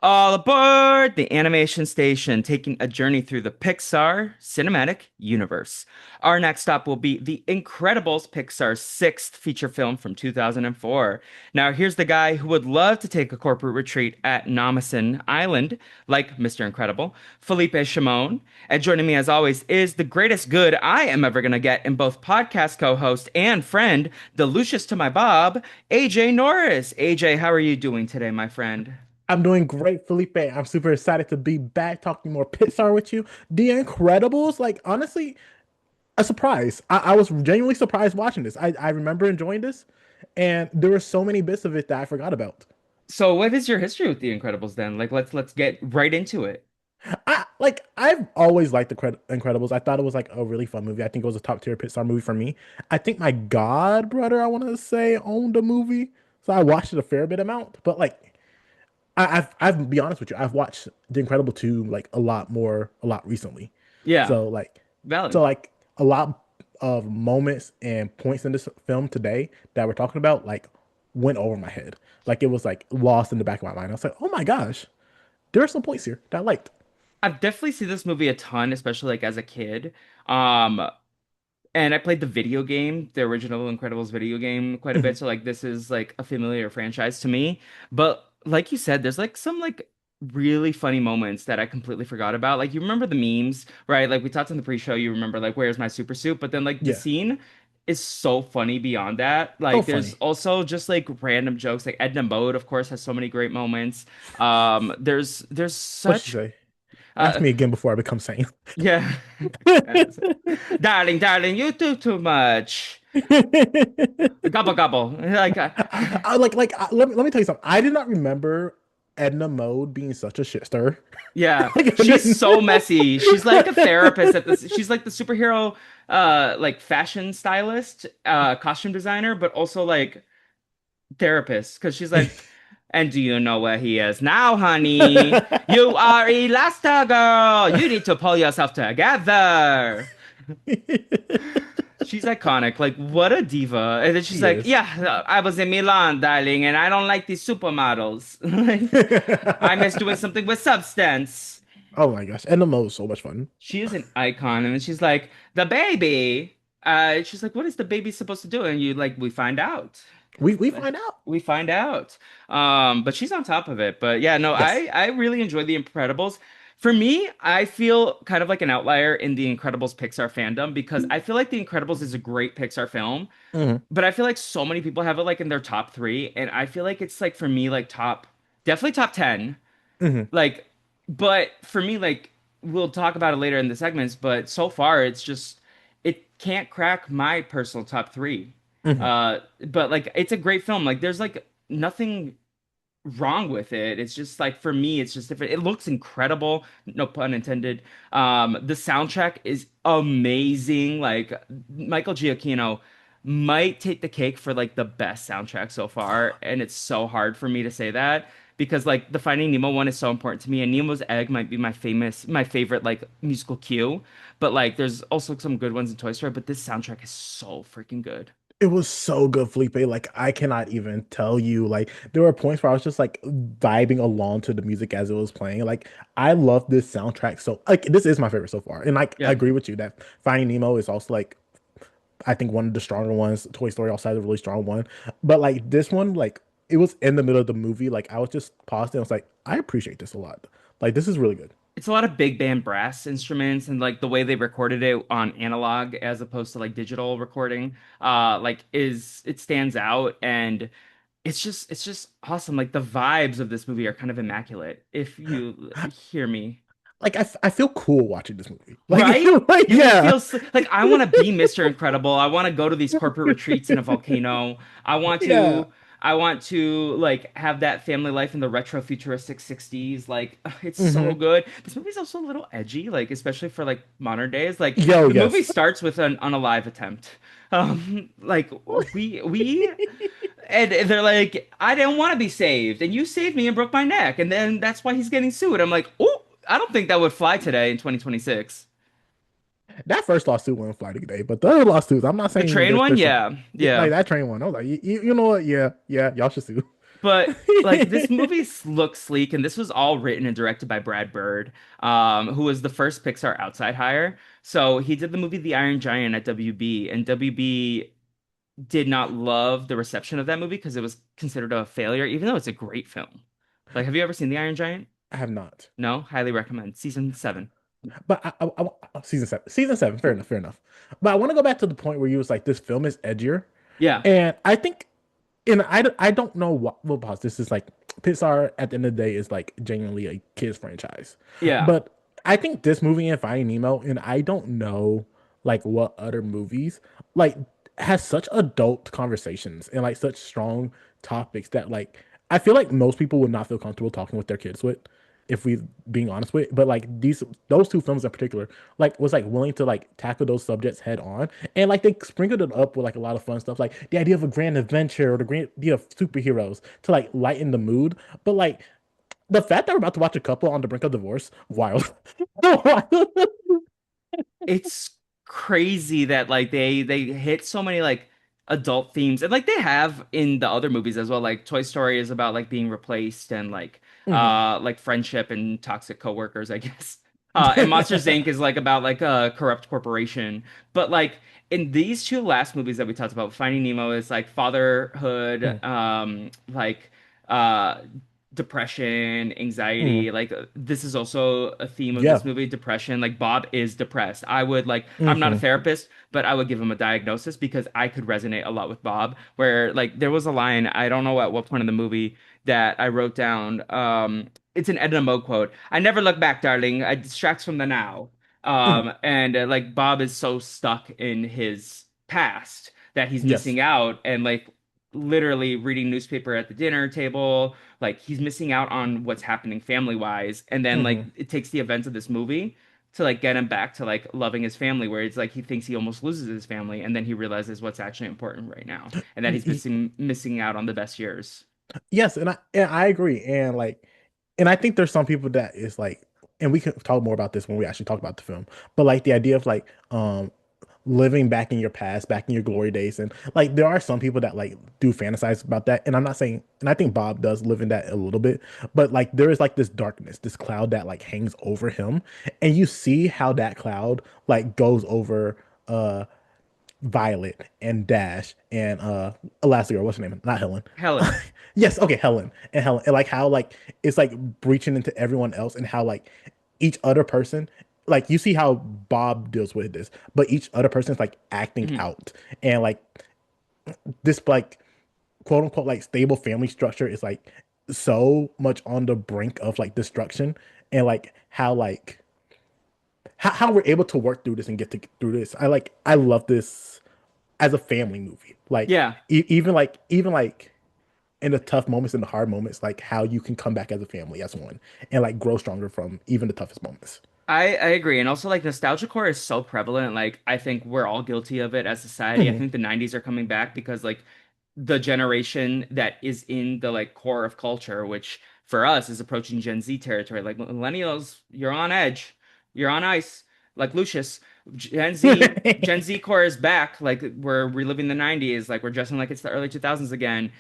All aboard the animation station, taking a journey through the Pixar cinematic universe. Our next stop will be The Incredibles, Pixar's sixth feature film from 2004. Now, here's the guy who would love to take a corporate retreat at Namasan Island, like Mr. Incredible, Felipe Shimon. And joining me, as always, is the greatest good I am ever going to get in both podcast co host and friend, the Lucius to my Bob, AJ Norris. AJ, how are you doing today, my friend? I'm doing great, Felipe. I'm super excited to be back talking more Pixar with you. The Incredibles, like honestly, a surprise. I was genuinely surprised watching this. I remember enjoying this, and there were so many bits of it that I forgot about. So what is your history with The Incredibles then? Like let's get right into it. I've always liked the Incredibles. I thought it was like a really fun movie. I think it was a top tier Pixar movie for me. I think my god brother, I want to say, owned the movie, so I watched it a fair bit amount. But like I've be honest with you, I've watched The Incredible 2 like a lot recently. Yeah, So like valid. so like a lot of moments and points in this film today that we're talking about like went over my head. Like it was like lost in the back of my mind. I was like, oh my gosh, there are some points here that I liked. I've definitely seen this movie a ton, especially like as a kid. Um, and I played the video game, the original Incredibles video game quite a bit. Mhm. So like this is like a familiar franchise to me. But like you said, there's like some like really funny moments that I completely forgot about. Like you remember the memes, right? Like we talked in the pre-show, you remember like where's my super suit? But then like the Yeah. scene is so funny beyond that. So Like there's funny. also just like random jokes. Like Edna Mode, of course, has so many great moments. There's What you such say? Ask uh me again before I become sane. yeah. Darling, darling, you do too much. Gobble gobble. Like let me tell you something. I did not remember Edna Mode being such a shit stir. yeah, Like I she's didn't. so messy. She's like a therapist at this. She's like the superhero, like fashion stylist, costume designer, but also like therapist. Because she's like, and do you know where he is now, honey? You are Elastigirl. You need to pull yourself together. She's iconic. Like, what a diva. And then she's She like, is. yeah, I was in Milan, darling, and I don't like these supermodels. Like, I miss doing something with substance. Oh my gosh, Edna Mode is so much fun. She is an icon. And then she's like, the baby. She's like, what is the baby supposed to do? And you like, we find out. We Like, find out. we find out. But she's on top of it. But yeah, no, Yes. I really enjoy The Incredibles. For me, I feel kind of like an outlier in The Incredibles Pixar fandom because I feel like The Incredibles is a great Pixar film, Hmm. but I feel like so many people have it like in their top three, and I feel like it's like for me like top, definitely top 10. Hmm. Like, but for me, like we'll talk about it later in the segments, but so far it's just it can't crack my personal top three. Hmm. But like it's a great film. Like there's like nothing wrong with it. It's just like for me, it's just different. It looks incredible, no pun intended. The soundtrack is amazing. Like Michael Giacchino might take the cake for like the best soundtrack so far, and it's so hard for me to say that because like the Finding Nemo one is so important to me, and Nemo's Egg might be my favorite like musical cue. But like there's also some good ones in Toy Story, but this soundtrack is so freaking good. It was so good, Felipe. Like I cannot even tell you. Like there were points where I was just like vibing along to the music as it was playing. Like I love this soundtrack. So like this is my favorite so far. And like I Yeah. agree with you that Finding Nemo is also like I think one of the stronger ones. Toy Story also has a really strong one. But like this one, like it was in the middle of the movie. Like I was just paused and I was like, I appreciate this a lot. Like this is really good. It's a lot of big band brass instruments and like the way they recorded it on analog as opposed to like digital recording like is it stands out and it's just awesome. Like the vibes of this movie are kind of immaculate if you hear me. Like I feel cool watching this movie. Like, Right? like You yeah. feel like I want to be Mr. Incredible. I want to go to these corporate retreats in a volcano. I want Yeah. to I want to like have that family life in the retro futuristic 60s. Like it's so Hmm. good. This movie's also a little edgy, like especially for like modern days. Like Yo, the movie yes. starts with an unalive attempt. Like we and they're like, I didn't want to be saved, and you saved me and broke my neck, and then that's why he's getting sued. I'm like, oh, I don't think that would fly today in 2026. That first lawsuit wouldn't fly today, but the other lawsuits, I'm not The saying train there's one, there's some yeah, yeah, like yeah. that train one. I was like, you know what? Yeah, yeah, y'all should sue. But like this movie looks sleek, and this was all written and directed by Brad Bird, who was the first Pixar outside hire. So he did the movie The Iron Giant at WB, and WB did not love the reception of that movie because it was considered a failure, even though it's a great film. Like, have you ever seen The Iron Giant? I have not. No, highly recommend. Season 7. But season seven, season seven, fair enough, fair enough. But I want to go back to the point where you was like, this film is edgier, Yeah, and I think, and I don't know what. Well, pause. This is like Pixar at the end of the day is like genuinely a kids franchise, yeah. but I think this movie and Finding Nemo, and I don't know like what other movies like has such adult conversations and like such strong topics that like I feel like most people would not feel comfortable talking with their kids with, if we being honest with. But like those two films in particular, like was like willing to like tackle those subjects head on, and like they sprinkled it up with like a lot of fun stuff, like the idea of a grand adventure or the grand idea of superheroes to like lighten the mood. But like the fact that we're about to watch a couple on the brink of divorce, wild. It's crazy that like they hit so many like adult themes and like they have in the other movies as well. Like Toy Story is about like being replaced and Mhm. like friendship and toxic coworkers, I guess. And Monsters Inc. is like about like a corrupt corporation. But like in these two last movies that we talked about, Finding Nemo is like fatherhood, Mhm. like uh depression, Mhm. anxiety. Like this is also a theme of this Yeah. movie, depression. Like Bob is depressed. I would like I'm not a Hmm. therapist, but I would give him a diagnosis because I could resonate a lot with Bob. Where like there was a line, I don't know at what point in the movie that I wrote down. It's an Edna Mode quote. I never look back, darling. I distracts from the now. Hmm. And like Bob is so stuck in his past that he's Yes. missing out and like literally reading newspaper at the dinner table, like he's missing out on what's happening family wise, and then like Hmm. it takes the events of this movie to like get him back to like loving his family, where it's like he thinks he almost loses his family, and then he realizes what's actually important right now, and that he's missing out on the best years. Yes, and I agree. And like, and I think there's some people that is like, and we can talk more about this when we actually talk about the film. But like the idea of like living back in your past, back in your glory days, and like there are some people that like do fantasize about that. And I'm not saying, and I think Bob does live in that a little bit, but like there is like this darkness, this cloud that like hangs over him, and you see how that cloud like goes over Violet and Dash and Elastigirl, what's her name? Not Helen. Helen. Yes, okay, Helen. And like how like it's like breaching into everyone else, and how like each other person, like you see how Bob deals with this, but each other person is like acting Mhm. out. And like this like quote unquote like stable family structure is like so much on the brink of like destruction. And like how like how we're able to work through this and get through this. I love this as a family movie. Like Yeah, even like in the tough moments, in the hard moments, like how you can come back as a family as one and like grow stronger from even the toughest moments. I agree. And also like nostalgia core is so prevalent. Like I think we're all guilty of it as society. I Mhm. think the 90s are coming back because like the generation that is in the like core of culture, which for us is approaching Gen Z territory. Like millennials, you're on edge. You're on ice. Like Lucius. Gen Z core is back. Like we're reliving the 90s. Like we're dressing like it's the early 2000s again.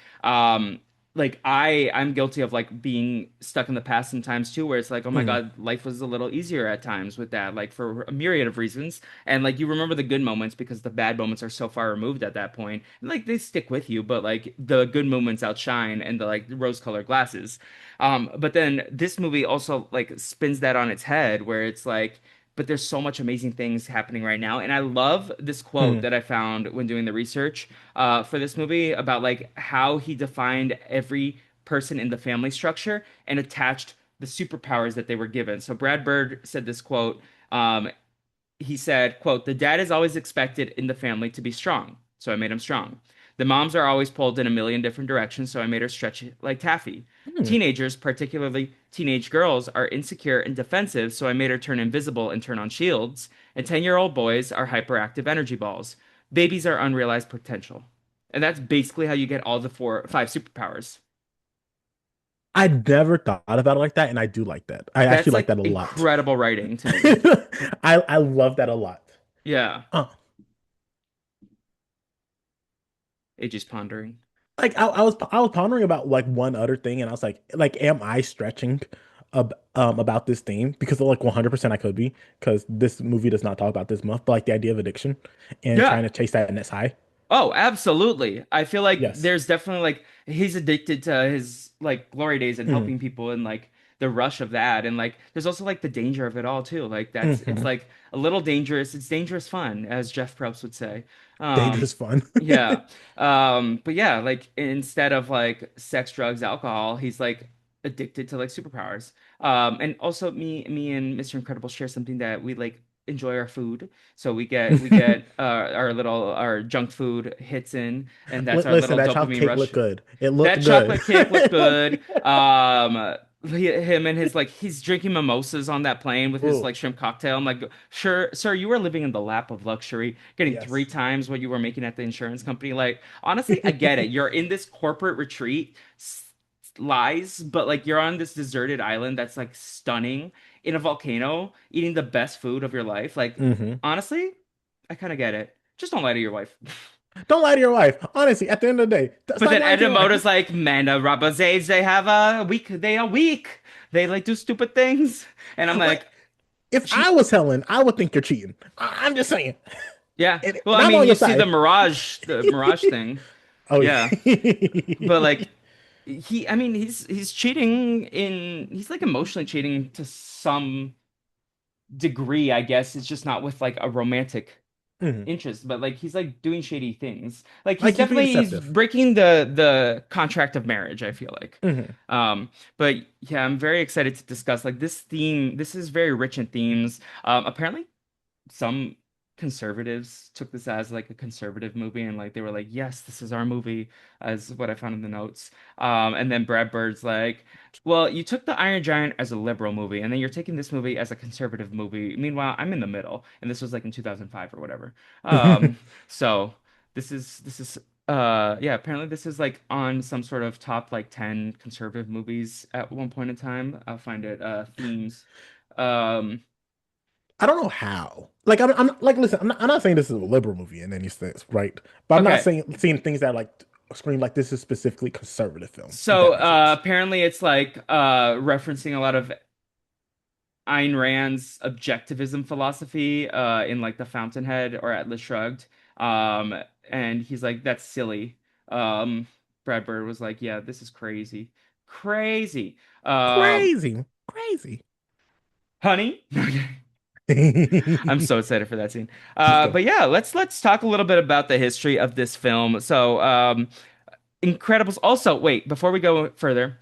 Like I'm guilty of like being stuck in the past sometimes too, where it's like, oh my Mhm. God, life was a little easier at times with that, like for a myriad of reasons. And like you remember the good moments because the bad moments are so far removed at that point. And like they stick with you, but like the good moments outshine and the like rose-colored glasses. But then this movie also like spins that on its head where it's like, but there's so much amazing things happening right now. And I love this quote Mhm. that I found when doing the research for this movie about like how he defined every person in the family structure and attached the superpowers that they were given. So Brad Bird said this quote. Um, he said, quote, "The dad is always expected in the family to be strong, so I made him strong. The moms are always pulled in a million different directions, so I made her stretch like taffy. Mhm. Teenagers, particularly teenage girls, are insecure and defensive, so I made her turn invisible and turn on shields. And 10-year-old boys are hyperactive energy balls. Babies are unrealized potential." And that's basically how you get all the five superpowers. I never thought about it like that, and I do like that. I That's actually like like that a lot. incredible writing to me. I love that a lot. Yeah. Uh, AJ's pondering. like I was pondering about like one other thing, and I was like, am I stretching about this theme? Because like 100% I could be, because this movie does not talk about this much, but like the idea of addiction and trying Yeah. to chase that next high. Oh, absolutely. I feel like Yes. there's definitely like he's addicted to his like glory days and Hmm. helping people and like the rush of that. And like there's also like the danger of it all too. Like that's it's Hmm. like a little dangerous. It's dangerous fun, as Jeff Probst would say. Um, Dangerous fun. yeah. But yeah, like instead of like sex, drugs, alcohol, he's like addicted to like superpowers. And also me and Mr. Incredible share something that we like enjoy our food. So we get our junk food hits in, and that's our Listen, little that chopped dopamine cake rush. looked good. It That looked good. chocolate cake looked good. Him and his like he's drinking mimosas on that plane with his Ooh, like shrimp cocktail. I'm like, sure, sir, you were living in the lap of luxury, getting three yes. times what you were making at the insurance company. Like, honestly, I get it. You're in this corporate retreat, lies, but like you're on this deserted island that's like stunning in a volcano, eating the best food of your life. Like, Hmm. honestly, I kind of get it. Just don't lie to your wife. Don't lie to your wife. Honestly, at the end of the day, But stop then lying to your wife. Edamoto's like, man, Rabazays, they have a weak, they are weak. They like do stupid things. And I'm Like, like, if I she, was Helen, I would think you're cheating. I'm just saying. yeah. Well, And I I'm mean, on you your see side. the Mirage thing. Oh Yeah. yeah. But like, I mean, he's cheating he's like emotionally cheating to some degree, I guess. It's just not with like a romantic Mhm. interest, but like he's like doing shady things. Like Like he's being he's deceptive. breaking the contract of marriage, I feel like. Hmm. But yeah, I'm very excited to discuss like this theme. This is very rich in themes. Apparently some conservatives took this as like a conservative movie and like they were like, yes, this is our movie, as what I found in the notes. And then Brad Bird's like, well, you took The Iron Giant as a liberal movie, and then you're taking this movie as a conservative movie. Meanwhile, I'm in the middle, and this was like in 2005 or whatever. Um, so this is yeah, apparently this is like on some sort of top like 10 conservative movies at one point in time. I'll find it themes. Um I don't know how. Like I'm like listen, I'm not saying this is a liberal movie in any sense, right? But I'm not okay. saying seeing things that like scream like this is specifically conservative film, if So that makes sense. apparently it's like referencing a lot of Ayn Rand's objectivism philosophy in like The Fountainhead or Atlas Shrugged. Um, and he's like, that's silly. Um, Brad Bird was like, yeah, this is crazy. Crazy. Um, Crazy. Crazy. honey. I'm so excited for that scene. Me too. But yeah, let's talk a little bit about the history of this film. So, Incredibles. Also, wait, before we go further,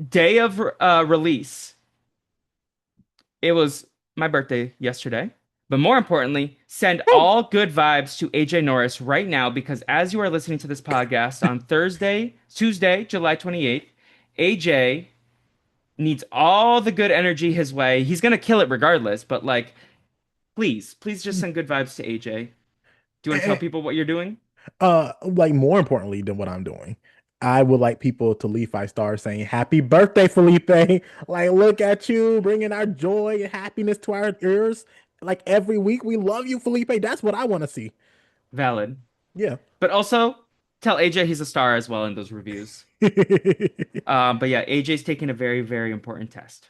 day of release. It was my birthday yesterday. But more importantly, send all good vibes to AJ Norris right now because as you are listening to this podcast on Tuesday, July 28th, AJ needs all the good energy his way. He's going to kill it regardless, but like, please just send good vibes to AJ. Do you want to tell Eh, people what you're doing? like more importantly than what I'm doing, I would like people to leave 5 stars saying "Happy birthday, Felipe!" Like, look at you bringing our joy and happiness to our ears. Like every week, we love you, Felipe. That's what I want to see. Valid. Yeah. But also tell AJ he's a star as well in those reviews. But yeah, AJ's taking a very, very important test.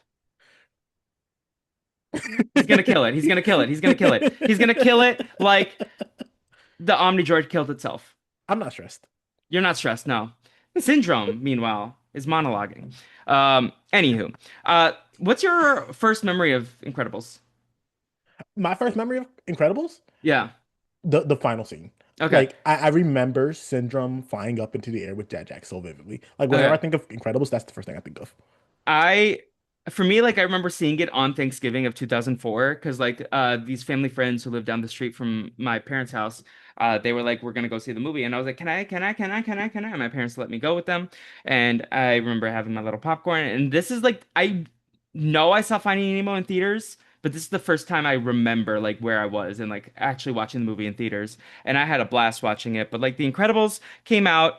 He's gonna kill it. He's gonna kill it. He's gonna kill it. He's gonna kill it like the Omnidroid killed itself. I'm not stressed. You're not stressed, no. Syndrome, meanwhile, is monologuing. Anywho, what's your first memory of Incredibles? My first memory of Incredibles, Yeah. the final scene. Okay. Like I remember Syndrome flying up into the air with Jack so vividly. Like whenever I Okay. think of Incredibles, that's the first thing I think of. I for me like I remember seeing it on Thanksgiving of 2004 because like these family friends who live down the street from my parents' house they were like we're gonna go see the movie and I was like can I and my parents let me go with them and I remember having my little popcorn and this is like I know I saw Finding Nemo in theaters but this is the first time I remember like where I was and like actually watching the movie in theaters, and I had a blast watching it. But like The Incredibles came out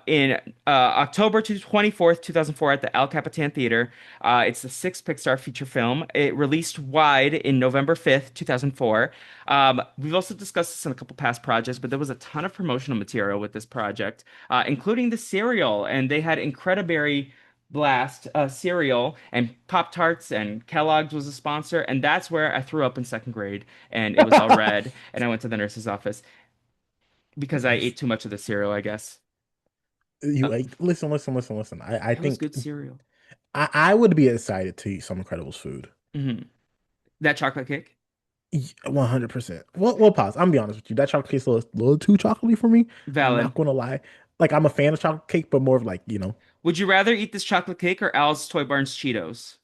in October 24th, 2004 at the El Capitan Theater. It's the sixth Pixar feature film. It released wide in November 5th, 2004. We've also discussed this in a couple past projects, but there was a ton of promotional material with this project, including the cereal, and they had Incrediberry Blast cereal and Pop Tarts, and Kellogg's was a sponsor, and that's where I threw up in second grade, and it was all red, and I went to the nurse's office because I ate too much of the cereal, I guess. You Uh, like listen. I it was think good cereal. I would be excited to eat some Incredibles food. That chocolate cake, 100%. Well, pause. I'm gonna be honest with you. That chocolate cake's a little too chocolatey for me. valid. Not gonna lie. Like I'm a fan of chocolate cake, but more of like, Would you rather eat this chocolate cake or Al's Toy Barn's Cheetos?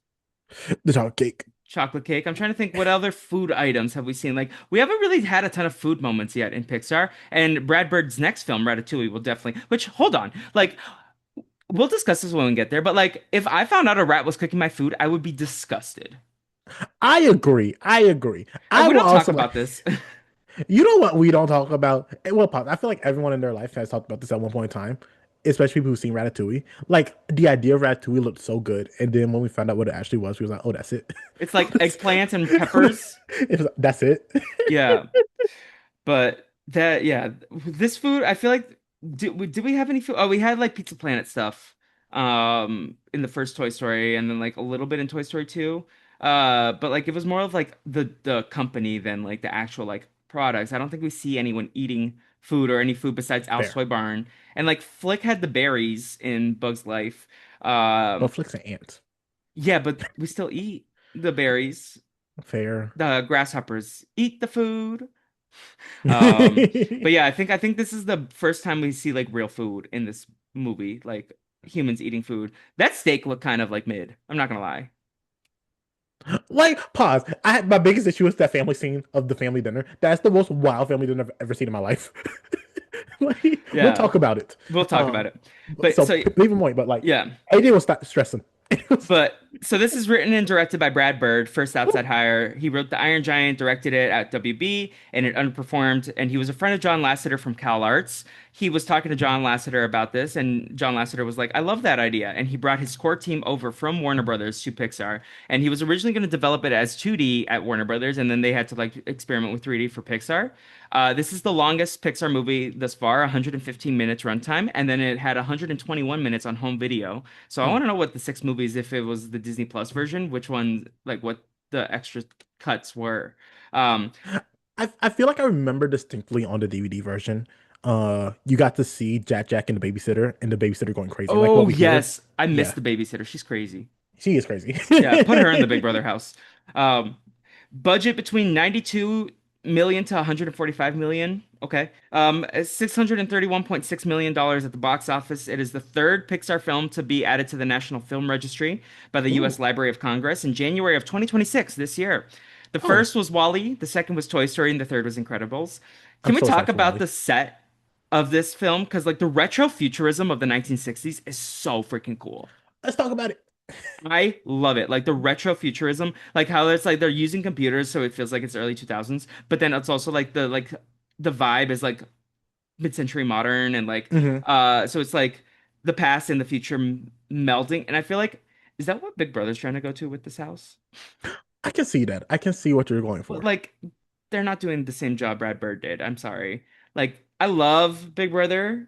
the chocolate cake. Chocolate cake. I'm trying to think what other food items have we seen? Like we haven't really had a ton of food moments yet in Pixar. And Brad Bird's next film, Ratatouille, will definitely. Which hold on, like we'll discuss this when we get there. But like if I found out a rat was cooking my food, I would be disgusted. I agree. I agree. I We will don't talk also like, about this. you know what we don't talk about? Well, pause. I feel like everyone in their life has talked about this at one point in time, especially people who've seen Ratatouille. Like the idea of Ratatouille looked so good, and then when we found out what it actually was, we was like, "Oh, that's it." It's like eggplant and peppers. That's it. Yeah. But that, yeah, this food, I feel like, did we have any food? Oh, we had like Pizza Planet stuff, in the first Toy Story, and then like a little bit in Toy Story 2. But like it was more of like the company than like the actual like products. I don't think we see anyone eating food or any food besides Al's Fair. Toy Barn. And like Flick had the berries in Bug's Life. But Um, flicks and ants. yeah, but we still eat the berries. Fair. The grasshoppers eat the food. Um, but yeah, I think this is the first time we see like real food in this movie, like humans eating food. That steak looked kind of like mid. I'm not gonna lie. Like, pause. My biggest issue is that family scene of the family dinner. That's the most wild family dinner I've ever seen in my life. Like, we'll Yeah, talk about it. we'll talk about Um, it. But so so leave him point, but like, yeah. AJ will stop stressing. But so this is written and directed by Brad Bird, first outside hire. He wrote The Iron Giant, directed it at WB, and it underperformed. And he was a friend of John Lasseter from Cal Arts. He was talking to John Lasseter about this, and John Lasseter was like, "I love that idea." And he brought his core team over from Warner Brothers to Pixar. And he was originally going to develop it as 2D at Warner Brothers, and then they had to like experiment with 3D for Pixar. This is the longest Pixar movie thus far, 115 minutes runtime, and then it had 121 minutes on home video. So I Hmm. want to know what the six movies, if it was the Disney Plus version, which ones, like what the extra cuts were. Um, I feel like I remember distinctly on the DVD version. You got to see Jack and the babysitter, and the babysitter going crazy, like what oh we hear. yes, I missed Yeah, the babysitter. She's crazy. she is crazy. Yeah, put her in the Big Brother house. Um, budget between 92 million to 145 million. Okay. 631.6 million dollars at the box office. It is the third Pixar film to be added to the National Film Registry by the US Ooh, Library of Congress in January of 2026 this year. The oh, first was Wall-E, the second was Toy Story, and the third was Incredibles. I'm Can we so talk excited for about Wally. the set of this film? Because like the retro futurism of the 1960s is so freaking cool. Let's talk about it. I love it. Like the retro futurism, like how it's like they're using computers so it feels like it's early 2000s, but then it's also like the vibe is like mid-century modern and like Hmm. so it's like the past and the future melding, and I feel like is that what Big Brother's trying to go to with this house? I can see that. I can see what you're going But for. like they're not doing the same job Brad Bird did. I'm sorry. Like I love Big Brother.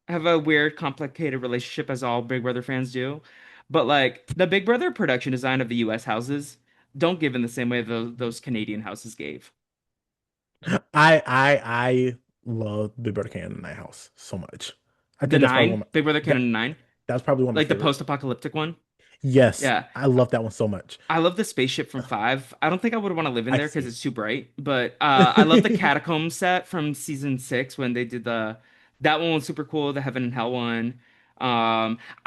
I have a weird, complicated relationship as all Big Brother fans do. But like the Big Brother production design of the US houses don't give in the same way those Canadian houses gave. I love Big Brother Cannon in that house so much. I The think that's probably one Nine, of Big Brother that Canon 9, that's probably one of my like the favorite. post-apocalyptic one. Yes, Yeah. I love that one so much. I love the spaceship from Five. I don't think I would want to live in I there because see. it's too bright. But I love the catacomb set from season 6 when they did that one was super cool. The Heaven and Hell one.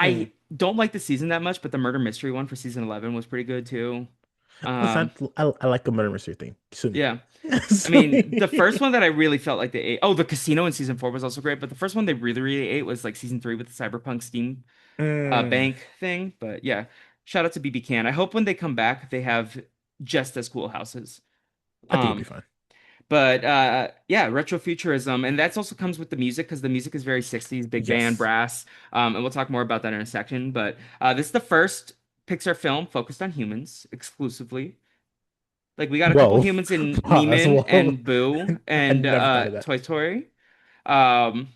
Hmm. I don't like the season that much, but the murder mystery one for season 11 was pretty good too. Listen, Um, I like the murder mystery thing. Sue me. yeah. I Sue mean, the first me. one that I really felt like they ate. Oh, the casino in season 4 was also great, but the first one they really, really ate was like season 3 with the cyberpunk steam Mm. bank thing. But yeah, shout out to BB Can. I hope when they come back, they have. just as cool houses. I think it'll be Um, fine. but yeah, retrofuturism, and that's also comes with the music because the music is very 60s, big band, Yes. brass. And we'll talk more about that in a section. But this is the first Pixar film focused on humans exclusively. Like we got a couple Whoa. humans in Pause. Neiman Whoa. and Boo I and never thought of that. Toy Story. Um,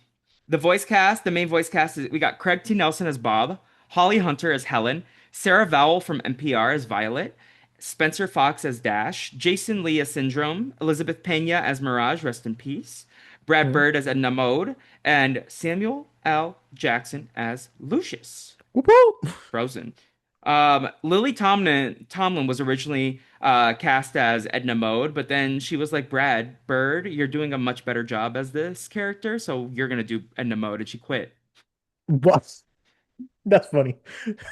the voice cast, the main voice cast is we got Craig T. Nelson as Bob, Holly Hunter as Helen, Sarah Vowell from NPR as Violet, Spencer Fox as Dash, Jason Lee as Syndrome, Elizabeth Pena as Mirage, rest in peace, Brad Mhm. Bird as Edna Mode, and Samuel L. Jackson as Lucius. Whoop, whoop. Frozen. Lily Tomlin was originally cast as Edna Mode, but then she was like, Brad Bird, you're doing a much better job as this character, so you're gonna do Edna Mode, and she quit. What? That's funny.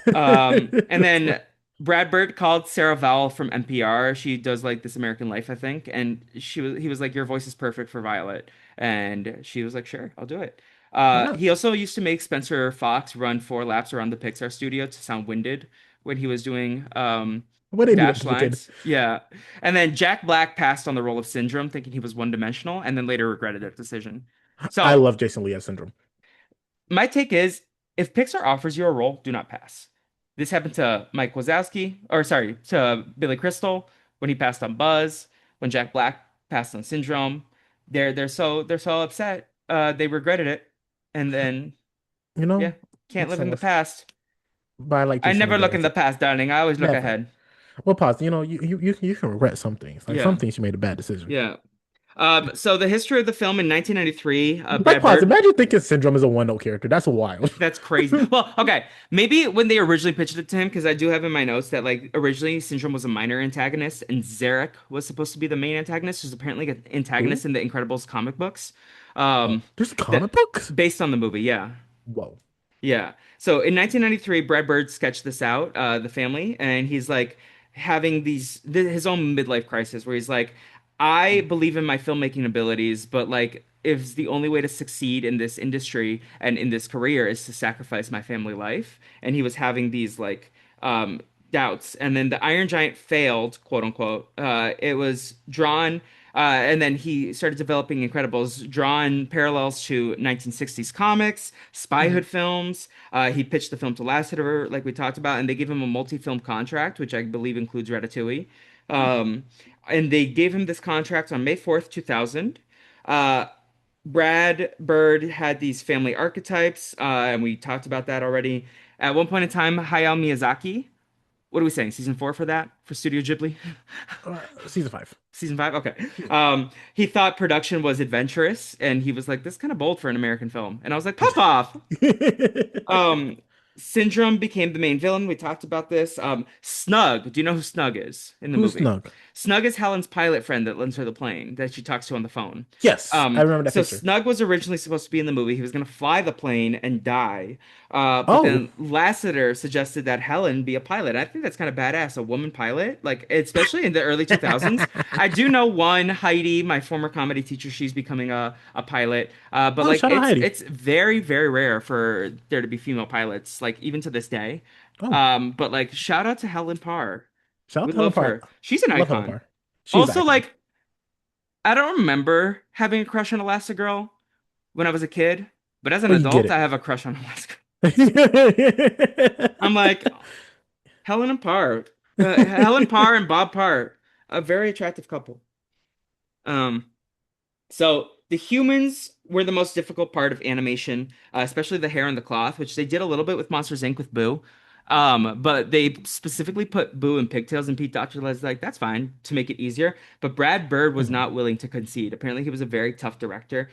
And That's funny. then Brad Bird called Sarah Vowell from NPR. She does like This American Life, I think, and he was like, your voice is perfect for Violet, and she was like, sure, I'll do it. Why not? He also used to make Spencer Fox run 4 laps around the Pixar studio to sound winded when he was doing What they do that dash to the kid? lines. Yeah. And then Jack Black passed on the role of Syndrome, thinking he was one-dimensional, and then later regretted that decision. I So love Jason Lee as Syndrome. my take is if Pixar offers you a role, do not pass. This happened to Mike Wazowski, or sorry, to Billy Crystal when he passed on Buzz, when Jack Black passed on Syndrome. They're so upset. They regretted it. And then You yeah, know, can't it's live so in the much. past. But I like I Jason Lee never look better in as the it. past, darling. I always look Never. ahead. Well, pause. You can regret some things. Like some Yeah. things you made a bad decision. Yeah. So the history of the film in 1993, Like Brad pause. Bird. Imagine thinking Syndrome is a one note character. That's wild. That's crazy. Well, okay, maybe when they originally pitched it to him, because I do have in my notes that like originally Syndrome was a minor antagonist and Zarek was supposed to be the main antagonist, who's apparently an Who? antagonist in the Incredibles comic books. Oh, Um, there's that comic books. based on the movie, yeah. Whoa. Yeah. So in 1993, Brad Bird sketched this out, the family, and he's like having his own midlife crisis where he's like, I believe in my filmmaking abilities, but like, if the only way to succeed in this industry and in this career is to sacrifice my family life, and he was having these like doubts, and then the Iron Giant failed, quote unquote. It was drawn. And then he started developing Incredibles, drawing parallels to 1960s comics, spy Mhm. hood films. He pitched the film to Lasseter, like we talked about, and they gave him a multi-film contract, which I believe includes Ratatouille. Um, and they gave him this contract on May 4th, 2000. Uh, Brad Bird had these family archetypes, and we talked about that already. At one point in time, Hayao Miyazaki, what are we saying? Season 4 for that? For Studio Ghibli? Season 5. Season 5? Okay. Season He thought production was adventurous, and he was like, this is kind of bold for an American film. And I was like, pop off! 5. Um, Syndrome became the main villain. We talked about this. Snug. Do you know who Snug is in the Who's movie? Snug? Snug is Helen's pilot friend that lends her the plane that she talks to on the phone. Yes, I remember that So picture. Snug was originally supposed to be in the movie. He was going to fly the plane and die. But Oh, then Lasseter suggested that Helen be a pilot. I think that's kind of badass, a woman pilot, like especially in the early 2000s. I do know one, Heidi, my former comedy teacher, she's becoming a pilot. But oh, like shout out it's Heidi. it's very, very rare for there to be female pilots, like even to this day. Oh, But like shout out to Helen Parr. shout out We to Helen love Parr. her. She's an Love Helen icon. Parr. She's the Also, icon. like, I don't remember having a crush on Elastigirl when I was a kid, but as an Oh, you get adult, I it. have a crush on Elastigirl. I'm like, Helen and Parr. Helen Parr and Bob Parr, a very attractive couple. Um, So the humans were the most difficult part of animation, especially the hair and the cloth, which they did a little bit with Monsters Inc. with Boo. But they specifically put Boo in pigtails, and Pete Docter was like, that's fine to make it easier. But Brad Bird was Mhm. not willing to concede. Apparently, he was a very tough director.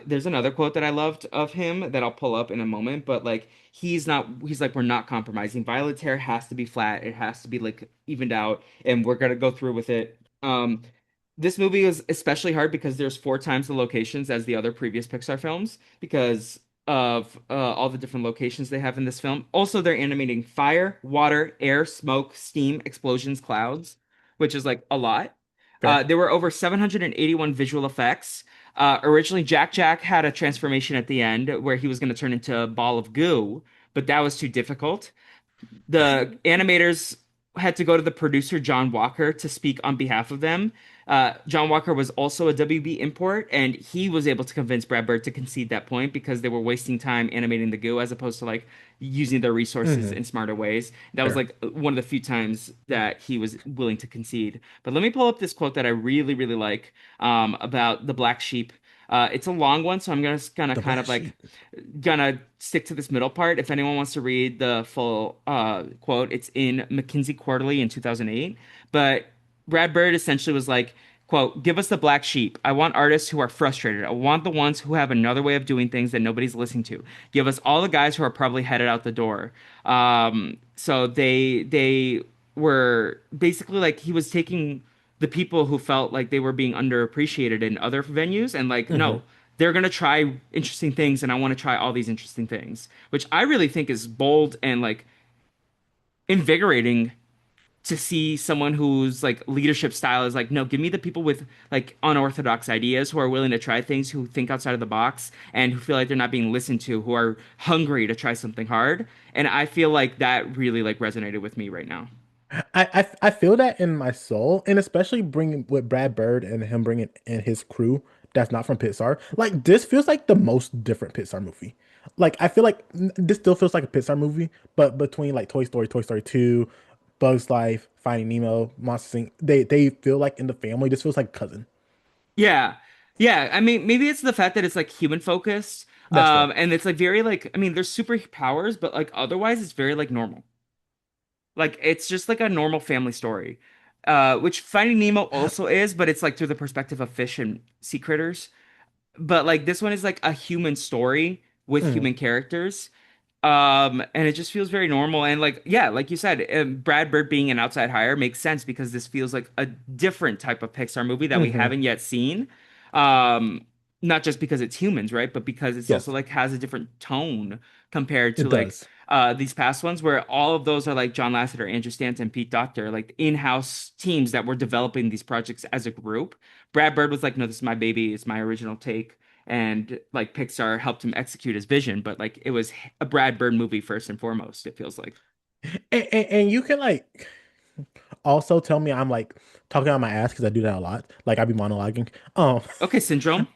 There's another quote that I loved of him that I'll pull up in a moment, but like, he's like, we're not compromising. Violet's hair has to be flat, it has to be like evened out, and we're gonna go through with it. This movie was especially hard because there's 4 times the locations as the other previous Pixar films because of all the different locations they have in this film. Also, they're animating fire, water, air, smoke, steam, explosions, clouds, which is like a lot. Fair. There were over 781 visual effects. Originally, Jack Jack had a transformation at the end where he was going to turn into a ball of goo, but that was too difficult. The animators had to go to the producer John Walker to speak on behalf of them. John Walker was also a WB import, and he was able to convince Brad Bird to concede that point because they were wasting time animating the goo as opposed to like using their resources Hmm. in smarter ways. That was Fair. like one of the few times that he was willing to concede. But let me pull up this quote that I really, really like about the black sheep. It's a long one, so I'm gonna The kind black of like sheep. gonna stick to this middle part. If anyone wants to read the full quote, it's in McKinsey Quarterly in 2008. But Brad Bird essentially was like, quote, "Give us the black sheep. I want artists who are frustrated. I want the ones who have another way of doing things that nobody's listening to. Give us all the guys who are probably headed out the door." So they were basically like he was taking the people who felt like they were being underappreciated in other venues and like, Hmm. no, they're going to try interesting things and I want to try all these interesting things, which I really think is bold and like invigorating to see someone whose like leadership style is like, no, give me the people with like unorthodox ideas who are willing to try things, who think outside of the box and who feel like they're not being listened to, who are hungry to try something hard. And I feel like that really like resonated with me right now. I feel that in my soul, and especially bringing with Brad Bird and him bringing in his crew that's not from Pixar. Like this feels like the most different Pixar movie. Like I feel like this still feels like a Pixar movie, but between like Toy Story, Toy Story 2, Bugs Life, Finding Nemo, Monsters Inc., they feel like in the family. This feels like cousin. Yeah. Yeah. I mean, maybe it's the fact that it's like human focused. That's fair. And it's like very like, I mean, there's superpowers, but like otherwise it's very like normal. Like it's just like a normal family story. Which Finding Nemo also is, but it's like through the perspective of fish and sea critters. But like this one is like a human story with Mhm. human characters. And it just feels very normal. And like, yeah, like you said, Brad Bird being an outside hire makes sense because this feels like a different type of Pixar movie that we Mhm. haven't yet seen. Um, Not just because it's humans, right? But because it's also Yes, like has a different tone compared to it like does. these past ones where all of those are like John Lasseter, Andrew Stanton, Pete Docter, like in-house teams that were developing these projects as a group. Brad Bird was like, no, this is my baby, it's my original take and like Pixar helped him execute his vision, but like it was a Brad Bird movie first and foremost, it feels like. And you can like also tell me I'm like talking on my ass because I do that a lot. Like I be monologuing. Okay, Syndrome.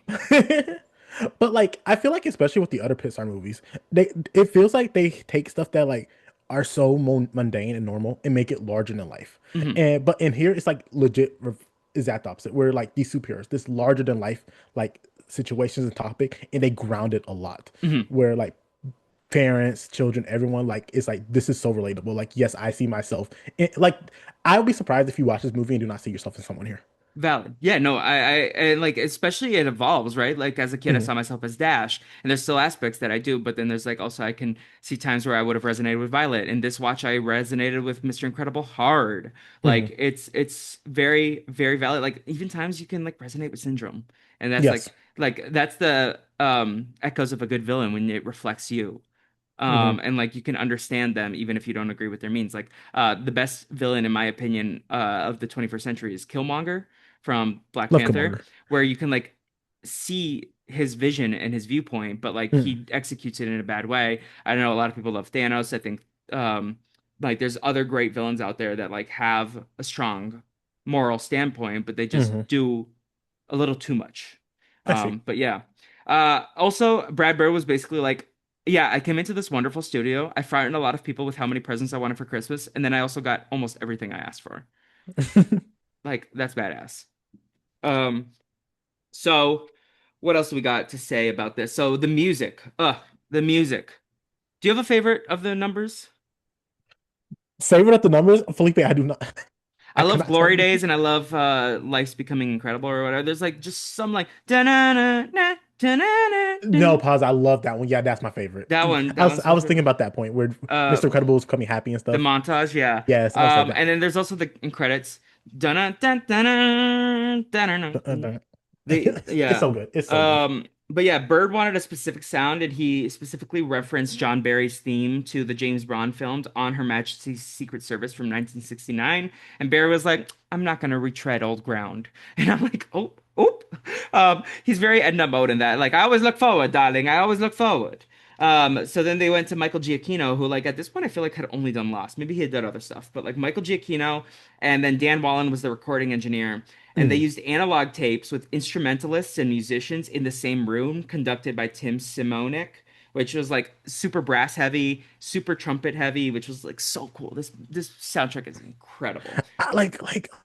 But like I feel like especially with the other Pixar movies, they it feels like they take stuff that like are so mundane and normal and make it larger than life. Hmm. And but in here it's like legit is that the opposite. Where like these superheroes, this larger than life like situations and topic, and they ground it a lot. Hmm. Where like parents, children, everyone like it's like this is so relatable. Like yes, I see myself. Like I would be surprised if you watch this movie and do not see yourself in someone here. Valid. Yeah, no, and like especially it evolves, right? Like as a kid, I Mhm. saw myself as Dash, and there's still aspects that I do, but then there's like also I can see times where I would have resonated with Violet. In this watch, I resonated with Mr. Incredible hard. Mhm. Like it's very, very valid. Like even times you can like resonate with Syndrome. And that's Yes. like that's the echoes of a good villain when it reflects you. Hmm. And like you can understand them even if you don't agree with their means. Like the best villain in my opinion of the 21st century is Killmonger from Black Love Panther, Killmonger. where you can like see his vision and his viewpoint, but like Mm. he executes it in a bad way. I know a lot of people love Thanos. I think like there's other great villains out there that like have a strong moral standpoint, but they just Hmm. do a little too much. I see. But yeah. Also, Brad Bird was basically like, yeah, I came into this wonderful studio. I frightened a lot of people with how many presents I wanted for Christmas, and then I also got almost everything I asked for. Like, that's badass. Um, so what else do we got to say about this? So the music. The music. Do you have a favorite of the numbers? Favorite at the numbers, Felipe. I do not. I I love cannot tell Glory you. Days and I love Life's Becoming Incredible or whatever. There's like just some like da-na-na-na, No, da-na-na-na. pause. I love that one. Yeah, that's my favorite. That one's I my was favorite. thinking about that point where Uh, Mr. Incredible was coming happy and the stuff. montage, yeah. Yeah, stuff like that. And then there's also the in credits. Dun dun dun dun dun. It's Yeah. so good. It's so good. But yeah, Bird wanted a specific sound, and he specifically referenced John Barry's theme to the James Bond films On Her Majesty's Secret Service from 1969. And Barry was like, I'm not gonna retread old ground. And I'm like, oh, oh. He's very Edna mode in that. Like, I always look forward, darling. I always look forward. So then they went to Michael Giacchino, who like at this point I feel like had only done Lost. Maybe he had done other stuff, but like Michael Giacchino, and then Dan Wallen was the recording engineer, and they Mm. used analog tapes with instrumentalists and musicians in the same room, conducted by Tim Simonik, which was like super brass heavy, super trumpet heavy, which was like so cool. This soundtrack is incredible.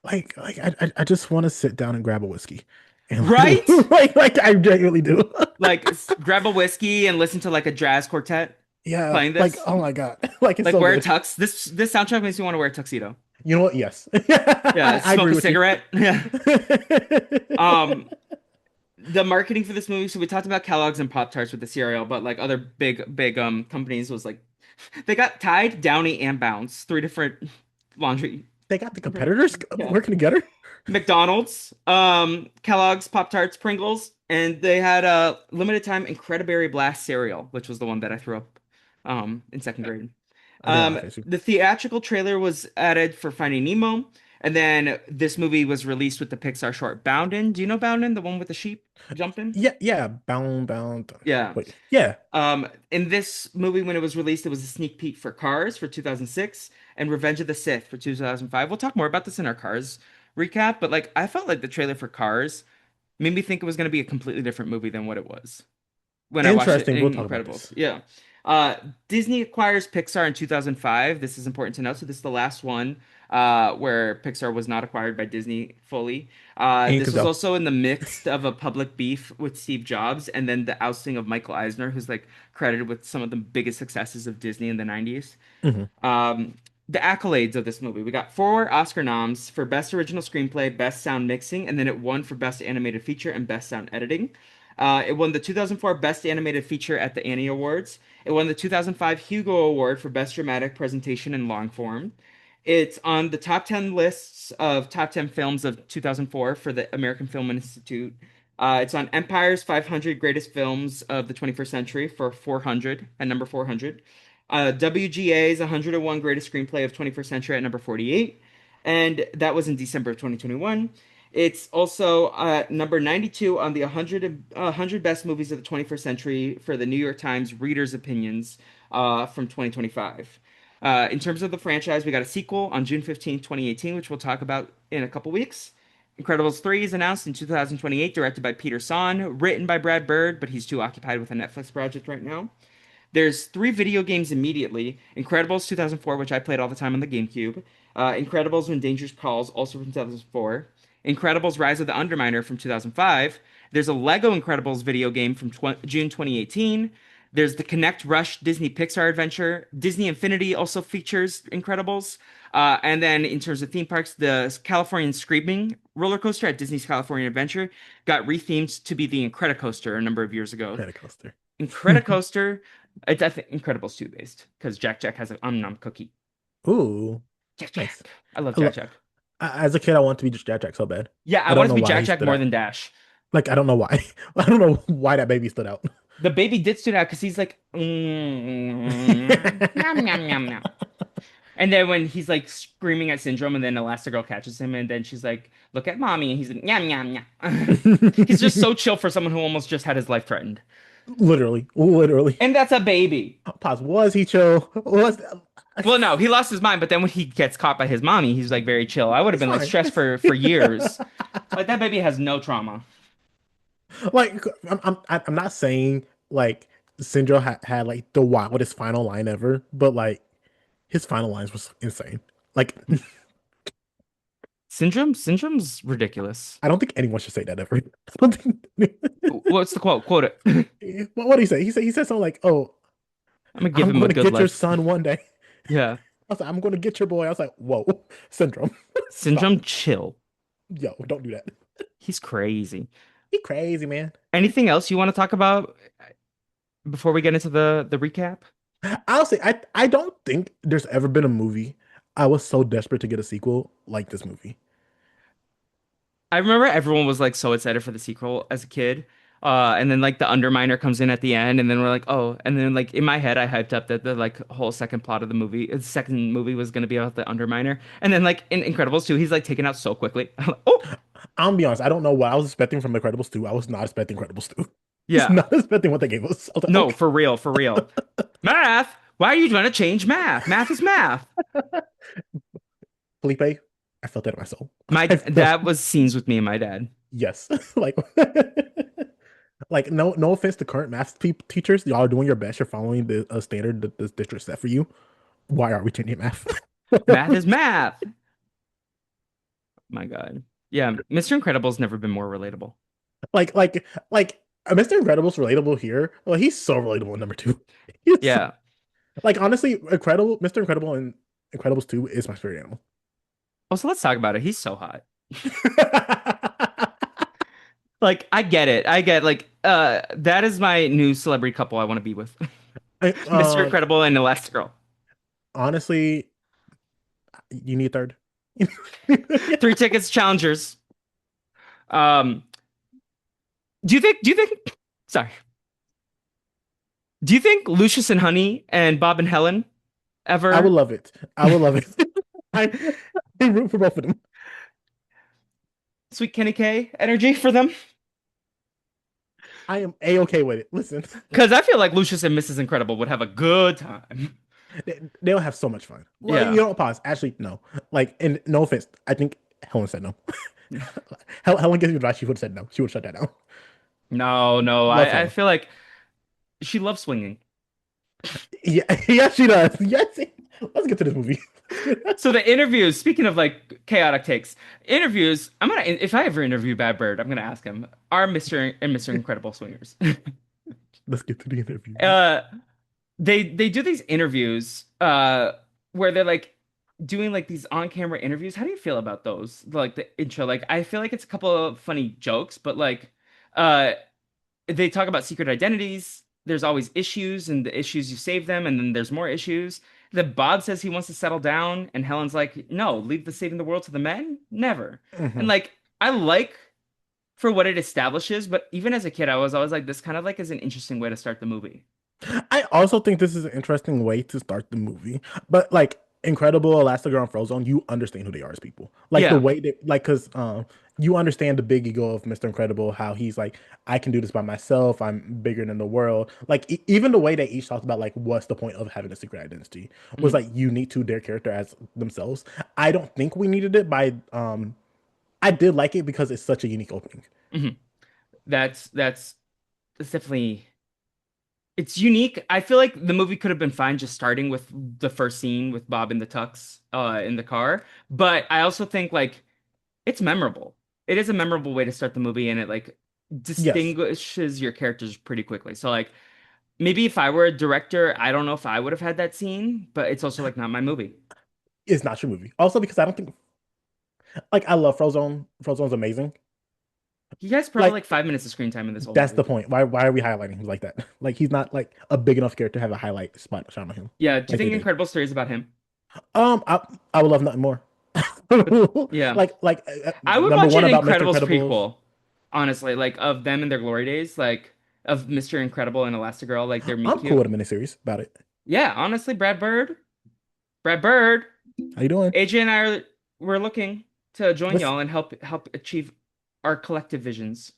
I just want to sit down and grab a whiskey and Right? like I genuinely do. Like grab a whiskey and listen to like a jazz quartet Yeah, playing like this. oh my God, like it's Like so wear a good. tux. This soundtrack makes me want to wear a tuxedo. You know what? Yes, Yeah, I smoke agree a with you. cigarette. Yeah. Um, the marketing for this movie, so we talked about Kellogg's and Pop Tarts with the cereal, but like other big companies was like they got Tide, Downy, and Bounce, three different laundry They got the companies. competitors Yeah. working together. McDonald's, Kellogg's, Pop Tarts, Pringles, and they had a limited time Incrediberry Blast cereal, which was the one that I threw up in second grade. I did laugh at you. The theatrical trailer was added for Finding Nemo, and then this movie was released with the Pixar short Boundin'. Do you know Boundin', the one with the sheep jumping? Yeah, yeah, bound. Yeah. Wait, yeah, In this movie, when it was released, it was a sneak peek for Cars for 2006 and Revenge of the Sith for 2005. We'll talk more about this in our Cars recap, but like I felt like the trailer for Cars made me think it was going to be a completely different movie than what it was when I watched it interesting. We'll in talk about Incredibles. this. Yeah. Uh, Disney acquires Pixar in 2005. This is important to note. So this is the last one where Pixar was not acquired by Disney fully. And This was Cazell. also in the midst of a public beef with Steve Jobs and then the ousting of Michael Eisner, who's like credited with some of the biggest successes of Disney in the 90s. Hmm. Um, the accolades of this movie. We got four Oscar noms for Best Original Screenplay, Best Sound Mixing, and then it won for Best Animated Feature and Best Sound Editing. It won the 2004 Best Animated Feature at the Annie Awards. It won the 2005 Hugo Award for Best Dramatic Presentation in Long Form. It's on the top 10 lists of top 10 films of 2004 for the American Film Institute. It's on Empire's 500 Greatest Films of the 21st Century for 400 at number 400. WGA's 101 Greatest Screenplay of 21st Century at number 48. And that was in December of 2021. It's also number 92 on the 100 Best Movies of the 21st Century for the New York Times Readers' Opinions from 2025. In terms of the franchise, we got a sequel on June 15th, 2018, which we'll talk about in a couple weeks. Incredibles 3 is announced in 2028, directed by Peter Sohn, written by Brad Bird, but he's too occupied with a Netflix project right now. There's three video games immediately. Incredibles 2004, which I played all the time on the GameCube. Incredibles When Danger Calls, also from 2004. Incredibles Rise of the Underminer from 2005. There's a Lego Incredibles video game from June 2018. There's the Connect Rush Disney Pixar adventure. Disney Infinity also features Incredibles. And then in terms of theme parks, the Californian Screaming roller coaster at Disney's California Adventure got rethemed to be the Incredicoaster a number of years ago. Credit coaster. Incredicoaster, it's I think Incredibles 2 based because Jack Jack has an Nom cookie. Ooh, Jack nice. Jack. I love I Jack lo Jack. As a kid, I wanted to be just Jack Jack so bad. Yeah, I I don't wanted to know be why Jack he Jack stood more out. than Dash. Like I don't know why. I don't know why that baby stood out. The baby did stood out because he's like, yum, yum, yum, yum. And then when he's like screaming at Syndrome, and then Elastigirl catches him, and then she's like, "Look at mommy," and he's like, "Yum, yum, yum." He's just so chill for someone who almost just had his life threatened. Literally. And that's a baby. Pause. Was he chill? Was Well, no, he lost his mind, but then when he gets caught by his mommy, he's like very chill. I would have he's been like fine. stressed for years. Like that baby has no trauma. Like I'm not saying like Syndrome had like the wildest final line ever, but like his final lines was insane. Like Syndrome's ridiculous. I don't think anyone should say that ever. I don't think. What's the quote? Quote it. I'm What did he say? He said something like, "Oh, gonna give I'm him a going to good get your life. son one day." Yeah. I was like, "I'm going to get your boy." I was like, "Whoa, Syndrome, stop, Syndrome chill. yo, don't do that." He's crazy. He crazy, man. Anything else you want to talk about before we get into the recap? I'll say I don't think there's ever been a movie I was so desperate to get a sequel like this movie. I remember everyone was like so excited for the sequel as a kid. And then like the Underminer comes in at the end, and then we're like, oh, and then like in my head, I hyped up that the like whole second plot of the second movie was gonna be about the Underminer, and then like in Incredibles 2, he's like taken out so quickly. I'm like, oh, I'll be honest, I don't know what I was expecting from Incredibles 2. I was not expecting Incredibles 2. It's Yeah. not expecting what they gave us. I was like, No, okay. for real, for real. Math? Why are you trying to change math? Math is math. Felipe, I felt that in my soul. My I felt that was scenes with me and my dad. yes. Like like no offense to current math teachers. Y'all are doing your best. You're following the standard that this district set for you. Why are we changing math? Math is math. My God. Yeah, Mr. Incredible's never been more relatable. like Mr. Incredible's relatable here. Well, he's so relatable in number two. He's so, Yeah. like honestly, Mr. Incredible and Incredibles 2 is my spirit animal. Also, let's talk about it. He's so hot. Like, I get it. I get like that is my new celebrity couple I want to be with. I, Mr. Incredible and Elastigirl. honestly, you need a third. Three tickets challengers. Um, do you think sorry. Do you think Lucius and Honey and Bob and Helen I would ever love it. I would love it. I, I root for both of them. sweet Kenny K energy for them? I am a-okay with it. Listen, Because I feel like Lucius and Mrs. Incredible would have a good time. they'll have so much fun. Well, you Yeah. don't pause. Actually, no. Like, and no offense, I think Helen said no. Helen gives you advice. She would have said no. She would have shut that down. No, no. Love I Helen. feel like she loves swinging. Yeah, yes, she does. Yes. Let's get to this movie. So the interviews, speaking of like chaotic takes, interviews, I'm gonna if I ever interview Bad Bird, I'm gonna ask him, are Mr. Incredible swingers? Let's get to the interviews. uh they do these interviews where they're like doing like these on-camera interviews. How do you feel about those? Like the intro, like I feel like it's a couple of funny jokes, but like uh they talk about secret identities. There's always issues, and the issues you save them, and then there's more issues. That Bob says he wants to settle down, and Helen's like, "No, leave the saving the world to the men, never." And Mhm. like, I like for what it establishes, but even as a kid, I was always like, this kind of like is an interesting way to start the movie. I also think this is an interesting way to start the movie. But like Incredible, Elastigirl, and Frozone, you understand who they are as people. Like the Yeah. way they like because you understand the big ego of Mr. Incredible, how he's like, I can do this by myself, I'm bigger than the world. Like even the way they each talked about like what's the point of having a secret identity was Mhm. like unique to their character as themselves. I don't think we needed it by I did like it because it's such a unique opening. Mhm. That's definitely it's unique. I feel like the movie could have been fine just starting with the first scene with Bob in the tux in the car, but I also think like it's memorable. It is a memorable way to start the movie, and it like Yes, distinguishes your characters pretty quickly. So like maybe if I were a director, I don't know if I would have had that scene, but it's also like not my movie. it's not your movie. Also because I don't think like I love Frozone. Frozone's amazing. He has probably Like like 5 minutes of screen time in this whole that's the movie. point. Why are we highlighting him like that? Like he's not like a big enough character to have a highlight spot shot on him Yeah, do you like they think did. Incredible Story is about him? I would love nothing more. But yeah, I would Number watch one an about Mr. Incredibles Incredibles. prequel, honestly, like of them in their glory days, like of Mr. Incredible and Elastigirl, like their meet I'm cool cute. with a miniseries about it. Yeah, honestly, Brad Bird, How you doing? AJ and I we're looking to join What's y'all and help achieve our collective visions.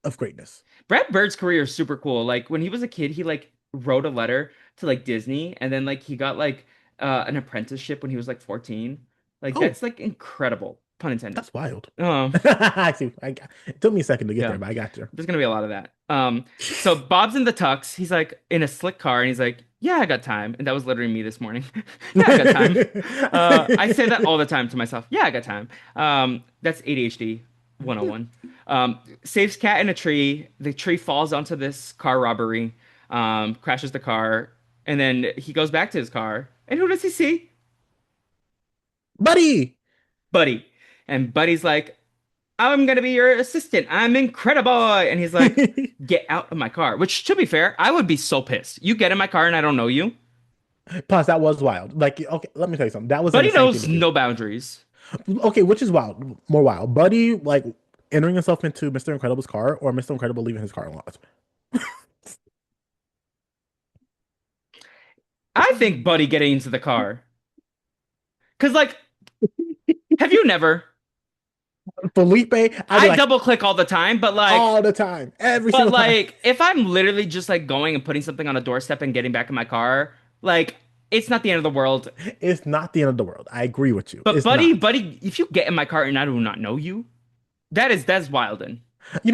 of greatness? Brad Bird's career is super cool. Like when he was a kid, he like wrote a letter to like Disney, and then like he got like an apprenticeship when he was like 14. Like Oh, that's like incredible, pun intended. that's wild. Um, I see. It took me a second to get yeah, there, but I got you. there's gonna be a lot of that. So Bob's in the tux. He's like in a slick car, and he's like, "Yeah, I got time." And that was literally me this morning. Yeah, I got time. I say that all the time to myself. Yeah, I got time. That's ADHD 101. Saves cat in a tree. The tree falls onto this car robbery, crashes the car, and then he goes back to his car. And who does he see? Buddy. Buddy. And Buddy's like, I'm gonna be your assistant. I'm incredible. And he's like, get out of my car. Which, to be fair, I would be so pissed. You get in my car and I don't know you. Plus, that was wild. Like, okay, let me tell you something. That was an Buddy insane thing knows to do. no boundaries. Okay, which is wild, more wild. Buddy, like entering himself into Mr. Incredible's car, or Mr. Incredible leaving his car unlocked. I think Buddy getting into the car. Cause like, have you never? Felipe, I'd be I like double click all the time, all the time, every but single time. like if I'm literally just like going and putting something on a doorstep and getting back in my car, like it's not the end of the world. It's not the end of the world. I agree with you. But It's not. buddy, if you get in my car and I do not know you, that's wildin'.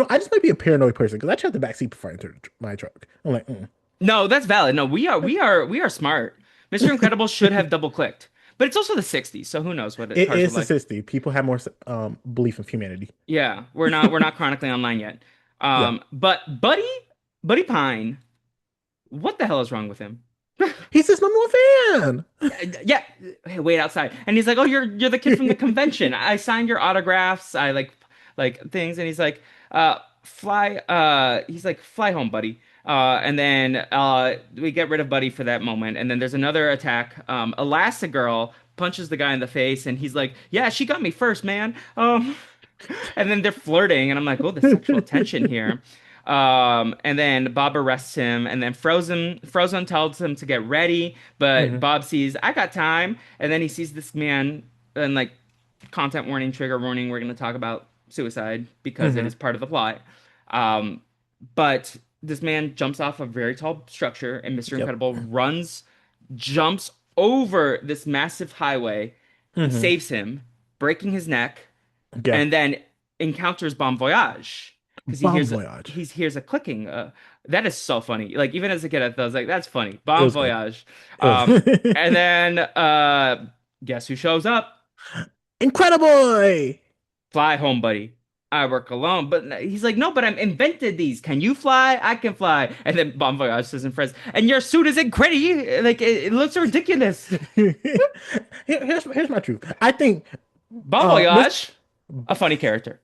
I just might be a paranoid person because I check the back seat before I enter my truck. I'm like, No, that's valid. No, we are smart. Mr. Incredible should have double clicked. But it's also the 60s, so who knows what it cars were is the like. 60. People have more belief in humanity. Yeah, we're not chronically online yet. Yeah, But Buddy Pine, what the hell is wrong with him? he's his number one fan. Yeah, hey, wait outside. And he's like, "Oh, you're the kid from the convention. I signed your autographs. I like things." And he's like, fly he's like, "Fly home, buddy." And then we get rid of Buddy for that moment. And then there's another attack. Elastigirl punches the guy in the face and he's like, "Yeah, she got me first, man." And then they're flirting, and I'm like, oh, the sexual tension here. And then Bob arrests him, and then Frozen tells him to get ready, but hmm Bob sees, I got time, and then he sees this man, and like, content warning, trigger warning, we're going to talk about suicide because it hmm is part of the plot. Um, but this man jumps off a very tall structure, and Mr. Yep. Incredible jumps over this massive highway, hmm saves him, breaking his neck Yeah. and then encounters Bon Voyage because Bon Voyage. he hears a clicking. That is so funny. Like even as a kid, I was like, "That's funny." It Bon was good. Voyage. It was And then guess who shows up? Incredible. Fly home, buddy. I work alone, but he's like, no, but I'm invented these. Can you fly? I can fly. And then Bon Voyage says in French, and your suit isn't gritty. Like it looks ridiculous. Here's my truth. I think Bon Mr. Voyage, a funny character.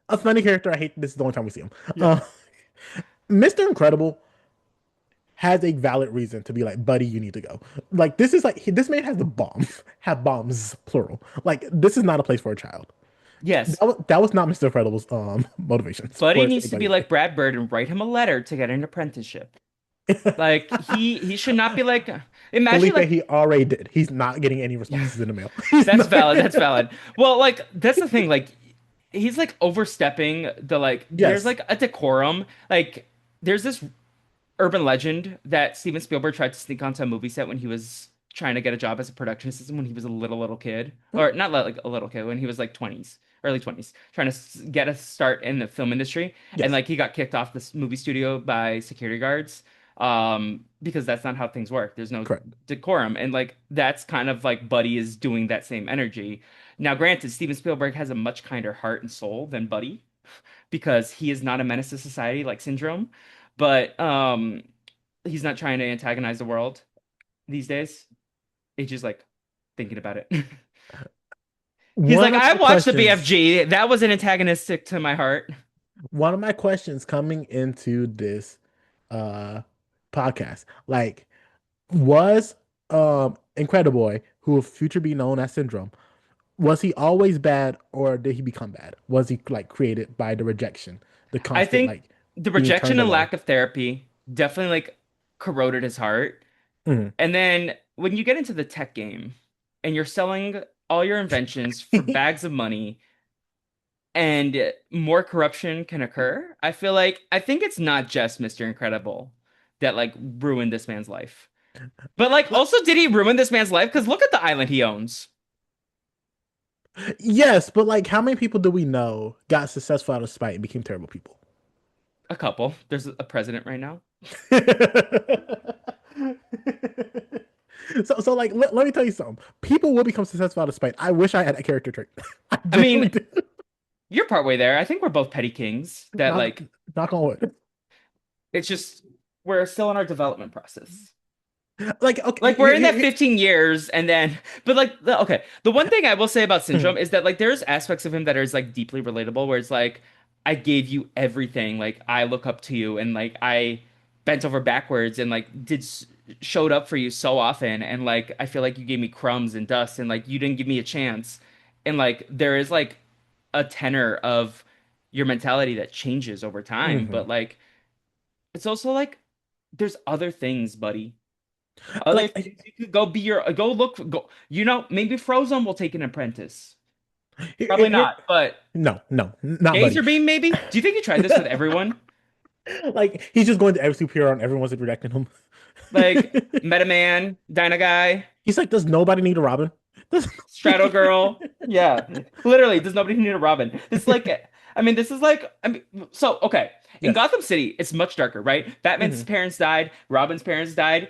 a funny character. I hate this is the only time we see him. Yeah. Uh, Mr. Incredible has a valid reason to be like, buddy, you need to go. Like this is like this man has the bomb, have bombs plural. Like this is not a place for a child. Yes. That was not Mr. Incredible's motivations Buddy for needs saving to be Buddy's like Brad Bird and write him a letter to get an apprenticeship. life. Like he should not be like imagine Felipe, like he already did. He's not getting any yeah, responses in the mail. He's that's not. valid. That's valid. Well, like that's the thing. Like he's like overstepping the like. There's Yes. like a decorum. Like there's this urban legend that Steven Spielberg tried to sneak onto a movie set when he was trying to get a job as a production assistant when he was a little kid, or not like a little kid when he was like 20s, early 20s, trying to get a start in the film industry, and Yes. like he got kicked off this movie studio by security guards, because that's not how things work. There's no Correct. decorum, and like that's kind of like Buddy is doing that same energy. Now, granted, Steven Spielberg has a much kinder heart and soul than Buddy because he is not a menace to society like Syndrome, but he's not trying to antagonize the world these days. He's just like thinking about it. He's like, One of I my watched the questions, BFG. That was an antagonistic to my heart. one of my questions coming into this uh podcast, like, was Incrediboy, who will future be known as Syndrome, was he always bad or did he become bad? Was he like created by the rejection, the I constant think like the being rejection turned and away? lack of therapy definitely like corroded his heart. Mhm. And then when you get into the tech game and you're selling all your inventions for bags of money and more corruption can occur, I think it's not just Mr. Incredible that like ruined this man's life. But like But also did he ruin this man's life? Because look at the island he owns. yes, but like how many people do we know got successful out of spite and became terrible people? A couple. There's a president right now. So like let me tell you something. People will become successful out of spite. I wish I had a character trait. I I mean, genuinely do. you're partway there. I think we're both petty kings that Knock, like knock on wood. it's just we're still in our development process. Like okay, Like we're in that 15 years and then but like okay, the one thing I will say about here- Syndrome is that like there's aspects of him that are like deeply relatable where it's like I gave you everything, like I look up to you and like I bent over backwards and like showed up for you so often and like I feel like you gave me crumbs and dust and like you didn't give me a chance. And like there is like a tenor of your mentality that changes over time, Mhm. but like it's also like there's other things, buddy. Other Like things you could go be your go look go maybe Frozen will take an apprentice. Here, Probably here, not, but no, no, not Buddy. Gazer beam, maybe? Do you think he tried this with everyone? Like he's just going to every superhero and everyone's rejecting him. Like Meta Man, Dyna Guy, He's like, does nobody need a Robin? Does Strato Girl. Yeah. Literally, does nobody need a Robin? This is like I mean, this is like I mean so okay. In yes. Gotham City, it's much darker, right? Batman's Hmm. parents died, Robin's parents died.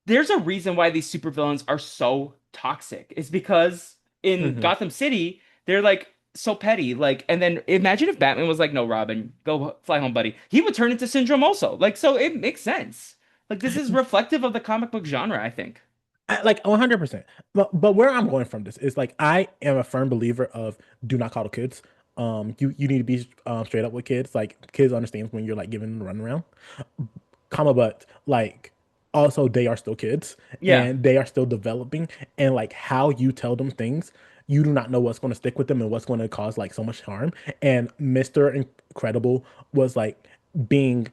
There's a reason why these supervillains are so toxic. It's because in Hmm. Gotham City, they're like so petty. Like, and then imagine if Batman was like, "No, Robin, go fly home, buddy." He would turn into Syndrome also. Like, so it makes sense. Like, this is reflective of the comic book genre, I think. Like 100%. But where I'm going from this is like I am a firm believer of do not coddle kids. You need to be straight up with kids. Like kids understand when you're like giving them a runaround. Comma, but like also they are still kids Yeah. and they are still developing, and like how you tell them things, you do not know what's going to stick with them and what's going to cause like so much harm. And Mr. Incredible was like being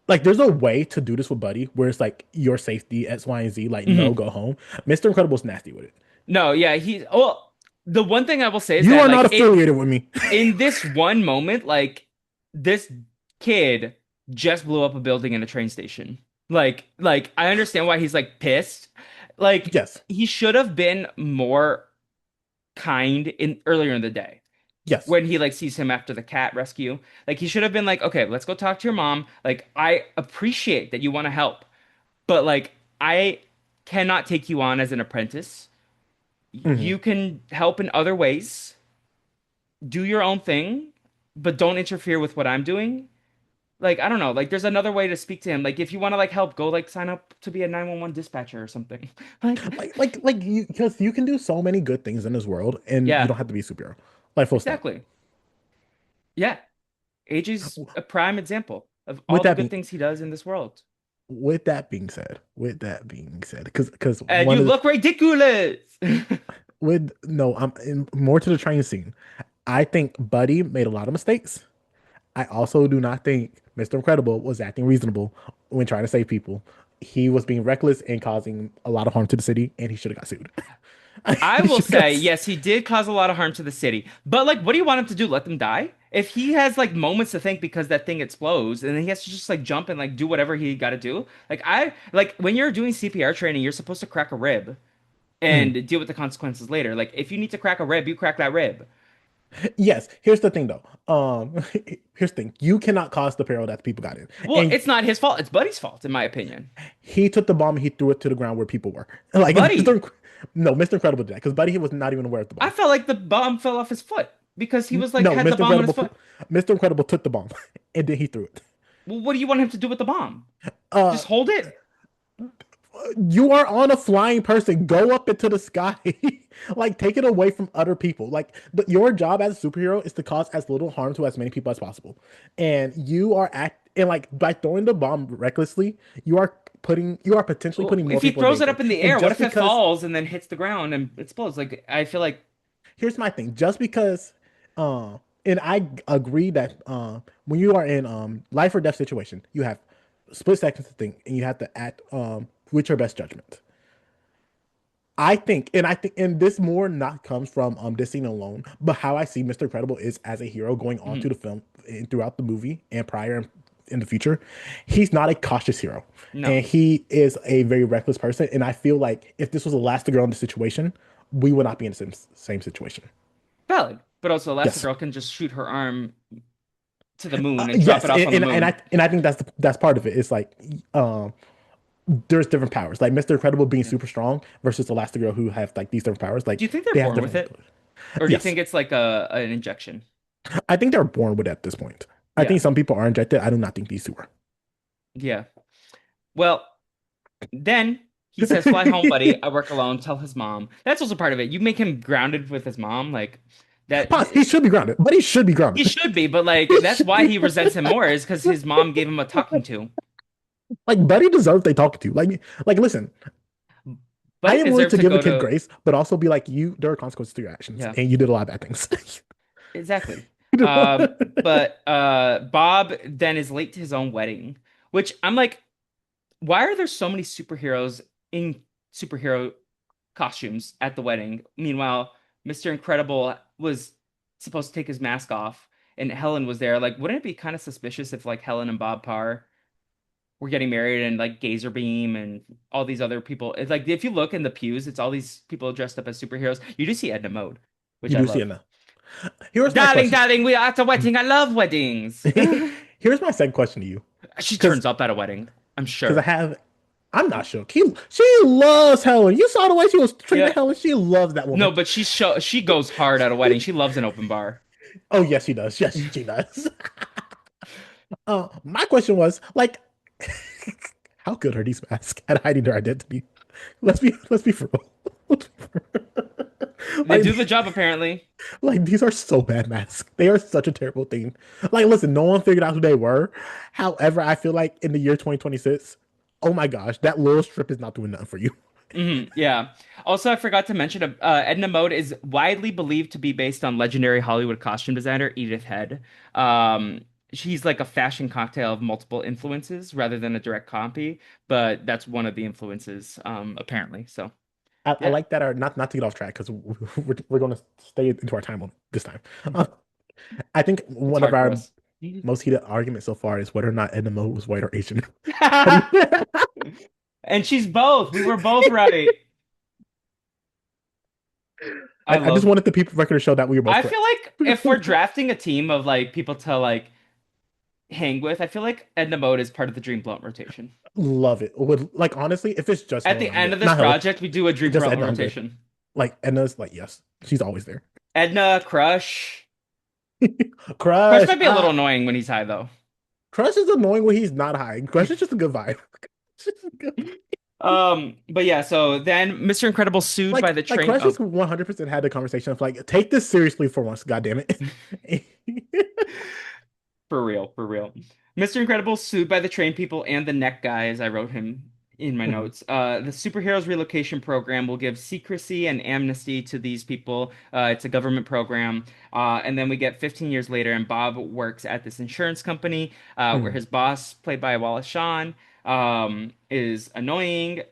like there's a way to do this with Buddy where it's like your safety X, Y, and Z, like no, Hmm. go home. Mr. Incredible's nasty with it. No, yeah, he. Well, the one thing I will say is You that are not like it affiliated with me. in this one moment, like this kid just blew up a building in a train station. Like I understand why he's like pissed. Like Yes. he should have been more kind in earlier in the day Yes. when he like sees him after the cat rescue. Like he should have been like, okay, let's go talk to your mom. Like I appreciate that you want to help, but like I cannot take you on as an apprentice. Hmm. You can help in other ways. Do your own thing, but don't interfere with what I'm doing. Like, I don't know. Like, there's another way to speak to him. Like, if you want to like help, go like sign up to be a 911 dispatcher or something. Like, Like you, because you can do so many good things in this world and you yeah, don't have to be a superhero. Like full stop. exactly. Yeah, AJ's a prime example of all With the that good being things he does in this world. with that being said, because And one you of the look ridiculous. with no, I'm in, more to the train scene. I think Buddy made a lot of mistakes. I also do not think Mr. Incredible was acting reasonable when trying to save people. He was being reckless and causing a lot of harm to the city, and he should have got sued. I He will should have got say, sued. yes, he did cause a lot of harm to the city. But like, what do you want him to do? Let them die? If he has like moments to think because that thing explodes, and then he has to just like jump and like do whatever he got to do. Like I like when you're doing CPR training, you're supposed to crack a rib Mhm. and deal with the consequences later. Like if you need to crack a rib, you crack that rib. Yes, here's the thing though. Here's the thing. You cannot cause the peril that the people got in. Well, And it's not his fault. It's Buddy's fault, in my opinion. he took the bomb and he threw it to the ground where people were. Like Buddy, Mr. Incredible did that because Buddy was not even aware of the I bomb. felt like the bomb fell off his foot because he was like No, had the bomb on his foot. Mr. Incredible took the bomb and then he threw it. Well, what do you want him to do with the bomb? Uh, Just hold it? you are on a flying person. Go up into the sky. Like take it away from other people. Like your job as a superhero is to cause as little harm to as many people as possible. And you are act and like by throwing the bomb recklessly, you are potentially Well, putting more if he people in throws it danger. up in the And air, what just if it because falls and then hits the ground and explodes? Like I feel like here's my thing, just because and I agree that when you are in life or death situation, you have split seconds to think and you have to act with your best judgment. I think, and this more not comes from this scene alone, but how I see Mr. Incredible is as a hero going on to mhm, the film and throughout the movie and prior and in the future. He's not a cautious hero, no. and he is a very reckless person. And I feel like if this was Elastigirl in the situation, we would not be in the same situation. Valid. But also Yes, Elastigirl can just shoot her arm to the moon and drop yes, it off on the moon. and I think that's part of it. It's like um, there's different powers. Like Mr. Incredible being Yeah. super strong versus Elastigirl who have like these different powers. Do Like you think they're they have born with different it? abilities. Or do you Yes, think it's like a an injection? I think they're born with it at this point. I Yeah. think some people are injected. I do not think these two are. Yeah. Well, then he says, "Fly home, buddy. I work alone. Tell his mom." That's also part of it. You make him grounded with his mom, like that. Pause. He should be grounded, but he should be He grounded. should be, but like He that's should why be he resents him grounded. more is because his mom gave him a talking to. Like Buddy deserves they talking to. Like listen, I Buddy am willing deserves to to give a go kid to. grace, but also be like, you, there are consequences to your actions, Yeah, and you did a lot of bad things. exactly. You did a Um, lot- but Bob then is late to his own wedding, which I'm like, why are there so many superheroes in superhero costumes at the wedding? Meanwhile, Mr. Incredible was supposed to take his mask off and Helen was there. Like, wouldn't it be kind of suspicious if like Helen and Bob Parr were getting married and like Gazer Beam and all these other people? It's like if you look in the pews, it's all these people dressed up as superheroes. You do see Edna Mode, which You I do see it love. now. Here's my Darling, question. darling, we are at a wedding. I love weddings. Here's my second question to you, She because turns up at a wedding, I'm because I sure. have. I'm not sure. She loves Helen. You saw the way she was treating Yeah. Helen. She loves that woman. No, but she goes hard at a wedding. She loves an open bar. Oh yes, she does. Yes, she does. My question was like, how good are these masks at hiding their identity? Let's be for real. Let's be for real. They do the job apparently. Like these are so bad masks. They are such a terrible thing. Like, listen, no one figured out who they were. However, I feel like in the year 2026, oh my gosh, that little strip is not doing nothing for you. Yeah. Also, I forgot to mention Edna Mode is widely believed to be based on legendary Hollywood costume designer Edith Head. She's like a fashion cocktail of multiple influences rather than a direct copy, but that's one of the influences, apparently. So, I yeah, like that. Our not to get off track because we're going to stay into our time on this time. it's Uh, I think one of hard for our us. most heated arguments so far is whether or not Edna Mode was white or Asian. How do you? And she's both. We were both right. I I just love. wanted the people record to show that we were both I feel correct. like if we're drafting a team of like people to like hang with, I feel like Edna Mode is part of the Dream Blunt rotation. Love it. Would like honestly, if it's just At Helen, the I'm end good. of this Not Helen, project, we do a Dream just Blunt Edna, I'm good. rotation. Like Edna's like yes, she's always there. Edna, Crush. Crush Crush, might be a little annoying when he's high though. Crush is annoying when he's not high. Crush is just a good vibe. It's just a good- But yeah, so then Mr. Incredible sued by the like train. Crush Oh, just 100% had the conversation of like take this seriously for once, god damn it. for real, for real. Mr. Incredible sued by the train people and the neck guy, as I wrote him in my Mhm, notes. The superheroes relocation program will give secrecy and amnesty to these people. It's a government program. And then we get 15 years later, and Bob works at this insurance company where mhm. his boss, played by Wallace Shawn, is annoying.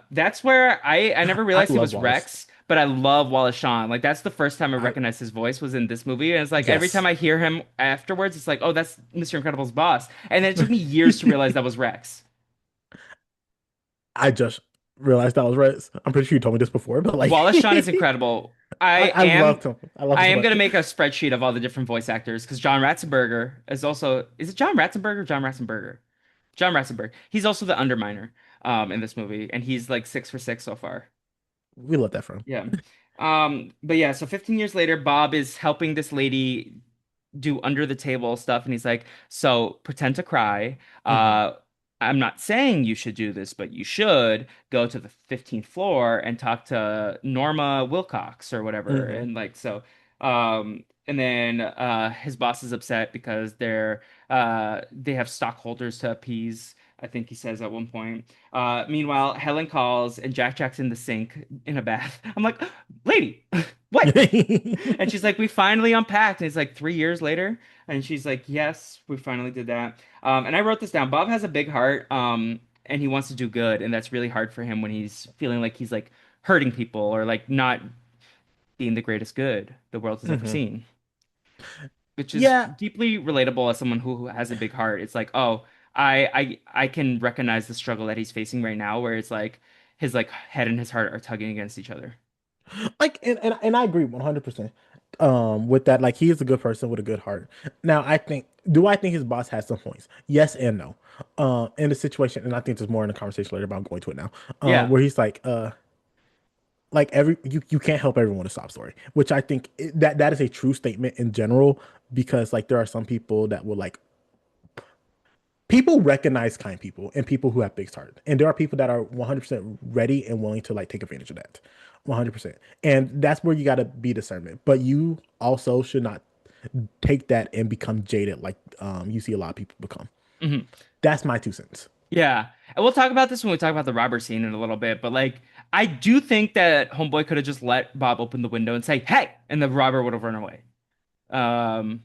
That's where I never I realized he love was Wallace. Rex. But I love Wallace Shawn. Like that's the first time I recognized his voice was in this movie. And it's like every time Yes. I hear him afterwards, it's like, oh, that's Mr. Incredible's boss. And then it took me years to realize that was Rex. I just realized that was right. I'm pretty sure you told me this before, but like Wallace Shawn is incredible. I loved him. I loved I him so am much. gonna make a spreadsheet of all the different voice actors because John Ratzenberger is also, is it John Ratzenberger or John Ratzenberger? John Ratzenberg. He's also the Underminer in this movie, and he's like 6 for 6 so far. We love that from. Yeah. But yeah, so 15 years later, Bob is helping this lady do under the table stuff, and he's like, so pretend to cry. Hmm. I'm not saying you should do this, but you should go to the 15th floor and talk to Norma Wilcox or whatever. Hmm. And like so and then his boss is upset because they have stockholders to appease. I think he says at one point. Meanwhile, Helen calls and Jack's in the sink in a bath. I'm like, lady, what? And she's like, we finally unpacked. And it's like 3 years later. And she's like, yes, we finally did that. And I wrote this down. Bob has a big heart, and he wants to do good. And that's really hard for him when he's feeling like he's like hurting people or like not being the greatest good the world has ever Hmm. seen, which is Yeah, deeply relatable as someone who has a big heart. It's like, oh, I can recognize the struggle that he's facing right now, where it's like his like head and his heart are tugging against each other. like and I agree 100% with that. Like he is a good person with a good heart. Now I think his boss has some points? Yes and no. In the situation, and I think there's more in the conversation later, but I'm going to it now. Yeah. Where he's like you can't help everyone a sob story, which I think that is a true statement in general, because like there are some people that will like people recognize kind people and people who have big heart, and there are people that are 100% ready and willing to like take advantage of that 100%, and that's where you got to be discernment, but you also should not take that and become jaded like you see a lot of people become. Mhm. That's my 2 cents. Yeah. And we'll talk about this when we talk about the robber scene in a little bit, but like I do think that Homeboy could have just let Bob open the window and say, "Hey," and the robber would have run away. Um,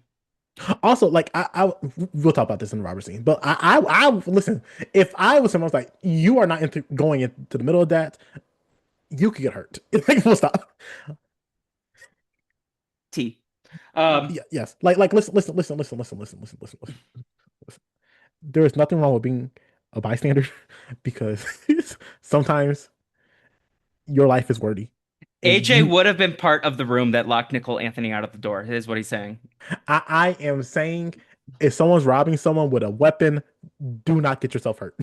Also, like I we'll talk about this in the robber scene, but I listen. If I was someone, I was like, you are not going into the middle of that, you could get hurt. Like, we'll stop. T. Um, Yes. Listen. There is nothing wrong with being a bystander because sometimes your life is worthy. And AJ you, would have been part of the room that locked Nicole Anthony out of the door, is what he's saying. I am saying if someone's robbing someone with a weapon, do not get yourself hurt.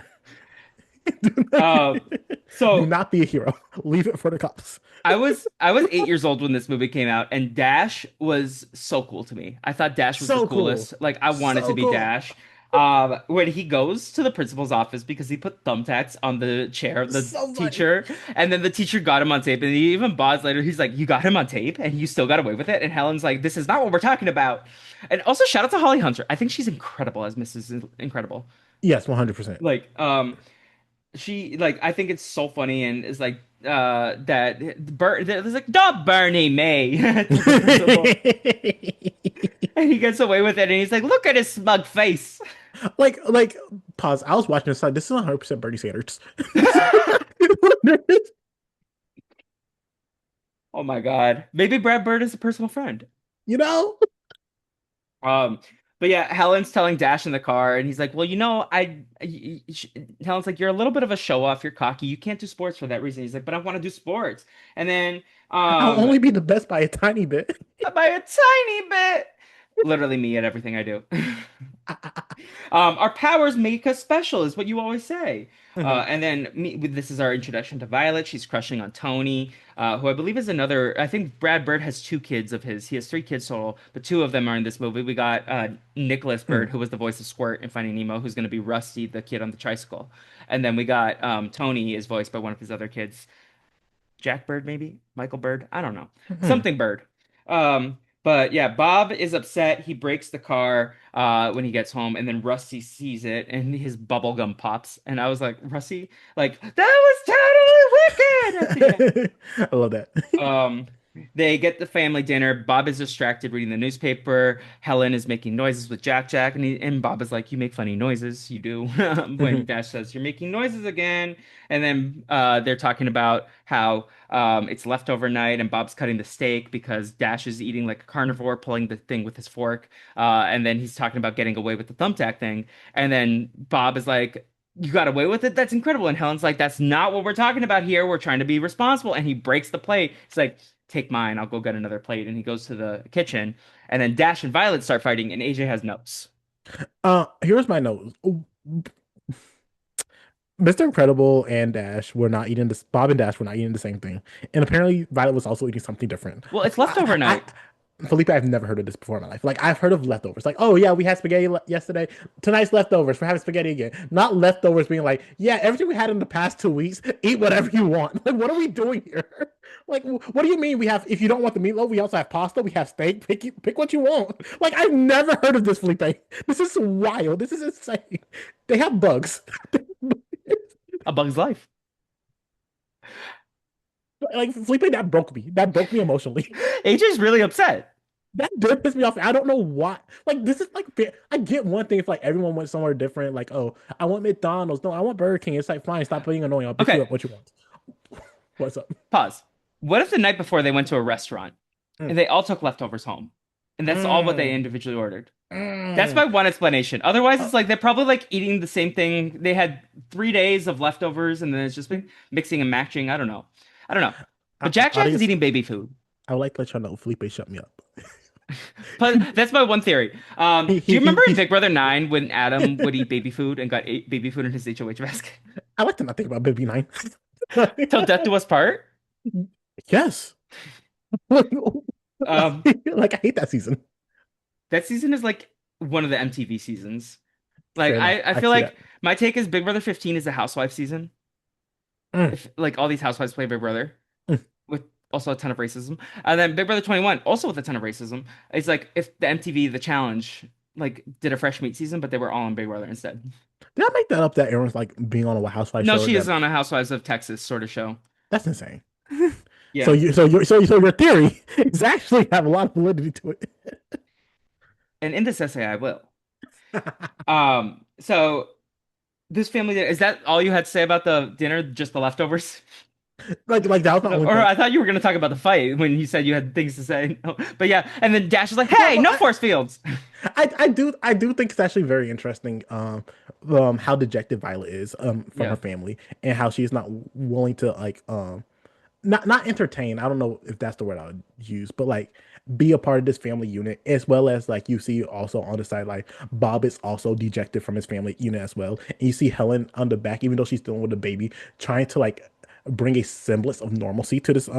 Do not, Uh, do so not be a hero. Leave it for the cops. I was 8 years old when this movie came out, and Dash was so cool to me. I thought Dash was the So cool. coolest. Like I wanted to So be cool. Dash. When he goes to the principal's office because he put thumbtacks on the chair of the So funny. teacher, and then the teacher got him on tape, and he even bods later. He's like, "You got him on tape, and you still got away with it." And Helen's like, "This is not what we're talking about." And also shout out to Holly Hunter. I think she's incredible as Mrs. Incredible. Yes, 100%. Like, she like I think it's so funny and it's like that there's like don't Bernie May to the principal and he gets away with it and he's like look at his smug face. like, pause. I was watching this like this is 100% Bernie Sanders. Oh my God, maybe Brad Bird is a personal friend. You know? um but yeah, Helen's telling Dash in the car and he's like well Helen's like you're a little bit of a show off, you're cocky, you can't do sports for that reason. He's like but I want to do sports. And then I'll only be the best by a tiny bit. by a tiny bit. Literally me at everything I do. Our powers make us special, is what you always say. Mhm. And then this is our introduction to Violet. She's crushing on Tony, who I believe is another. I think Brad Bird has two kids of his. He has three kids total, but two of them are in this movie. We got Nicholas Bird, Mhm. who was the voice of Squirt in Finding Nemo, who's going to be Rusty, the kid on the tricycle. And then we got Tony is voiced by one of his other kids. Jack Bird, maybe Michael Bird. I don't know, Mhm. something Bird. But yeah, Bob is upset. He breaks the car when he gets home, and then Rusty sees it, and his bubble gum pops. And I was like, Rusty, like that was totally wicked at the end. I love that. Um, they get the family dinner. Bob is distracted reading the newspaper. Helen is making noises with Jack, and Bob is like, "You make funny noises, you do." When Mhm. Dash says, "You're making noises again," and then they're talking about how it's leftover night, and Bob's cutting the steak because Dash is eating like a carnivore, pulling the thing with his fork, and then he's talking about getting away with the thumbtack thing, and then Bob is like. You got away with it? That's incredible. And Helen's like, that's not what we're talking about here. We're trying to be responsible. And he breaks the plate. It's like, take mine. I'll go get another plate. And he goes to the kitchen. And then Dash and Violet start fighting, and AJ has notes. Here's my note. Mr. Incredible and Dash were not eating this. Bob and Dash were not eating the same thing, and apparently Violet was also eating something different. Well, it's leftover night. Felipe, I've never heard of this before in my life. Like I've heard of leftovers. Like, oh yeah, we had spaghetti yesterday. Tonight's leftovers. We're having spaghetti again. Not leftovers being like, yeah, everything we had in the past 2 weeks. Eat whatever you want. Like, what are we doing here? Like, what do you mean we have? If you don't want the meatloaf, we also have pasta. We have steak. Pick what you want. Like, I've never heard of this, Felipe. This is wild. This is insane. They have bugs. A Bug's Life. Like Felipe, that broke me. That broke me emotionally. AJ's really upset. That did piss me off. I don't know why. Like this is like I get one thing if like everyone went somewhere different. Like oh, I want McDonald's. No, I want Burger King. It's like fine. Stop being annoying. I'll pick you Okay, up. What you want? What's up? pause. What if the night before they went to a restaurant Mm, and they all took leftovers home? And that's all what they mm, individually ordered. That's mm. my one explanation. Otherwise, Uh, it's like they're probably like eating the same thing. They had 3 days of leftovers and then it's just been mixing and matching. I don't know. I don't know. But Jack is audience, eating baby food. I would like to let you know Felipe shut me up. But that's my one theory. He, Do he, you he, remember in he's, Big Brother 9 when Adam would eat baby food and got baby food in his HOH basket? I like to not think about Baby Nine. Till death do us part? Yes. Like, Um, like I hate that season. that season is like one of the MTV seasons. Like Fair enough. I I feel see like that. my take is Big Brother 15 is the housewife season. Mm, If like all these housewives play Big Brother mm. with also a ton of racism. And then Big Brother 21 also with a ton of racism. It's like if the MTV The Challenge like did a fresh meat season, but they were all in Big Brother instead. Did I make that up that Aaron's like being on a housewife No, show? she That is on a Housewives of Texas sort of show. that's insane. So Yeah. your theory is actually have a lot of validity to it. And in this essay I will. So this family dinner, is that all you had to say about the dinner? Just the leftovers? Like that was my only Or point. I thought you were going to talk about the fight when you said you had things to say. No. But yeah, and then Dash is like, Well, "Hey, well, no force fields." I do think it's actually very interesting how dejected Violet is from her Yeah. family and how she's not willing to like not entertain. I don't know if that's the word I would use, but like be a part of this family unit as well as like you see also on the side like Bob is also dejected from his family unit as well. And you see Helen on the back, even though she's dealing with a baby, trying to like bring a semblance of normalcy to this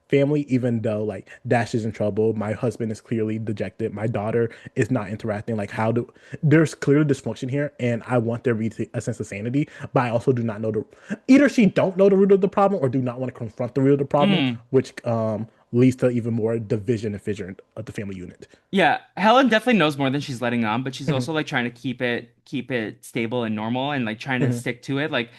family, even though like Dash is in trouble. My husband is clearly dejected. My daughter is not interacting. Like how do there's clear dysfunction here, and I want there to be a sense of sanity, but I also do not know the either she don't know the root of the problem or do not want to confront the root of the problem, Mm. which leads to even more division and fission of the family unit. Yeah, Helen definitely knows more than she's letting on, but she's Mhm, also like trying to keep it stable and normal and like trying to mhm. stick to it. Like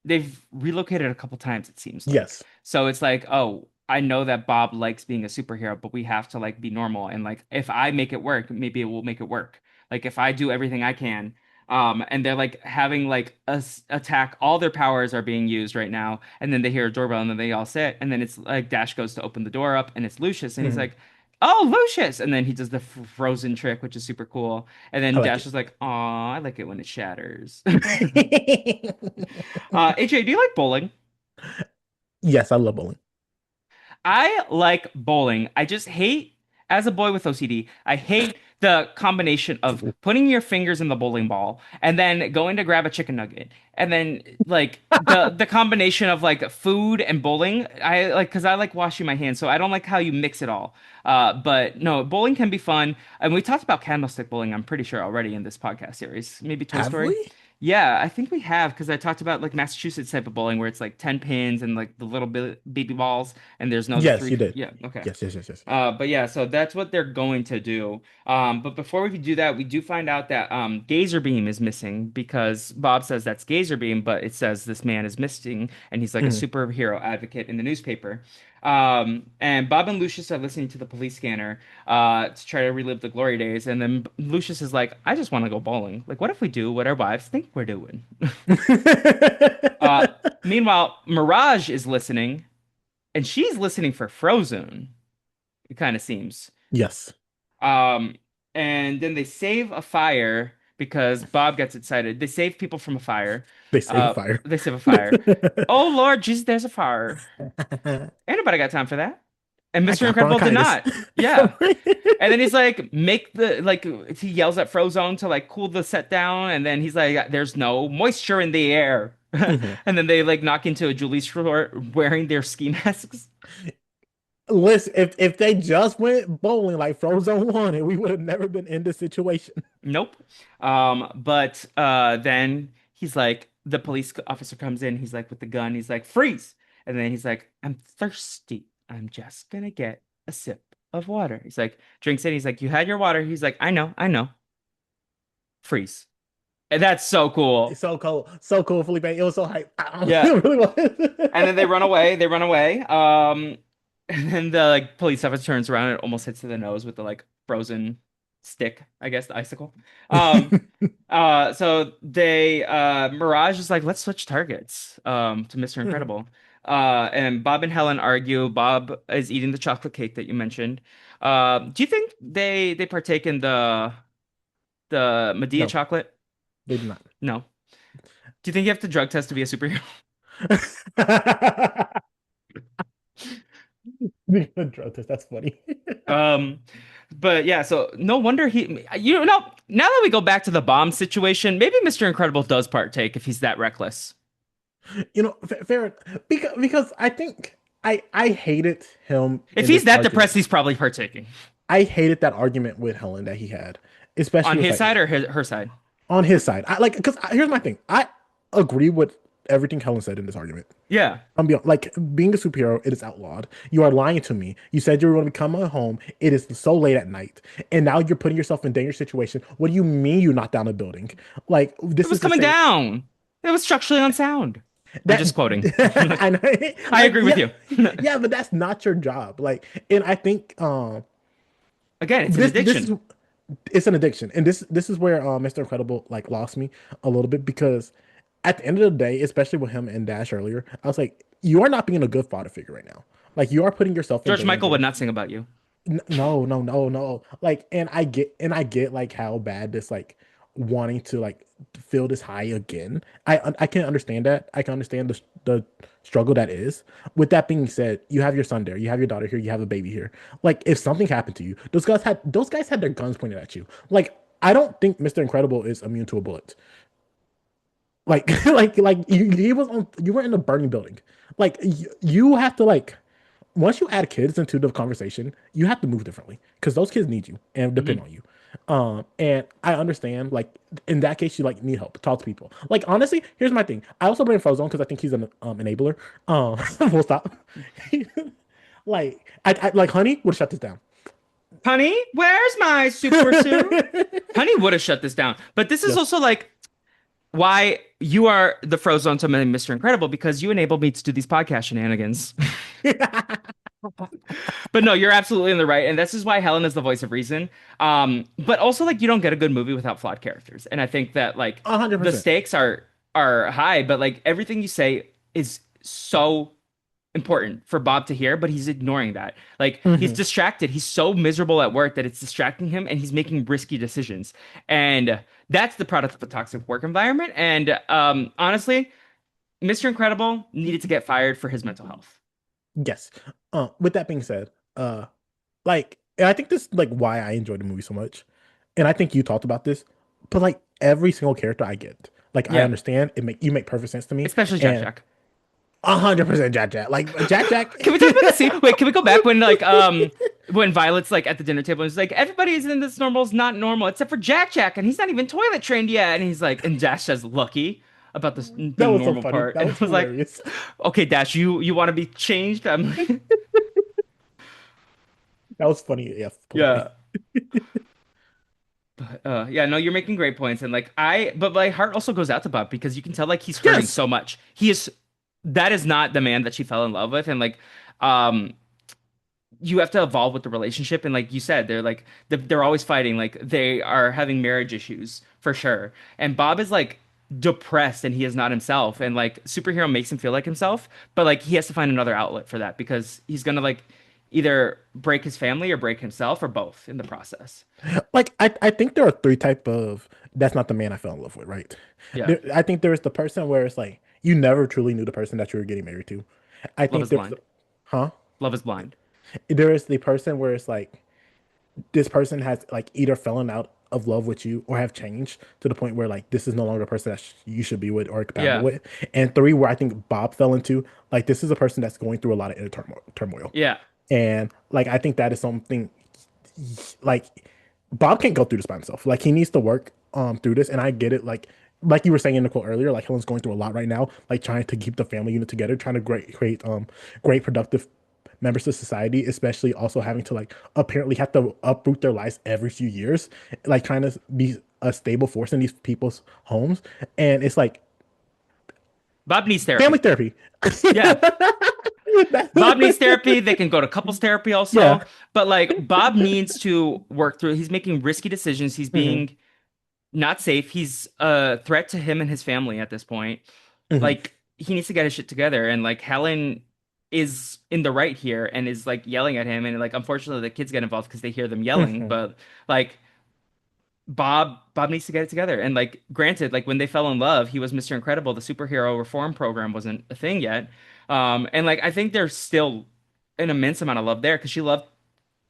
they've relocated a couple times, it seems like. Yes. So it's like, oh, I know that Bob likes being a superhero, but we have to like be normal. And like, if I make it work, maybe it will make it work. Like, if I do everything I can, and they're like having like us attack, all their powers are being used right now. And then they hear a doorbell and then they all sit. And then it's like Dash goes to open the door up and it's Lucius. And he's Mhm. like, oh, Lucius. And then he does the frozen trick, which is super cool. And I then like Dash it. is like, aw, I like it when it shatters. AJ, do you like bowling? Yes, I love bowling. I like bowling. I just hate, as a boy with OCD, I hate the combination of putting your fingers in the bowling ball and then going to grab a chicken nugget. And then like the combination of like food and bowling, I like because I like washing my hands, so I don't like how you mix it all. But no, bowling can be fun. And we talked about candlestick bowling, I'm pretty sure already in this podcast series. Maybe Toy Have Story. we? Yeah, I think we have because I talked about like Massachusetts type of bowling where it's like 10 pins and like the little baby balls and there's no the Yes, three. you did. Yeah, okay. Yes, yes, yes, yes. But yeah, so that's what they're going to do. But before we do that, we do find out that Gazer Beam is missing because Bob says that's Gazer Beam, but it says this man is missing, and he's like a Mhm. superhero advocate in the newspaper. And Bob and Lucius are listening to the police scanner to try to relive the glory days, and then Lucius is like, "I just want to go bowling. Like, what if we do what our wives think we're doing?" Uh, Meanwhile, Mirage is listening, and she's listening for Frozen. It kind of seems. Yes, Um, and then they save a fire because Bob gets excited. They save people from a fire. they save a fire. They save a fire. Oh Lord Jesus, there's a fire. Ain't nobody got time for that. And I Mr. got Incredible did bronchitis. not. Yeah. And then he's like, make the like he yells at Frozone to like cool the set down, and then he's like, there's no moisture in the air. Mhm. And then they like knock into a Julie's store wearing their ski masks. Listen, if they just went bowling like Frozen wanted, we would have never been in this situation. Nope. But then he's like, the police officer comes in, he's like with the gun, he's like, freeze. And then he's like, I'm thirsty. I'm just gonna get a sip of water. He's like, drinks it. He's like, you had your water. He's like, I know. Freeze. And that's so It's cool. so cool, Felipe. It was so hype. Yeah. It really And then they was. run away. They run away. And then the like police officer turns around and almost hits to the nose with the like frozen stick, I guess, the icicle. Um, so they Mirage is like, let's switch targets to Mr. Incredible. And Bob and Helen argue. Bob is eating the chocolate cake that you mentioned. Do you think they partake in the Medea No, chocolate? they did not. No. Do you think you have to drug test to be a superhero? The drug test, that's funny. Um, but yeah, so no wonder now that we go back to the bomb situation, maybe Mr. Incredible does partake if he's that reckless. Fair because I think I hated him If in he's this that depressed, argument. he's probably partaking. I hated that argument with Helen that he had, On especially was his like side or her side? on his side. I like because here's my thing. I agree with everything Helen said in this argument. Yeah. I'm beyond, like being a superhero, it is outlawed. You are lying to me. You said you were going to come home. It is so late at night, and now you're putting yourself in dangerous situation. What do you mean you knocked down a building? Like It this was is the coming same down. It was structurally unsound. I'm that just quoting. I know, I like agree with yeah, you. yeah, but that's not your job. Like, and I think Again, it's an this is addiction. it's an addiction, and this is where Mr. Incredible like lost me a little bit because at the end of the day, especially with him and Dash earlier, I was like. you are not being a good father figure right now. Like you are putting yourself in George Michael would danger. not sing about you. No, no, no, no. Like, and I get like how bad this like wanting to like feel this high again. I can understand that. I can understand the struggle that is. With that being said, you have your son there, you have your daughter here, you have a baby here. Like, if something happened to you, those guys had their guns pointed at you. Like, I don't think Mr. Incredible is immune to a bullet. Like, he was on. You were in a burning building. Like, you have to like once you add kids into the conversation, you have to move differently because those kids need you and depend Hmm. on you. And I understand, like in that case, you like need help, talk to people. Like honestly, here's my thing. I also blame Frozone because I think he's an enabler. Full stop. Like I like Honey would have shut this down. Honey, where's my super suit? Honey would have shut this down. But this is Yes. also like why you are the Frozone to my Mr. Incredible because you enabled me to do these podcast shenanigans. But no, you're absolutely in the right, and this is why Helen is the voice of reason. But also like you don't get a good movie without flawed characters, and I think that like 100%. the stakes are high, but like everything you say is so important for Bob to hear, but he's ignoring that. Like he's Hmm. distracted. He's so miserable at work that it's distracting him, and he's making risky decisions, and that's the product of a toxic work environment. And honestly, Mr. Incredible needed to get fired for his mental health. Yes. With that being said, like, and I think this is like why I enjoy the movie so much. And I think you talked about this, but like every single character I get, like I Yeah, understand it make you make perfect sense to me. especially Jack And Jack. 100% Jack Jack. Like Jack Jack. Can we talk about the scene? Wait, can we go back when Violet's like at the dinner table and she's like, everybody's in this normal's not normal except for Jack Jack and he's not even toilet trained yet. And he's like, and Dash says lucky about this That being was so normal funny. part. That And was it was like, hilarious. okay, Dash, you want to be changed? I'm like, That was funny. Yes, politely. yeah. But yeah, no, you're making great points. And like but my heart also goes out to Bob because you can tell like he's hurting Yes. so much. He is that is not the man that she fell in love with. And like um you have to evolve with the relationship and like you said they're like they're always fighting like they are having marriage issues for sure and Bob is like depressed and he is not himself and like superhero makes him feel like himself but like he has to find another outlet for that because he's gonna like either break his family or break himself or both in the process. Like I think there are three type of that's not the man I fell in love with, right? Yeah, I think there is the person where it's like you never truly knew the person that you were getting married to. I love think is there's blind. huh? Love is blind. There is the person where it's like this person has like either fallen out of love with you or have changed to the point where like this is no longer a person that you should be with or compatible Yeah, with. And three, where I think Bob fell into like this is a person that's going through a lot of inner turmoil. yeah. And like I think that is something like Bob can't go through this by himself. Like he needs to work through this. And I get it. Like you were saying in the quote earlier, like Helen's going through a lot right now, like trying to keep the family unit together, trying to create great productive members of society, especially also having to like apparently have to uproot their lives every few years, like trying to be a stable force in these people's homes. And it's like Bob needs family therapy. therapy. Yeah, Bob needs therapy. They can go to couples therapy Yeah. also. But like Bob needs to work through. He's making risky decisions. He's Hmm. being not safe. He's a threat to him and his family at this point. Hmm. Like he needs to get his shit together. And like Helen is in the right here and is like yelling at him. And like unfortunately the kids get involved because they hear them yelling. Hmm. But like Bob needs to get it together. And like granted, like when they fell in love, he was Mr. Incredible. The superhero reform program wasn't a thing yet. And like I think there's still an immense amount of love there because she loved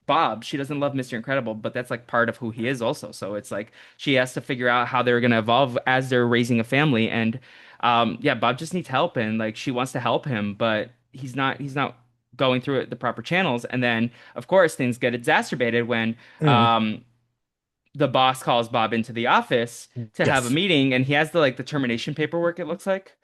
Bob. She doesn't love Mr. Incredible, but that's like part of who he is also. So it's like she has to figure out how they're gonna evolve as they're raising a family. And yeah, Bob just needs help and like she wants to help him, but he's not going through it the proper channels. And then of course things get exacerbated when Hmm. um the boss calls Bob into the office to have a Yes, meeting and he has the termination paperwork it looks like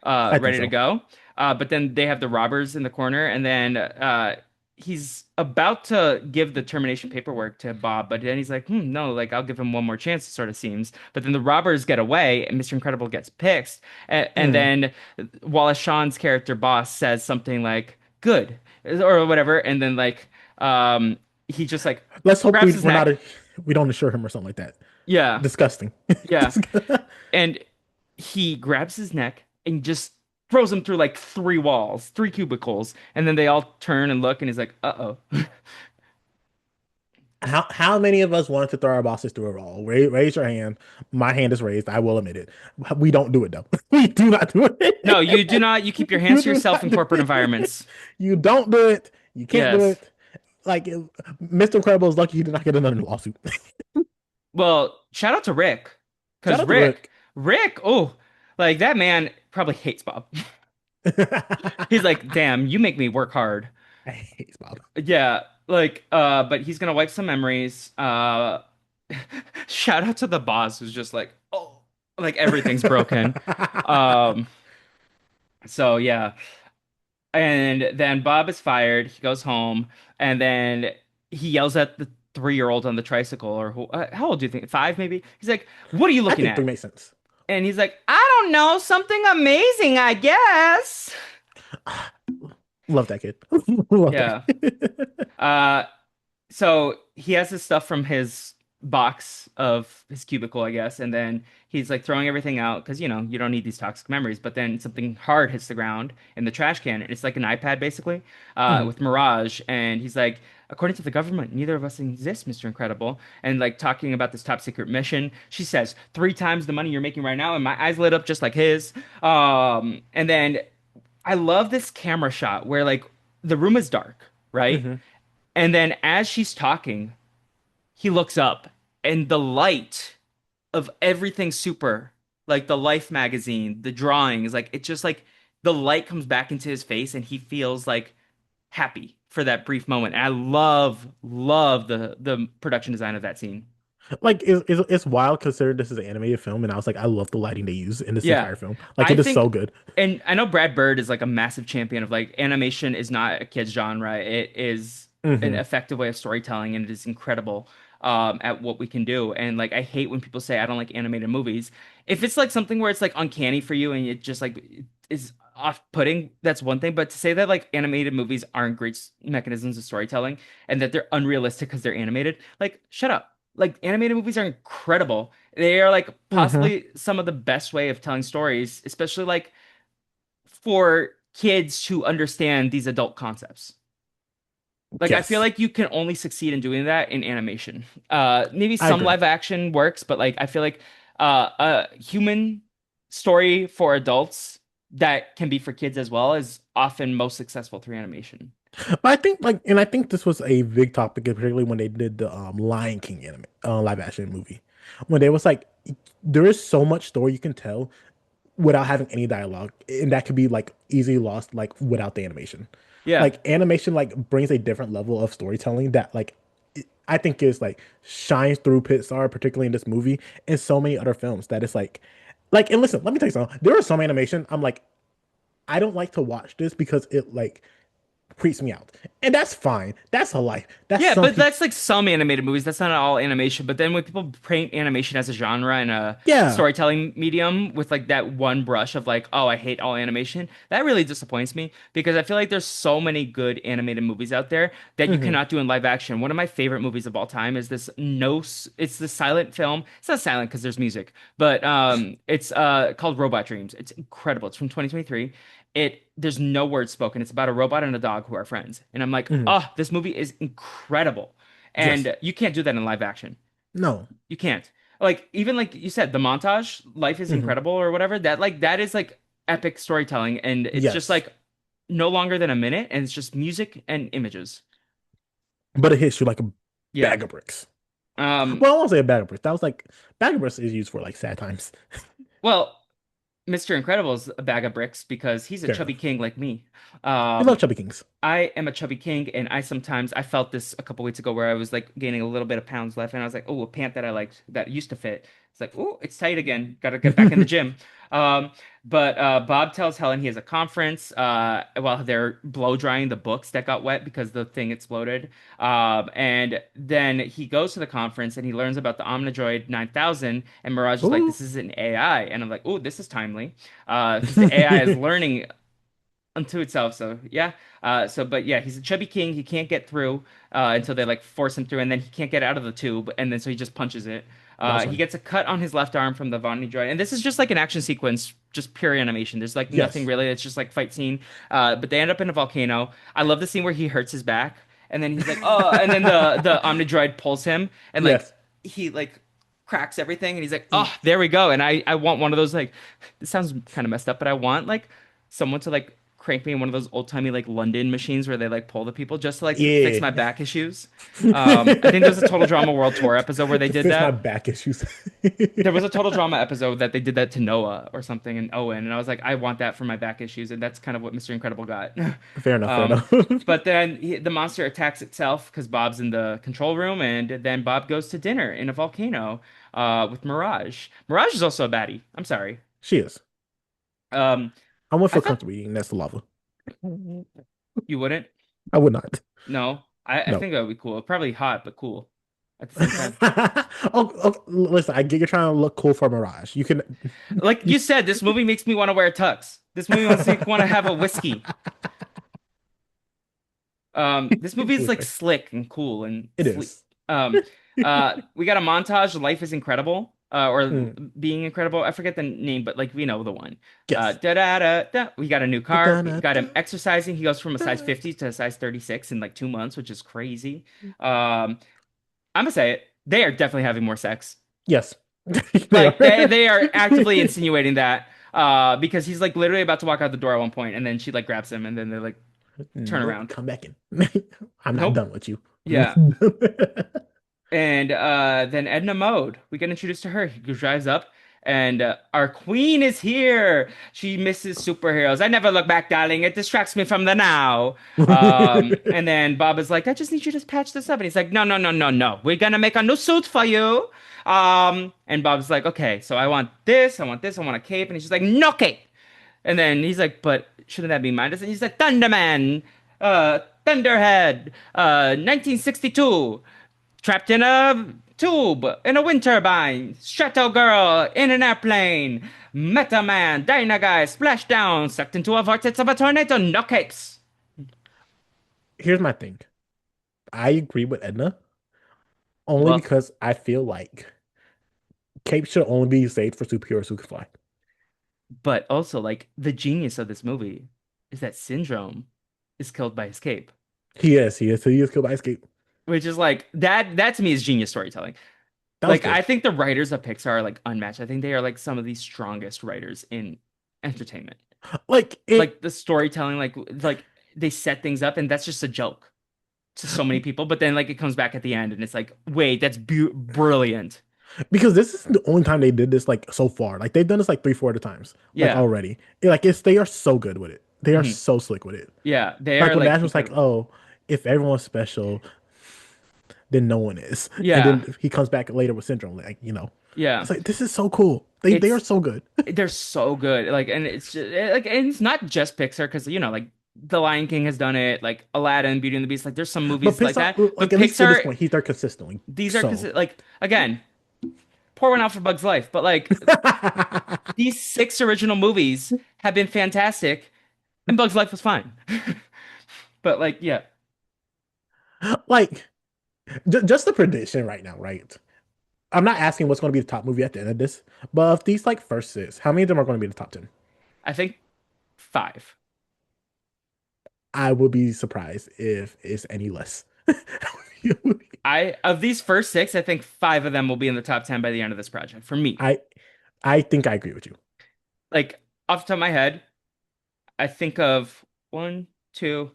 I think ready to so. go. But then they have the robbers in the corner and then he's about to give the termination paperwork to Bob, but then he's like, no, like I'll give him one more chance, it sort of seems. But then the robbers get away and Mr. Incredible gets pissed. And Hmm. then Wallace Shawn's character boss says something like, good, or whatever, and then like he just like Let's hope grabs his we're not neck. we don't assure him or something like that. Yeah. Disgusting. Yeah. Disgu- And he grabs his neck and just throws him through like three walls, three cubicles, and then they all turn and look, and he's like, "Uh-oh." How many of us wanted to throw our bosses through a wall? Raise your hand. My hand is raised. I will admit it. We don't do it though. We do not do No, you do it. not. You keep your hands You to do yourself not in do corporate it. environments. You don't do it. You can't do Yes. it. Like Mr. Incredible is lucky he did not get another lawsuit. Well, shout out to Rick, Shout because out to Rick. Rick, oh, like that man probably hates Bob. He's like, "Damn, you make me work hard." I hate Bob. Yeah, like, but he's gonna wipe some memories. Shout out to the boss who's just like, oh, like everything's broken. Um, so yeah, and then Bob is fired. He goes home, and then he yells at the 3-year-old on the tricycle, or who, how old do you think? 5, maybe? He's like, "What are you I looking think three at?" makes sense. And he's like, "I don't know, something amazing, I guess." Love that kid. Love that Yeah. kid. Uh, so he has his stuff from his box of his cubicle, I guess, and then he's like throwing everything out because you don't need these toxic memories. But then something hard hits the ground in the trash can, and it's like an iPad basically, Mhm. with Mirage, and he's like, "According to the government, neither of us exist, Mr. Incredible." And like talking about this top secret mission, she says 3 times the money you're making right now, and my eyes lit up just like his. And then I love this camera shot where like the room is dark, right? Mhm. And then as she's talking, he looks up and the light of everything super, like the Life magazine, the drawings, like it's just like the light comes back into his face and he feels like happy for that brief moment. And I love the production design of that scene. Like it's wild considering this is an animated film, and I was like, I love the lighting they use in this Yeah. entire film. Like I it is so think, good. and I know Brad Bird is like a massive champion of like animation is not a kid's genre. It is an Hmm. effective way of storytelling and it is incredible at what we can do. And like I hate when people say I don't like animated movies. If it's like something where it's like uncanny for you and it just like is off-putting, that's one thing. But to say that like animated movies aren't great mechanisms of storytelling and that they're unrealistic because they're animated, like shut up. Like animated movies are incredible. They are like Hmm. possibly some of the best way of telling stories, especially like for kids to understand these adult concepts. Like I feel Yes, like you can only succeed in doing that in animation. Maybe I some agree. live action works, but like I feel like a human story for adults that can be for kids as well is often most successful through animation. But I think and I think this was a big topic, particularly when they did the Lion King anime, live action movie, when they was like, there is so much story you can tell without having any dialogue, and that could be like easily lost like without the animation. Yeah. Like animation like brings a different level of storytelling that like I think is like shines through Pixar, particularly in this movie and so many other films that it's like and listen, let me tell you something. There are some animation I'm like I don't like to watch this because it like creeps me out. And that's fine. That's a life. That's Yeah, some but people. that's like some animated movies. That's not all animation. But then when people paint animation as a genre and a Yeah. storytelling medium with like that one brush of like, oh, I hate all animation, that really disappoints me because I feel like there's so many good animated movies out there that you Hmm. cannot do in live action. One of my favorite movies of all time is this it's the silent film. It's not silent because there's music, but it's called Robot Dreams. It's incredible. It's from 2023. There's no words spoken. It's about a robot and a dog who are friends. And I'm like, Hmm. oh, this movie is incredible. Yes. And you can't do that in live action. No. You can't. Like even like you said, the montage, Life is Hmm. Incredible or whatever, that is like epic storytelling and it's just Yes. like no longer than a minute and it's just music and images. But it hits you like a Yeah. bag of bricks. Um, Well, I won't say a bag of bricks. That was like bag of bricks is used for like sad times. well, Mr. Incredible's a bag of bricks because he's a Fair chubby enough. king like me. We love Um, Chubby Kings. I am a chubby king, and I felt this a couple weeks ago where I was like gaining a little bit of pounds left, and I was like, oh, a pant that I liked that used to fit. It's like, oh, it's tight again. Got to get back in the gym. Um, but Bob tells Helen he has a conference while they're blow drying the books that got wet because the thing exploded. And then he goes to the conference and he learns about the Omnidroid 9000, and Mirage is like, Ooh. this is an AI, and I'm like, oh, this is timely, because the AI is learning unto itself. So yeah. But yeah, he's a chubby king. He can't get through until they like force him through, and then he can't get out of the tube, and then so he just punches it. That's He funny. gets a cut on his left arm from the Von droid, and this is just like an action sequence, just pure animation. There's like nothing Yes. really. It's just like fight scene. But they end up in a volcano. I love the scene where he hurts his back, and then he's like, oh, and then the Omni droid pulls him, and like Yes. he like cracks everything, and he's like, Mm. oh, there we go. And I want one of those like, this sounds kind of messed up, but I want like someone to like crank me in one of those old timey like London machines where they like pull the people just to like fix Yeah. my back issues. I think there was a Total Drama World Tour episode where they To did fix my that. back issues. There was a Total Drama episode that they did that to Noah or something and Owen, and I was like, I want that for my back issues, and that's kind of what Mr. Incredible got. Fair enough, fair Um, enough. but then the monster attacks itself because Bob's in the control room, and then Bob goes to dinner in a volcano with Mirage. Mirage is also a baddie. I'm sorry. She is. Um, I wouldn't I feel thought comfortable eating next to lava. you wouldn't. I would not. No, I No. think that would be cool. Probably hot, but cool at the same time. Oh, listen, I get you're trying to look cool for Mirage. You can. Like You, you said, this movie makes me want to wear a tux. This movie makes me want to have a whiskey. This movie is like Felipe. slick and cool and It sleek. is. Um, we got a montage. Life is incredible, or Mm, being incredible. I forget the name, but like we know the one. yes. Da da da da. We got a new car. We got Da-da-da, him exercising. He goes from a size da. 50 to a size 36 in like 2 months, which is crazy. Um, I'm gonna say it. They are definitely having more sex. Yes. They Like are. they are actively insinuating that. Because he's like literally about to walk out the door at one point, and then she like grabs him, and then they like turn Nope. around. Come back in. I'm not Nope. done with you. I'm Yeah. not done. And then Edna Mode, we get introduced to her. He drives up, and our queen is here. She misses superheroes. I never look back, darling. It distracts me from the now. And then Bob is like, I just need you to patch this up. And he's like, no, no, no, no, no. We're gonna make a new suit for you. And Bob's like, okay, so I want this, I want this, I want a cape. And he's just like, no cape. And then he's like, but shouldn't that be mine? And he's like, Thunderman, Thunderhead, 1962. Trapped in a tube, in a wind turbine, Shadow Girl, in an airplane, Meta Man, Dynaguy, Splashdown, sucked into a vortex of a tornado, no capes. Here's my thing. I agree with Edna only Well, because I feel like cape should only be saved for superheroes who can fly. but also, like, the genius of this movie is that Syndrome is killed by his cape, He is killed by escape. which is like, that to me is genius storytelling. That was Like, good. I think the writers of Pixar are like unmatched. I think they are like some of the strongest writers in entertainment. Like it Like, the storytelling, like they set things up, and that's just a joke to so many people, but then like it comes back at the end and it's like, wait, that's brilliant. because this is the only time they did this like so far. Like they've done this like three, four other times, like Yeah. already. Like they are so good with it. They are Hmm. so slick with it. Yeah, they Like are when like Dash was like, incredible. "Oh, if everyone's special, then no one is," and Yeah. then he comes back later with Syndrome. Like Yeah. it's like this is so cool. They are It's so good. they're so good. Like, and it's just like, and it's not just Pixar because like The Lion King has done it, like Aladdin, Beauty and the Beast, like there's some But movies like Pixar, that. like But at least to this Pixar, point, he's there consistently. these are So like, again, pour one out for Bug's Life, but like these six original movies have been fantastic, and Bug's Life was fine. But like, yeah, like just the prediction right now, right? I'm not asking what's going to be the top movie at the end of this, but of these like first six, how many of them are going to be in the top 10? I think five. I would be surprised if it's any less. I of these first six, I think five of them will be in the top 10 by the end of this project for me. I I think I agree with you. Like off the top of my head, I think of one, two,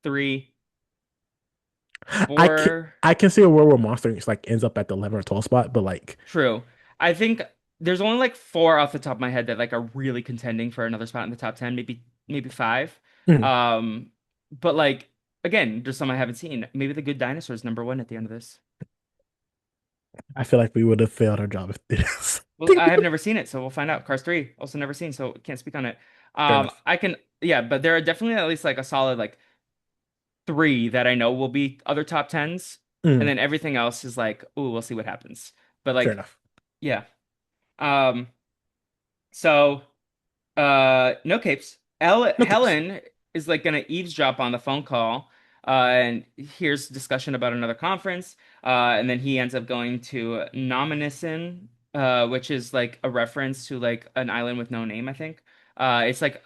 three, I can four. I can see a world where Monster Inc. like ends up at the 11 or 12 spot, but like True. I think there's only like four off the top of my head that like are really contending for another spot in the top 10, maybe five. mhm, Um, but like again, there's some I haven't seen. Maybe The Good Dinosaur is number one at the end of this. I feel like we would have failed our job if it is. Well, I have never seen it, so we'll find out. Cars 3, also never seen, so can't speak on it. Fair enough. I can, yeah, but there are definitely at least like a solid like three that I know will be other top tens, and Mm, then everything else is like, ooh, we'll see what happens. But fair like, enough. yeah. Um, so no capes. No capes. Helen is like gonna eavesdrop on the phone call. and here's discussion about another conference. And then he ends up going to Nominison, which is like a reference to like an island with no name, I think. It's like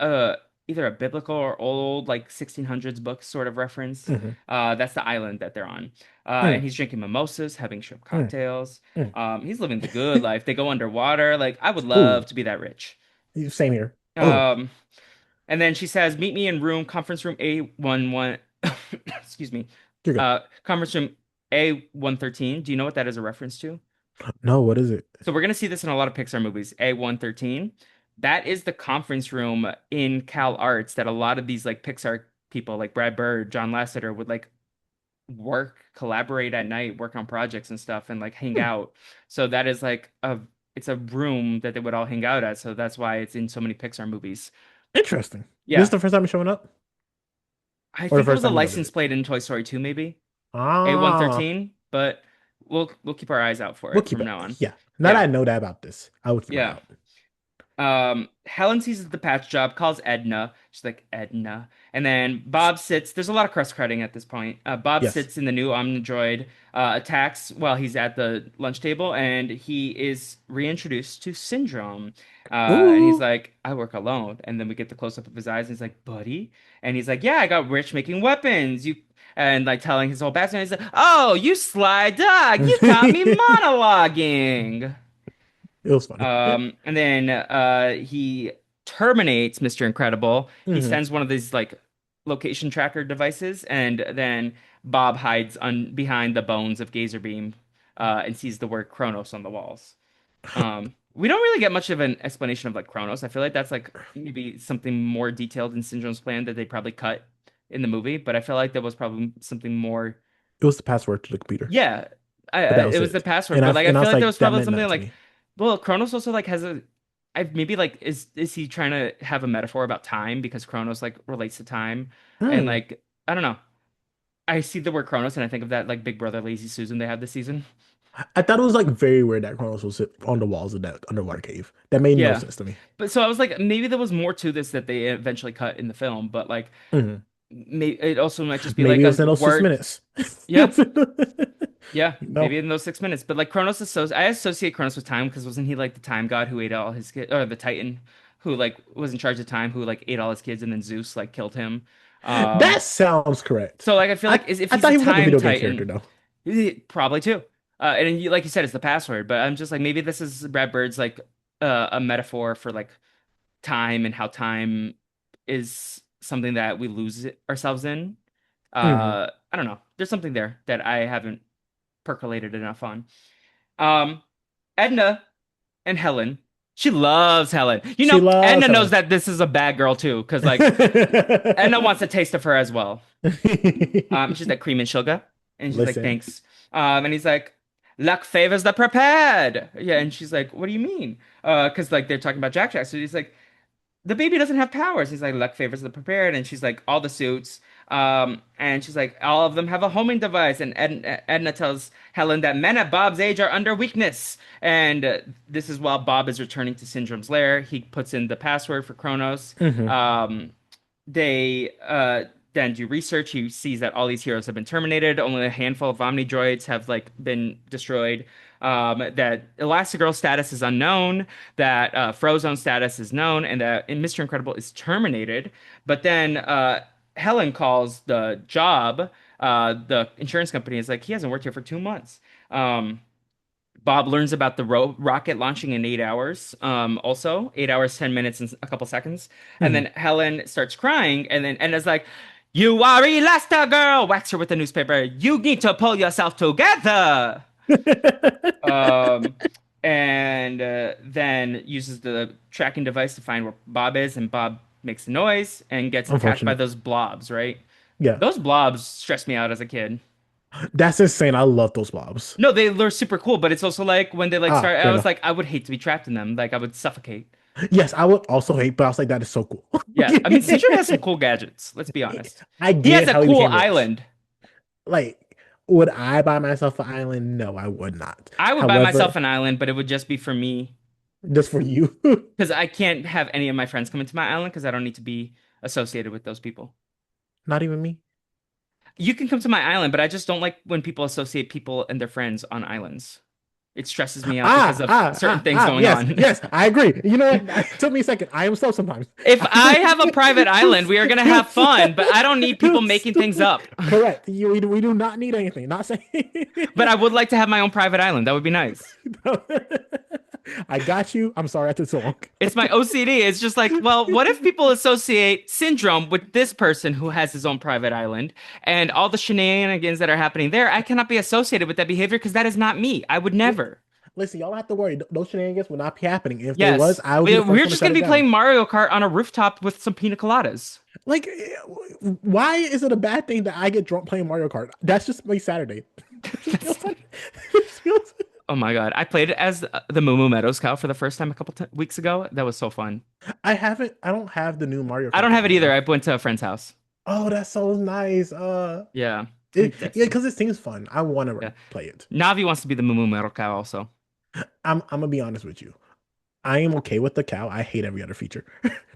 either a biblical or old like 1600s book sort of reference. Hmm. That's the island that they're on. And Mm, he's drinking mimosas, having shrimp mm, cocktails. mm. He's living the good life. They go underwater. Like I would Ooh, love to be that rich. same here. Oh, Um, and then she says, "Meet me in conference room A11." Excuse me. you're good. Conference room A113. Do you know what that is a reference to? No, what is it? So we're gonna see this in a lot of Pixar movies. A113. That is the conference room in Cal Arts that a lot of these like Pixar people, like Brad Bird, John Lasseter, would like collaborate at night, work on projects and stuff, and like hang Hmm, out. So that is like it's a room that they would all hang out at. So that's why it's in so many Pixar movies. interesting. This is Yeah. the first time it's showing up, I or the think it first was a time you noted license it? plate in Toy Story 2, maybe Ah, A113, but we'll keep our eyes out for we'll it keep from it. now on. Yeah. Now that Yeah, I know that about this, I will keep an eye yeah. out. Helen sees the patch job, calls Edna. She's like, Edna. And then Bob sits. There's a lot of cross-cutting at this point. Bob Yes. sits in the new Omnidroid, attacks while he's at the lunch table, and he is reintroduced to Syndrome. And he's Ooh. like, I work alone. And then we get the close-up of his eyes, and he's like, buddy? And he's like, yeah, I got rich making weapons. You and like telling his whole backstory. He's like, oh, you sly dog. You caught me It monologuing. was funny. And then he terminates Mr. Incredible. He Hmm. sends one of these like location tracker devices, and then Bob hides behind the bones of Gazer Beam and sees the word Kronos on the walls. We don't really get much of an explanation of like Kronos. I feel like that's like maybe something more detailed in Syndrome's plan that they probably cut in the movie, but I feel like that was probably something more. It was the password to the computer, Yeah, but that it was was the it. password, And but like I I feel was like there like, was that probably meant something nothing to like, me. well, Kronos also like has a, I maybe like is he trying to have a metaphor about time because Kronos like relates to time and Hmm. like I don't know. I see the word Kronos and I think of that like Big Brother Lazy Susan they have this season. I thought it was like very weird that Kronos will sit on the walls of that underwater cave. That made no Yeah, sense to me. but so I was like maybe there was more to this that they eventually cut in the film, but like Hmm. maybe it also might just be Maybe like it a was in those six word. minutes. Yeah, yeah, No, maybe in those 6 minutes. But like Kronos is so I associate Kronos with time because wasn't he like the time god who ate all his kids, or the Titan who like was in charge of time who like ate all his kids and then Zeus like killed him. that sounds correct. So like I feel I like is if I he's thought a he was like a time video game character Titan, though. probably too. And like you said, it's the password. But I'm just like maybe this is Brad Bird's like a metaphor for like time and how time is something that we lose ourselves in. Hmm. I don't know. There's something there that I haven't percolated enough on. Um, Edna and Helen. She loves Helen. You She know, loves Edna knows Helen. that this is a bad girl too, because like Edna wants a taste of her as well. She's like cream and sugar, and she's like, Listen, thanks. And he's like, luck favors the prepared. Yeah, and she's like, what do you mean? Because like they're talking about Jack Jack. So he's like, the baby doesn't have powers. He's like, luck favors the prepared. And she's like, all the suits. And she's like, all of them have a homing device. And Edna tells Helen that men at Bob's age are under weakness. And this is while Bob is returning to Syndrome's lair. He puts in the password for Kronos. hmm. Um, they then do research. He sees that all these heroes have been terminated. Only a handful of Omni droids have like been destroyed. That Elastigirl's status is unknown. That Frozone's status is known, and that Mr. Incredible is terminated. But then Helen calls the job. The insurance company is like, he hasn't worked here for 2 months. Um, Bob learns about the rocket launching in 8 hours. Also, 8 hours, 10 minutes, and a couple seconds. And Hmm. then Helen starts crying, and then Edna's like, "You are Elastigirl!" Whacks her with the newspaper. You need to pull yourself together. Um, and then uses the tracking device to find where Bob is, and Bob makes a noise and gets attacked by Unfortunate. those blobs. Right? Yeah, Those blobs stressed me out as a kid. that's insane. I love those blobs. No, they're super cool, but it's also like when they like Ah, start, I fair was enough. like, I would hate to be trapped in them. Like I would suffocate. Yes, I would also hate, but I was like, that is so cool. Yeah, I mean, Cedric has some cool gadgets. Let's be honest. I He has get a how he cool became rich. island. Like, would I buy myself an island? No, I would not. I would buy myself However, an island, but it would just be for me just for you, because I can't have any of my friends come into my island because I don't need to be associated with those people. not even me. You can come to my island, but I just don't like when people associate people and their friends on islands. It stresses me out because of certain things going Yes, on. yes, I agree. You know what? It took me a second. I am slow sometimes. If I have a private island, we are gonna have fun, but I don't need people making things up. Correct. We do not need anything. Not saying. But I would like to have my own private island. That would be nice. I got you. I'm sorry I took so long. It's my OCD. It's just like, well, what if people associate syndrome with this person who has his own private island and all the shenanigans that are happening there? I cannot be associated with that behavior because that is not me. I would never. Listen, y'all don't have to worry. Those shenanigans will not be happening. If they was, Yes. I would be the first We're one to just shut going it to be down. playing Mario Kart on a rooftop with some pina coladas. Like, why is it a bad thing that I get drunk playing Mario Kart? That's just my Saturday. It just feels That's, like, it just feels. oh my God. I played it as the Moo Moo Meadows cow for the first time a couple weeks ago. That was so fun. I haven't. I don't have the new Mario I Kart don't have it game either. though. I went to a friend's house. Oh, that's so nice. Yeah. Yeah, That's, because it seems fun. I want to yeah. play it. Navi wants to be the Moo Moo Meadow cow also. I'm gonna be honest with you. I am okay with the cow. I hate every other feature.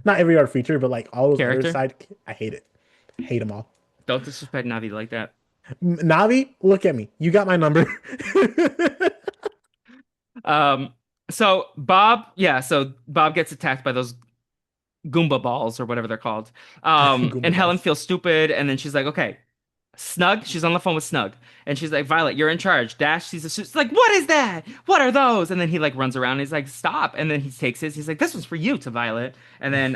Not every other feature, but like all those other Character. side, I hate it. Hate them all. Don't disrespect Navi like that. Navi, look at me. You got my number. Um, so Bob, yeah, so Bob gets attacked by those Goomba balls or whatever they're called. Goomba And Helen balls. feels stupid, and then she's like, okay, Snug, she's on the phone with Snug, and she's like, Violet, you're in charge. Dash sees the suit. She's like, what is that? What are those? And then he like runs around and he's like, stop. And then he takes his, he's like, this one's for you to Violet. And then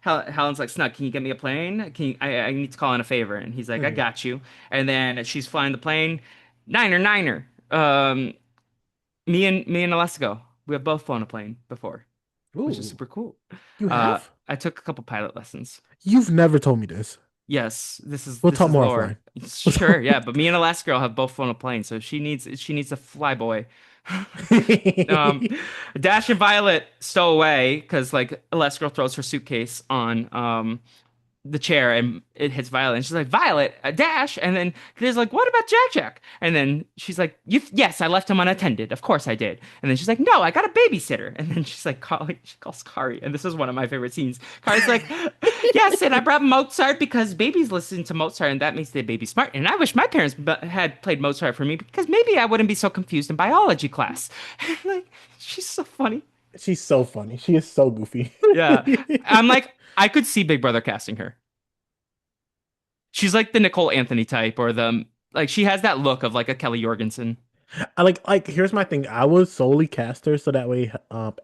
Helen's like, Snug, can you get me a plane? I need to call in a favor. And he's like, I Mhm. got you. And then she's flying the plane. Niner. Me and Alessico, we have both flown a plane before, which is Ooh, super cool. you have? I took a couple pilot lessons. You've never told me this. Yes, this is We'll this talk is more lore. offline. We'll Sure, yeah, but me and Elastigirl have both flown a plane, so she needs a flyboy. Um, Dash and Violet stow away because like Elastigirl throws her suitcase on the chair and it hits Violet. And she's like, Violet, a Dash. And then there's like, what about Jack? And then she's like, yes, I left him unattended. Of course I did. And then she's like, no, I got a babysitter. And then she calls Kari. And this is one of my favorite scenes. Kari's like, yes, and I brought Mozart because babies listen to Mozart and that makes the baby smart. And I wish my parents had played Mozart for me because maybe I wouldn't be so confused in biology class. Like, she's so funny. She's so funny. She is so goofy. Yeah. I'm like, I could see Big Brother casting her. She's like the Nicole Anthony type, or the like. She has that look of like a Kelly Jorgensen. I like here's my thing. I would solely cast her so that way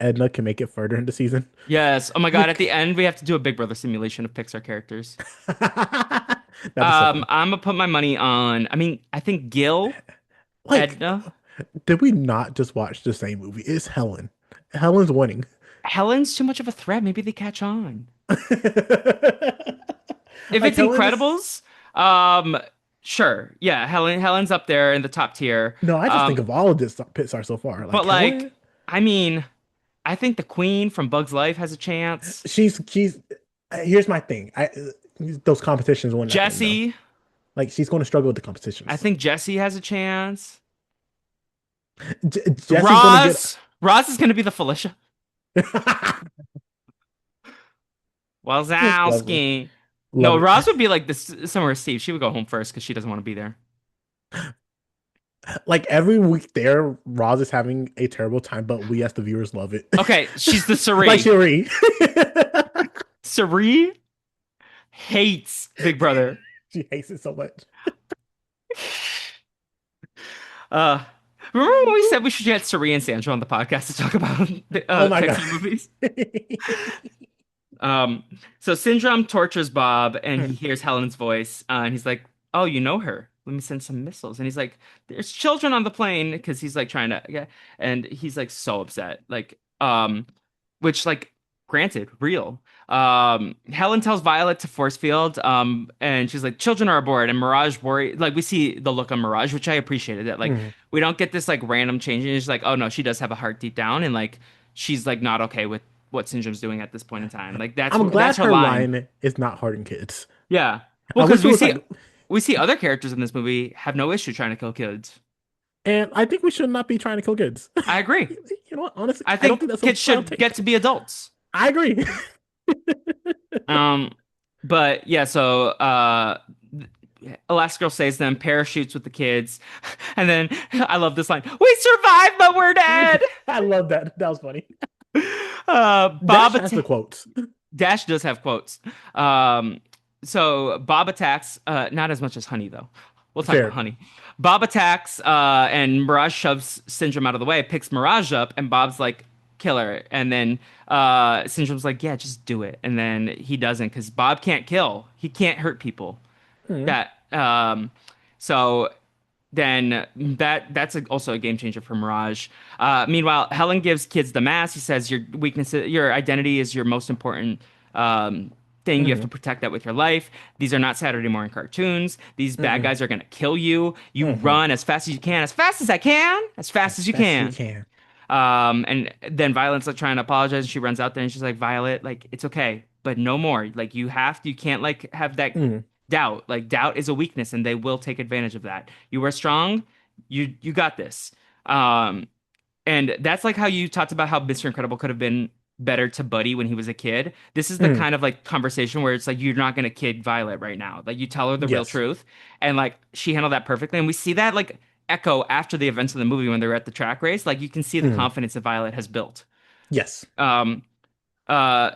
Edna can make it further in the season. Yes. Oh my God. At the end, we have to do a Big Brother simulation of Pixar characters. That'd be so fun. I'm gonna put my money on. I mean, I think Gil, Like, Edna, did we not just watch the same movie? It's Helen. Helen's winning. Helen's too much of a threat. Maybe they catch on. If Like it's Helen is Incredibles, um, sure. Yeah, Helen's up there in the top tier. no, I just think Um, of all of this Pixar so far. but Like like, Helen, I mean, I think the Queen from Bug's Life has a chance. she's here's my thing. I those competitions were nothing though. Jesse. Like she's going to struggle with the I competitions. think Jesse has a chance. Jesse's going to get Roz is going to be the Felicia. lovely. Wazowski. Love No, it. Roz would be like this Summer Steve. She would go home first because she doesn't want to be there. Like every week there, Roz is having a terrible time, but we as the viewers love it. Okay, she's the Like Sari. Cherie. Sari hates Big Brother. She hates it so much. Uh, Remember when we said we should get Sari and Sandra on the podcast to talk about Oh my god. Pixar movies? Um, so Syndrome tortures Bob and he hears Helen's voice, and he's like, "Oh, you know her. Let me send some missiles." And he's like, "There's children on the plane," because he's like trying to, yeah, and he's like so upset, which like, granted, real. Helen tells Violet to force field, and she's like, "Children are aboard," and Mirage worry, like we see the look on Mirage, which I appreciated that, like Mhm. we don't get this like random change, and it's like, oh no, she does have a heart deep down, and like she's like not okay with what Syndrome's doing at this point in time. Like I'm that's glad her her line. line is not hurting kids. Yeah. Well, I because wish it we was see like, other characters in this movie have no issue trying to kill kids. and I think we should not be trying to kill kids. I agree. You know what? Honestly, I I don't think think that's a kids proud should get take. to be adults. I agree. Um, but yeah, so Elastigirl saves them, parachutes with the kids, and then I love this line: "We survived, but we're dead." I love that. That was funny. Bob Dash has the quotes. Dash does have quotes. Um, so Bob attacks, not as much as Honey though. We'll talk about Fair. Honey. Bob attacks, and Mirage shoves Syndrome out of the way, picks Mirage up, and Bob's like, kill her. And then Syndrome's like, yeah, just do it. And then he doesn't because Bob can't kill. He can't hurt people. Mhm. That so then that's also a game changer for Mirage. Meanwhile, Helen gives kids the mask. He says your weakness, your identity is your most important thing. You have to Mhm. protect that with your life. These are not Saturday morning cartoons. These bad Mhm. guys are gonna kill you. You Mhm. run as fast as you can, as fast as I can, as fast As as you fast as you can. can. And then Violet's like trying to apologize. And she runs out there and she's like, Violet, like it's okay, but no more. Like you can't like have that Mhm. doubt. Like doubt is a weakness, and they will take advantage of that. You are strong. You got this. Um, and that's like how you talked about how Mr. Incredible could have been better to Buddy when he was a kid. This is the Mhm. kind of like conversation where it's like you're not gonna kid Violet right now. Like you tell her the real Yes. truth, and like she handled that perfectly. And we see that like echo after the events of the movie when they're at the track race. Like you can see the Mhm. confidence that Violet has built. Yes. Um, uh,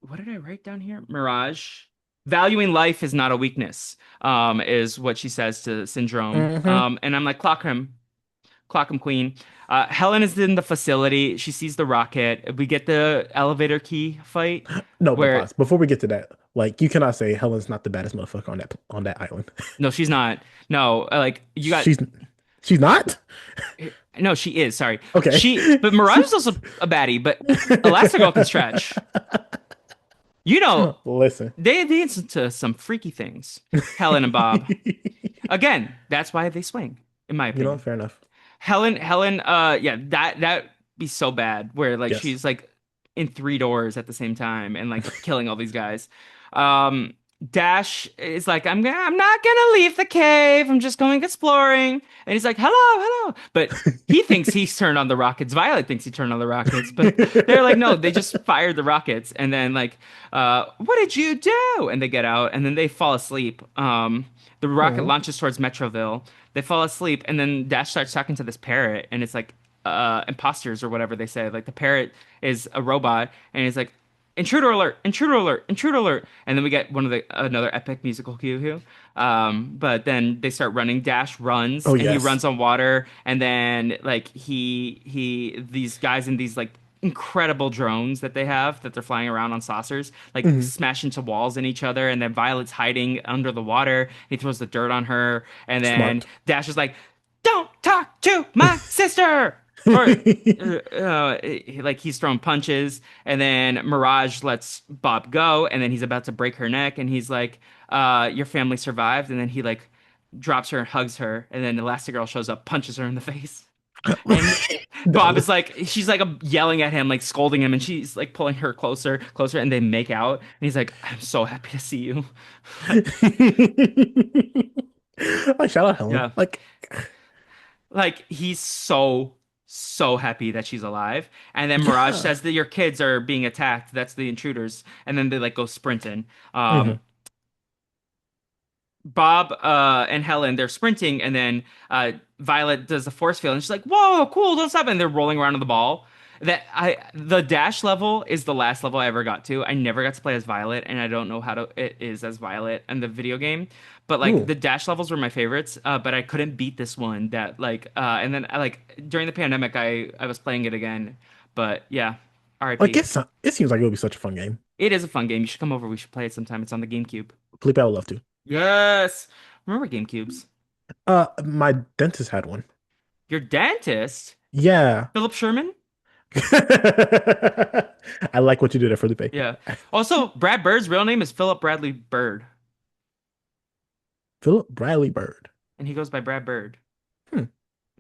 what did I write down here? Mirage. Valuing life is not a weakness, is what she says to Syndrome. Hmm. And I'm like, clock him, queen. Helen is in the facility. She sees the rocket. We get the elevator key fight No, but where, pause. Before we get to that, like you cannot say Helen's not the baddest motherfucker on that island. no, she's not. No, like you got, She's she's not? no, she is. Sorry. Okay. But Mirage is also a baddie, but Elastigirl can stretch. You know, Listen. they into some freaky things. Helen and Bob. Again, that's why they swing, in my You know, opinion. fair enough. Helen, yeah, that be so bad where like Yes. she's like in three doors at the same time and like killing all these guys. Um, Dash is like, I'm not gonna leave the cave. I'm just going exploring. And he's like, hello, hello. But he thinks he's turned on the rockets. Violet thinks he turned on the rockets, but they're like, no, they just fired the rockets. And then like, what did you do? And they get out and then they fall asleep. The rocket Mhm. launches towards Metroville. They fall asleep, and then Dash starts talking to this parrot, and it's like imposters or whatever they say. Like the parrot is a robot, and he's like, "Intruder alert! Intruder alert! Intruder alert!" And then we get one of the another epic musical cue here. But then they start running. Dash runs, Oh and he yes. runs on water, and then like he these guys in these like incredible drones that they have that they're flying around on saucers like Mhm. smash into walls in each other, and then Violet's hiding under the water. He throws the dirt on her, and then Smart. Dash is like, don't talk to my sister, or like he's throwing punches, and then Mirage lets Bob go, and then he's about to break her neck, and he's like, your family survived, and then he like drops her and hugs her, and then Elastigirl shows up, punches her in the face. And Bob No. is like, she's like yelling at him, like scolding him, and she's like pulling her closer, closer, and they make out. And he's like, I'm so happy to see you. Like, Like shout out Helen. yeah, Like like he's so happy that she's alive. And then Mirage yeah. says that your kids are being attacked. That's the intruders. And then they like go sprinting. Hmm. Bob and Helen, they're sprinting, and then Violet does the force field, and she's like, "Whoa, cool, don't stop!" And they're rolling around on the ball. The dash level is the last level I ever got to. I never got to play as Violet, and I don't know how to it is as Violet in the video game. But like Ooh. the dash levels were my favorites, but I couldn't beat this one. That like, and then like during the pandemic, I was playing it again. But yeah, Like R.I.P. it seems like it would be such a fun game. It is a fun game. You should come over. We should play it sometime. It's on the GameCube. Felipe, I would love to. Yes. Remember GameCubes? My dentist had one. Your dentist, Yeah. Philip Sherman? I like what you did there, Felipe. Yeah. Also, Brad Bird's real name is Philip Bradley Bird, Philip Bradley Bird. and he goes by Brad Bird. Hmm.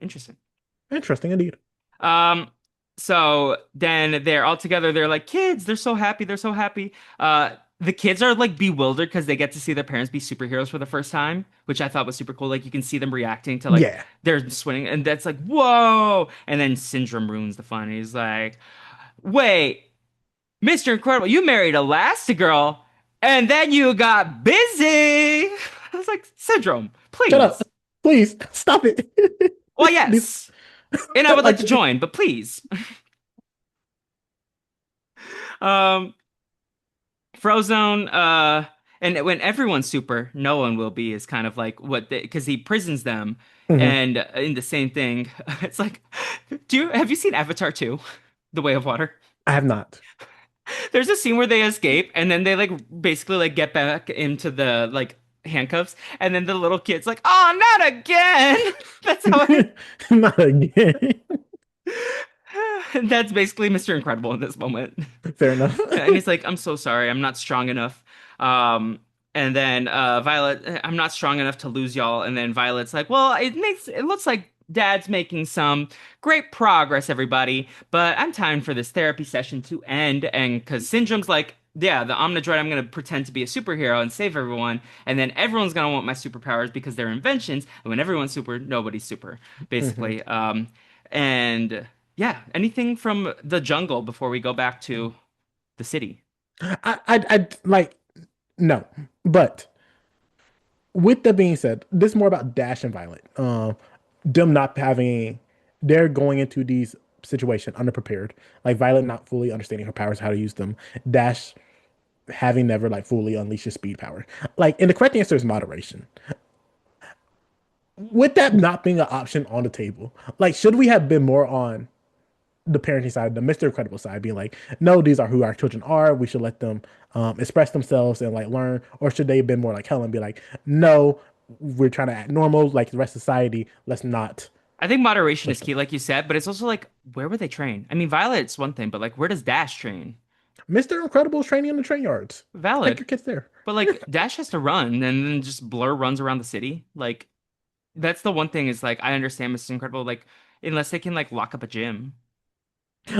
Interesting. Interesting indeed. Um, so then they're all together. They're like kids. They're so happy. They're so happy. The kids are like bewildered because they get to see their parents be superheroes for the first time, which I thought was super cool. Like you can see them reacting to like Yeah. they're swinging, and that's like whoa. And then Syndrome ruins the fun. He's like, wait. Mr. Incredible, you married Elastigirl, and then you got busy. I was like, Syndrome, Shut up. please. Please stop it. Well, These- yes. And I would like like to join, but please. Um, Frozone, and when everyone's super, no one will be is kind of like what they, because he prisons them, Mhm. and in the same thing, it's like, have you seen Avatar 2, The Way of Water? I have not. There's a scene where they escape, and then they like basically like get back into the like handcuffs, and then the little kid's like, "Oh, not again!" That's how I. Not again. That's basically Mr. Incredible in this moment. Fair enough. And he's like, I'm so sorry, I'm not strong enough. Um, and then Violet, I'm not strong enough to lose y'all. And then Violet's like, well, it looks like Dad's making some great progress, everybody, but I'm time for this therapy session to end. And because Syndrome's like, yeah, the Omnidroid, I'm gonna pretend to be a superhero and save everyone, and then everyone's gonna want my superpowers because they're inventions. And when everyone's super, nobody's super, Mhm. basically. And yeah, anything from the jungle before we go back to the city. I like no, but with that being said, this is more about Dash and Violet. Them not having, they're going into these situations underprepared. Like Violet not fully understanding her powers, how to use them. Dash having never like fully unleashed his speed power. Like, and the correct answer is moderation. With that not being an option on the table, like, should we have been more on the parenting side, the Mr. Incredible side, being like, no, these are who our children are. We should let them express themselves and like learn, or should they have been more like Helen, be like, no, we're trying to act normal like the rest of society. Let's not I think moderation push is them. key, like you said, but it's also like, where would they train? I mean, Violet's one thing, but like, where does Dash train? Mr. Incredible's training in the train yards. Take Valid. your kids there. But like, Dash has to run, and then just Blur runs around the city. Like, that's the one thing is like, I understand Mr. Incredible, like, unless they can like lock up a gym,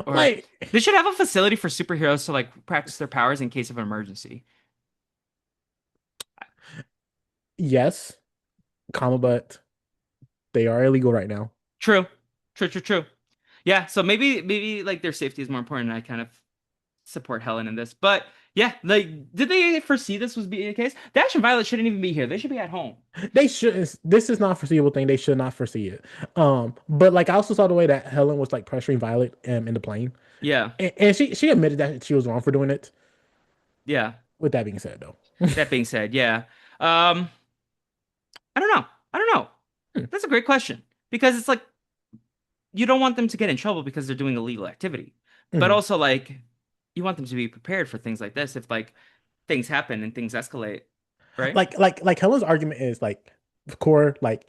or Like, they should have a facility for superheroes to like practice their powers in case of an emergency. yes, comma, but they are illegal right now. True. True, true, true. Yeah, so maybe like their safety is more important. And I kind of support Helen in this. But yeah, like did they foresee this was being the case? Dash and Violet shouldn't even be here. They should be at home. They should. This is not a foreseeable thing. They should not foresee it. But like I also saw the way that Helen was like pressuring Violet in the plane, Yeah. and she admitted that she was wrong for doing it. Yeah. With that being said, though, That being said, yeah. Um, I don't know. I don't know. hmm, That's a great question because it's like you don't want them to get in trouble because they're doing illegal activity. But mhm. also like you want them to be prepared for things like this if like things happen and things escalate, right? Like Helen's argument is like the core like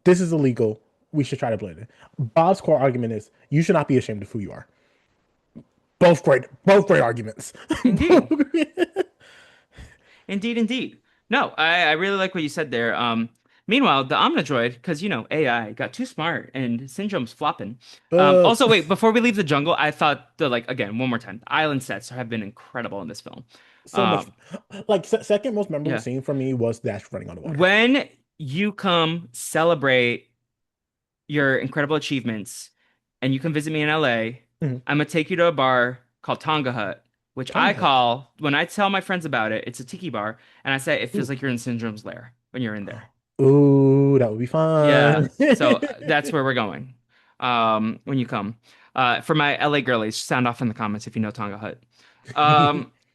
this is illegal. We should try to blend it. Bob's core argument is you should not be ashamed of who you are. Both great arguments. Indeed. Indeed, indeed. No, I really like what you said there. Meanwhile, the Omnidroid, because you know AI got too smart and Syndrome's flopping. uh, Also, wait, before we leave the jungle, I thought the like again one more time, the island sets have been incredible in this film. so much. Um, Like second most memorable yeah, scene for me was Dash running on the water. when you come celebrate your incredible achievements and you can visit me in LA, Mhm. I'm gonna take you to a bar called Tonga Hut, which I Tongue Hut. call when I tell my friends about it, it's a tiki bar, and I say it feels Ooh. like you're in Syndrome's lair when you're in there. Ooh, that would be Yeah, fun. so that's where we're going. When you come, for my LA girlies, sound off in the comments if you know Tonga Hut.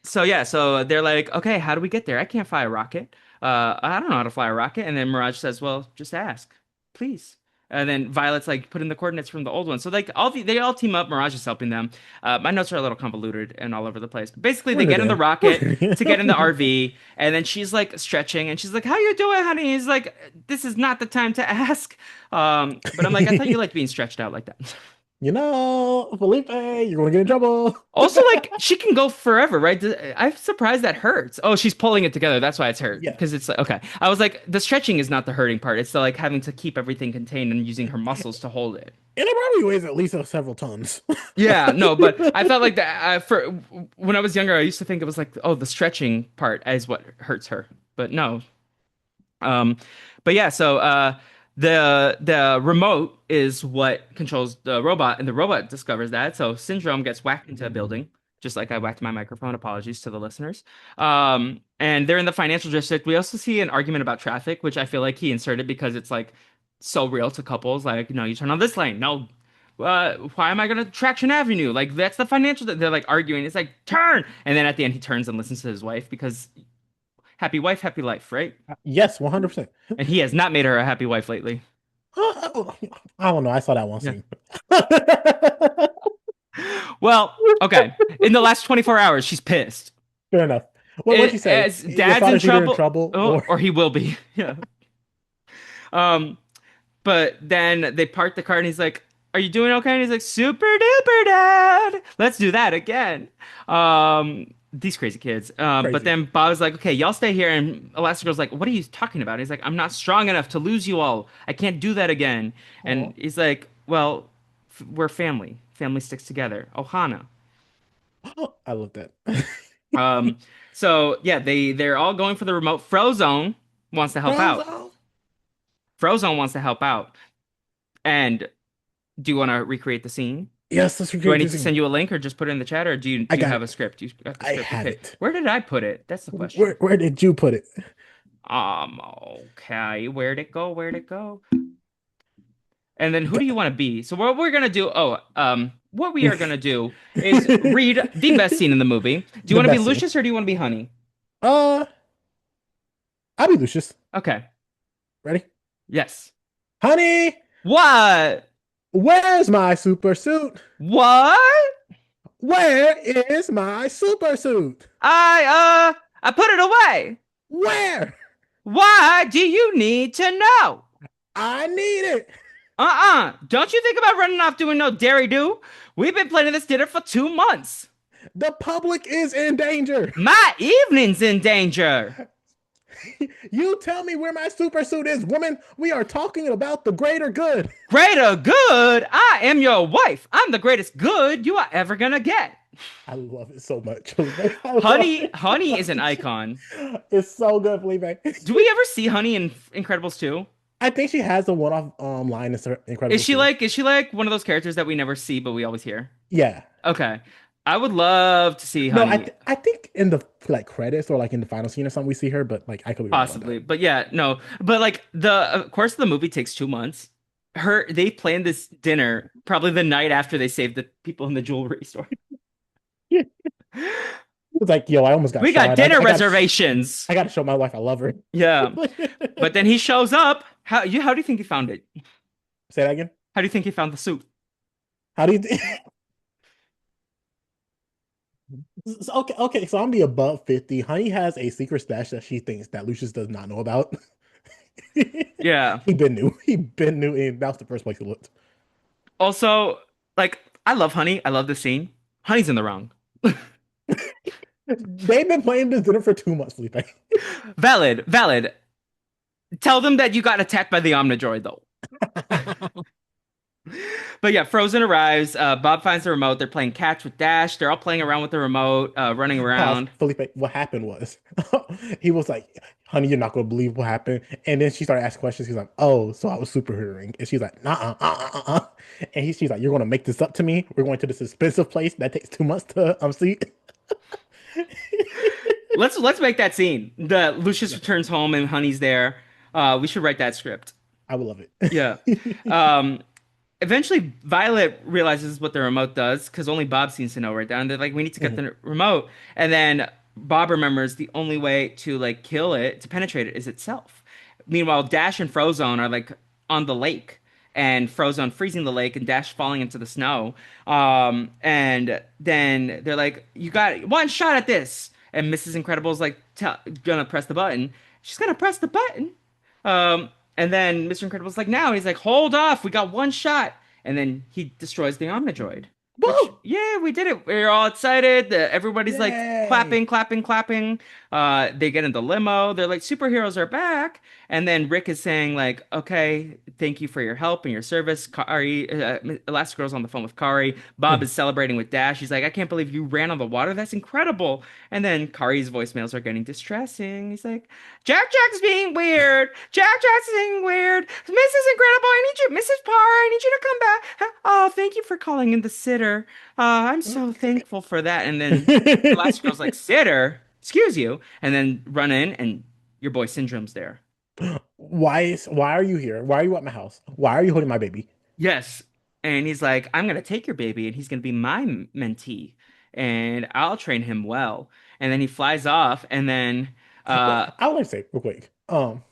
So yeah, so they're like, okay, how do we get there? I can't fly a rocket. I don't know how to fly a rocket. And then Mirage says, well, just ask, please. And then Violet's like, put in the coordinates from the old one. So like they all team up. Mirage is helping them. My notes are a little convoluted and all over the place. But basically, We're they into get in the there. We're rocket into to get in the RV, and then she's like stretching, and she's like, "How you doing, honey?" He's like, "This is not the time to ask." But I'm like, I thought you there. liked being stretched out like that. You know, Felipe, you're gonna get in trouble. Also, like she can go forever, right? I'm surprised that hurts. Oh, she's pulling it together. That's why it's hurt Yeah. because it's like okay. I was like, the stretching is not the hurting part. It's the like having to keep everything contained and using her muscles to hold it. And it probably weighs at least several tons. Yeah, no, but I felt like that for when I was younger, I used to think it was like, oh, the stretching part is what hurts her. But no, Um, but yeah, so the remote is what controls the robot, and the robot discovers that. So Syndrome gets whacked into a building, just like I whacked my microphone. Apologies to the listeners. And they're in the financial district. We also see an argument about traffic, which I feel like he inserted because it's like so real to couples. Like, no, you turn on this lane. No, why am I gonna Traction Avenue? Like that's the financial. They're like arguing. It's like turn, and then at the end he turns and listens to his wife because happy wife, happy life, right? Yes, 100%. And he has not made her a happy wife lately. I don't know. I saw that one Yeah. scene. Well, okay. In the last 24 hours, she's pissed. Fair enough. What'd you It, say? as Your dad's in father's either in trouble, trouble or or he will be. Yeah. Um, but then they park the car and he's like, "Are you doing okay?" And he's like, "Super duper dad. Let's do that again." These crazy kids. But crazy. then Bob's like, "Okay, y'all stay here." And Elastigirl's like, "What are you talking about?" And he's like, "I'm not strong enough to lose you all. I can't do that again." And Oh, he's like, "Well, we're family. Family sticks together." Ohana. I love that. Um, so yeah, they're all going for the remote. Frozone wants to help out. Frozo. Frozone wants to help out. And do you want to recreate the scene? Yes, let's Do I recreate need this to again. send you a link or just put it in the chat, or do you I do you got have a it. script? You got the I script. have Okay. it. Where did I put it? That's the question. Where did you put it? Okay. Where'd it go? Where'd it go? And then who do you want to be? So what we're gonna do, what we are gonna do is read the best scene in the movie. Do you The want to be best scene. Lucius or do you want to be Honey? Uh, I'll be Lucius. Okay. Ready? Yes. Honey, What? where's my super suit? What? Where is my super suit? I put it away. Where? Why do you need to know? I need it. Don't you think about running off doing no dairy do? We've been planning this dinner for 2 months. The public is in danger. My evening's in danger. You tell me where my super suit is, woman. We are talking about the greater good. Greater good. I am your wife. I'm the greatest good you are ever gonna get. I love it so much, Felipe. I love Honey, it so Honey is an much. icon. It's so good, Felipe. Do we ever see Honey in Incredibles 2? I think she has a one-off line in Is Incredibles she 2. like is she like one of those characters that we never see but we always hear? Yeah. Okay. I would love to see No, Honey. I think in the like credits or like in the final scene or something we see her, but like I could be wrong about Possibly, that. but yeah, no. But like the course of the movie takes 2 months. They planned this dinner probably the night after they saved the people in the jewelry store. It's like, yo, I almost got We got shot. dinner reservations. I got to show my wife I love her. Yeah, but then he shows up. How do you think he found it? Say that again. How do you think he found the suit? How do you? Okay, okay. So I'm the above 50. Honey has a secret stash that she thinks that Lucius does not know about. Yeah. He been new. He been new, and that was the first place he looked. Also, like I love Honey. I love the scene. Honey's in the wrong. They've been playing this dinner for 2 months, Felipe. Valid, valid. Tell them that you got attacked by the Omnidroid though. But yeah, Frozen arrives. Bob finds the remote. They're playing catch with Dash. They're all playing around with the remote, running Pause, around. Felipe. What happened was, he was like, "Honey, you're not gonna believe what happened." And then she started asking questions. He's like, "Oh, so I was superheroing," and she's like, "Nah, and she's like, "You're gonna make this up to me? We're going to this expensive place that takes 2 months to see." Let's make that scene. The Lucius Yes, returns home and Honey's there. We should write that script. I would love Yeah. it. Um, Eventually, Violet realizes what the remote does because only Bob seems to know right down. They're like, we need to get Mhm, the remote, and then Bob remembers the only way to like kill it, to penetrate it, is itself. Meanwhile, Dash and Frozone are like on the lake, and Frozone freezing the lake, and Dash falling into the snow. And then they're like, "You got one shot at this," and Mrs. Incredible's like, gonna press the button. She's gonna press the button. And then Mr. Incredible's like, now he's like, hold off, we got one shot. And then he destroys the Omnidroid. Which, Woo! yeah, we did it. We're all excited. Everybody's like Yay! clapping, clapping, clapping. They get in the limo. They're like, superheroes are back. And then Rick is saying, like, okay, thank you for your help and your service. Kari, Elastigirl's on the phone with Kari. Bob Mhm. is celebrating with Dash. He's like, I can't believe you ran on the water. That's incredible. And then Kari's voicemails are getting distressing. He's like, Jack's being weird. Jack's being weird. Mrs. Incredible, I need you. Mrs. Parr, I need you to come back. "Oh, thank you for calling in the sitter. I'm so thankful for that." And then Elastigirl's like, "Sitter? Excuse you." And then run in, and your boy Syndrome's there. Why are you here? Why are you at my house? Why are you holding my baby? Yes. And he's like, "I'm gonna take your baby, and he's gonna be my mentee, and I'll train him well." And then he flies off, and then Wait, uh I would like to say real quick. I'm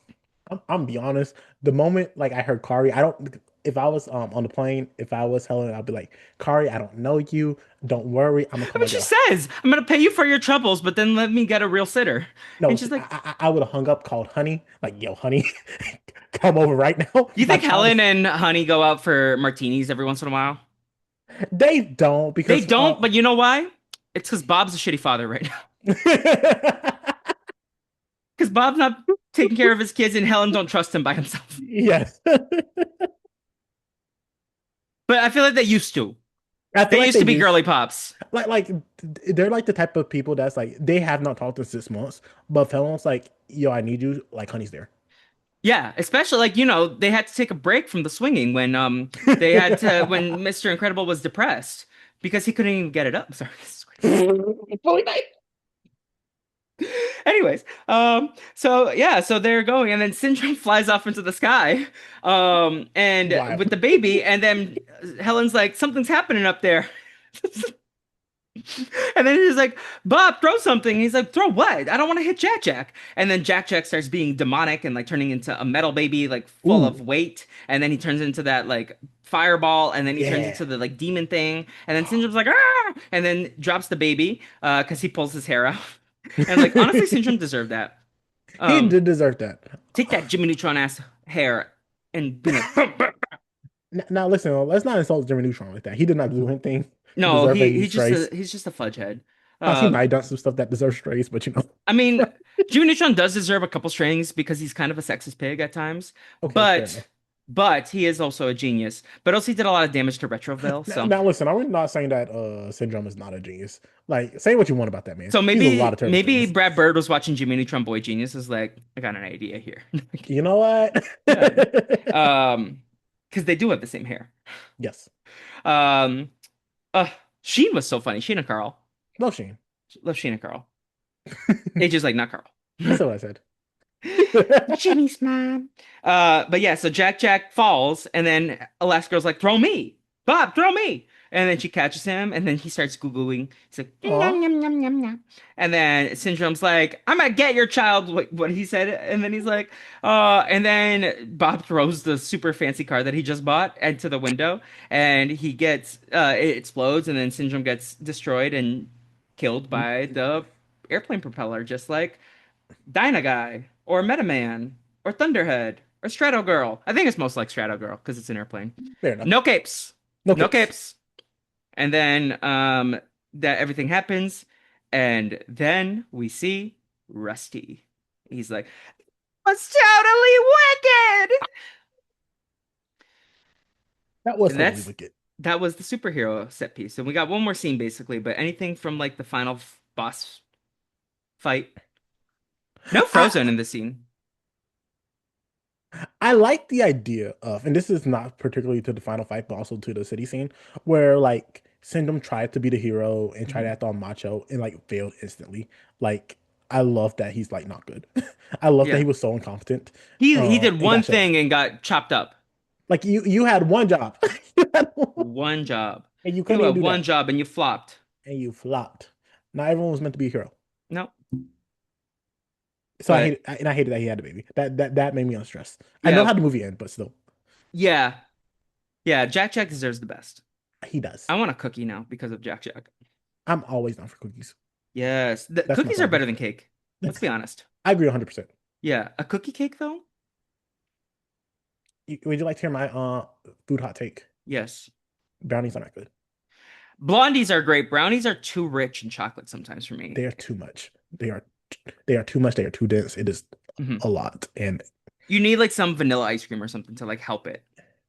gonna be honest. The moment like I heard Kari, I don't. If I was on the plane, if I was Helen, I'd be like, Kari, I don't know you. Don't worry, I'm gonna I call mean, my she girl. says, "I'm gonna pay you for your troubles, but then let me get a real sitter." No, And she's see, like, I would have hung up, called Honey, like, yo, Honey, come over right now. "Do you My think child Helen is. and Honey go out for martinis every once in a while?" They don't They because don't, but you know why? It's because Bob's a shitty father right now. Because Bob's not taking care of his kids, and Helen don't trust him by himself. yes. But I feel like they used to. I feel They like used they to be use girly pops. like they're like the type of people that's like they have not talked in 6 months, but Fallon's like, yo, I need you, like Honey's there. Yeah, especially like, they had to take a break from the swinging they had to when Mr. Incredible was depressed because he couldn't even get it up. Sorry. Fully night. Anyways, so yeah, so they're going, and then Syndrome flies off into the sky, and Wild. with the baby, and then Helen's like, "Something's happening up there." And then he's like, "Bob, throw something." He's like, "Throw what? I don't want to hit Jack Jack." And then Jack Jack starts being demonic and like turning into a metal baby, like full of Ooh, weight. And then he turns into that like fireball, and then he turns yeah. into the like demon thing. And then Syndrome's like, "Ah!" And then drops the baby, because he pulls his hair out. And like honestly, Syndrome deserved that. He Um, did deserve that. take that Jimmy Neutron ass hair and be like, Now listen, let's not insult Jimmy Neutron like that. He did not do anything to no, deserve he any he just a, strays. he's just a fudge head. He might Um, have done some stuff that deserves strays, but you know. I mean, Jimmy Neutron does deserve a couple strings because he's kind of a sexist pig at times, Okay, fair but enough. but he is also a genius. But also he did a lot of damage to Retroville, Now, so now listen, I'm not saying that Syndrome is not a genius. Like, say what you want about that man. so He's a lot of maybe terrible maybe things. Brad Bird was watching Jimmy Neutron Boy Genius, is like, I got an idea here. You know what? Yeah. Because they do have the same hair. Yes. Um, uh, Sheen was so funny. Sheen and Carl. Love Shane. Love Sheen and Carl. AJ's like, not Carl. That's what I said. Jimmy's mom. But yeah, so Jack Jack falls, and then Elastigirl's like, "Throw me, Bob, throw me!" And then she catches him, and then he starts goo-gooing. He's like, Aw. "Yum, yum, yum, yum, yum." And then Syndrome's like, "I'm gonna get your child," what he said. And then he's like, and then Bob throws the super fancy car that he just bought into the window, and it explodes, and then Syndrome gets destroyed and killed by the airplane propeller, just like Dyna Guy or Meta Man or Thunderhead or Strato Girl. I think it's most like Strato Girl because it's an airplane. Fair enough. No capes. No No capes. capes. And then that everything happens, and then we see Rusty. He's like, "Was totally wicked." That was And totally that's wicked. that was the superhero set piece. And we got one more scene basically, but anything from like the final boss fight? No I Frozen in the scene. I like the idea of, and this is not particularly to the final fight, but also to the city scene, where like Syndrome tried to be the hero and tried to Mhm. act all macho and like failed instantly. Like I love that he's like not good. I love that Yeah. he was so incompetent. He did It one got shown. thing and got chopped up. Like you had one job. You had one- One job. and you You couldn't even had do one that. job and you flopped. And you flopped. Not everyone was meant to be a hero. No, So but I hated that he had a baby. That made me unstressed. I know yeah, how the movie ended, but still, yeah, yeah. Jack Jack deserves the best. he does. I want a cookie now because of Jack Jack. I'm always down for cookies. Yes, the That's my cookies are problem. better than cake. Let's be honest. I agree 100%. Yeah, a cookie cake though? Would you like to hear my food hot take? Yes. Brownies are not good. Blondies are great. Brownies are too rich in chocolate sometimes for me. They are too much. They are too much. They are too dense. It is Mhm. a lot, and You need like some vanilla ice cream or something to like help it.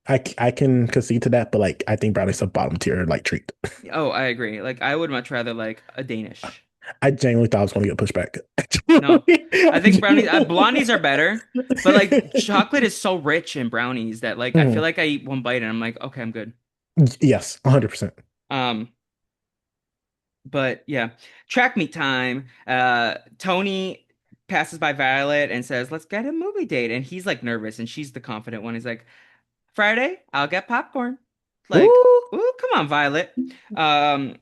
I can concede to that. But like I think brownies are bottom tier like treat. Oh, I agree. Like I would much rather like a Danish. I genuinely thought I was going to get pushback. No, I think Genuinely. blondies are better, but like chocolate is so rich in brownies that like I feel Mhm. like I eat one bite and I'm like, okay, I'm good. Yes, 100%. Um, but yeah, track meet time. Tony passes by Violet and says, "Let's get a movie date." And he's like nervous, and she's the confident one. He's like, "Friday, I'll get popcorn." Like, Ooh, ooh, come on, Violet. Um,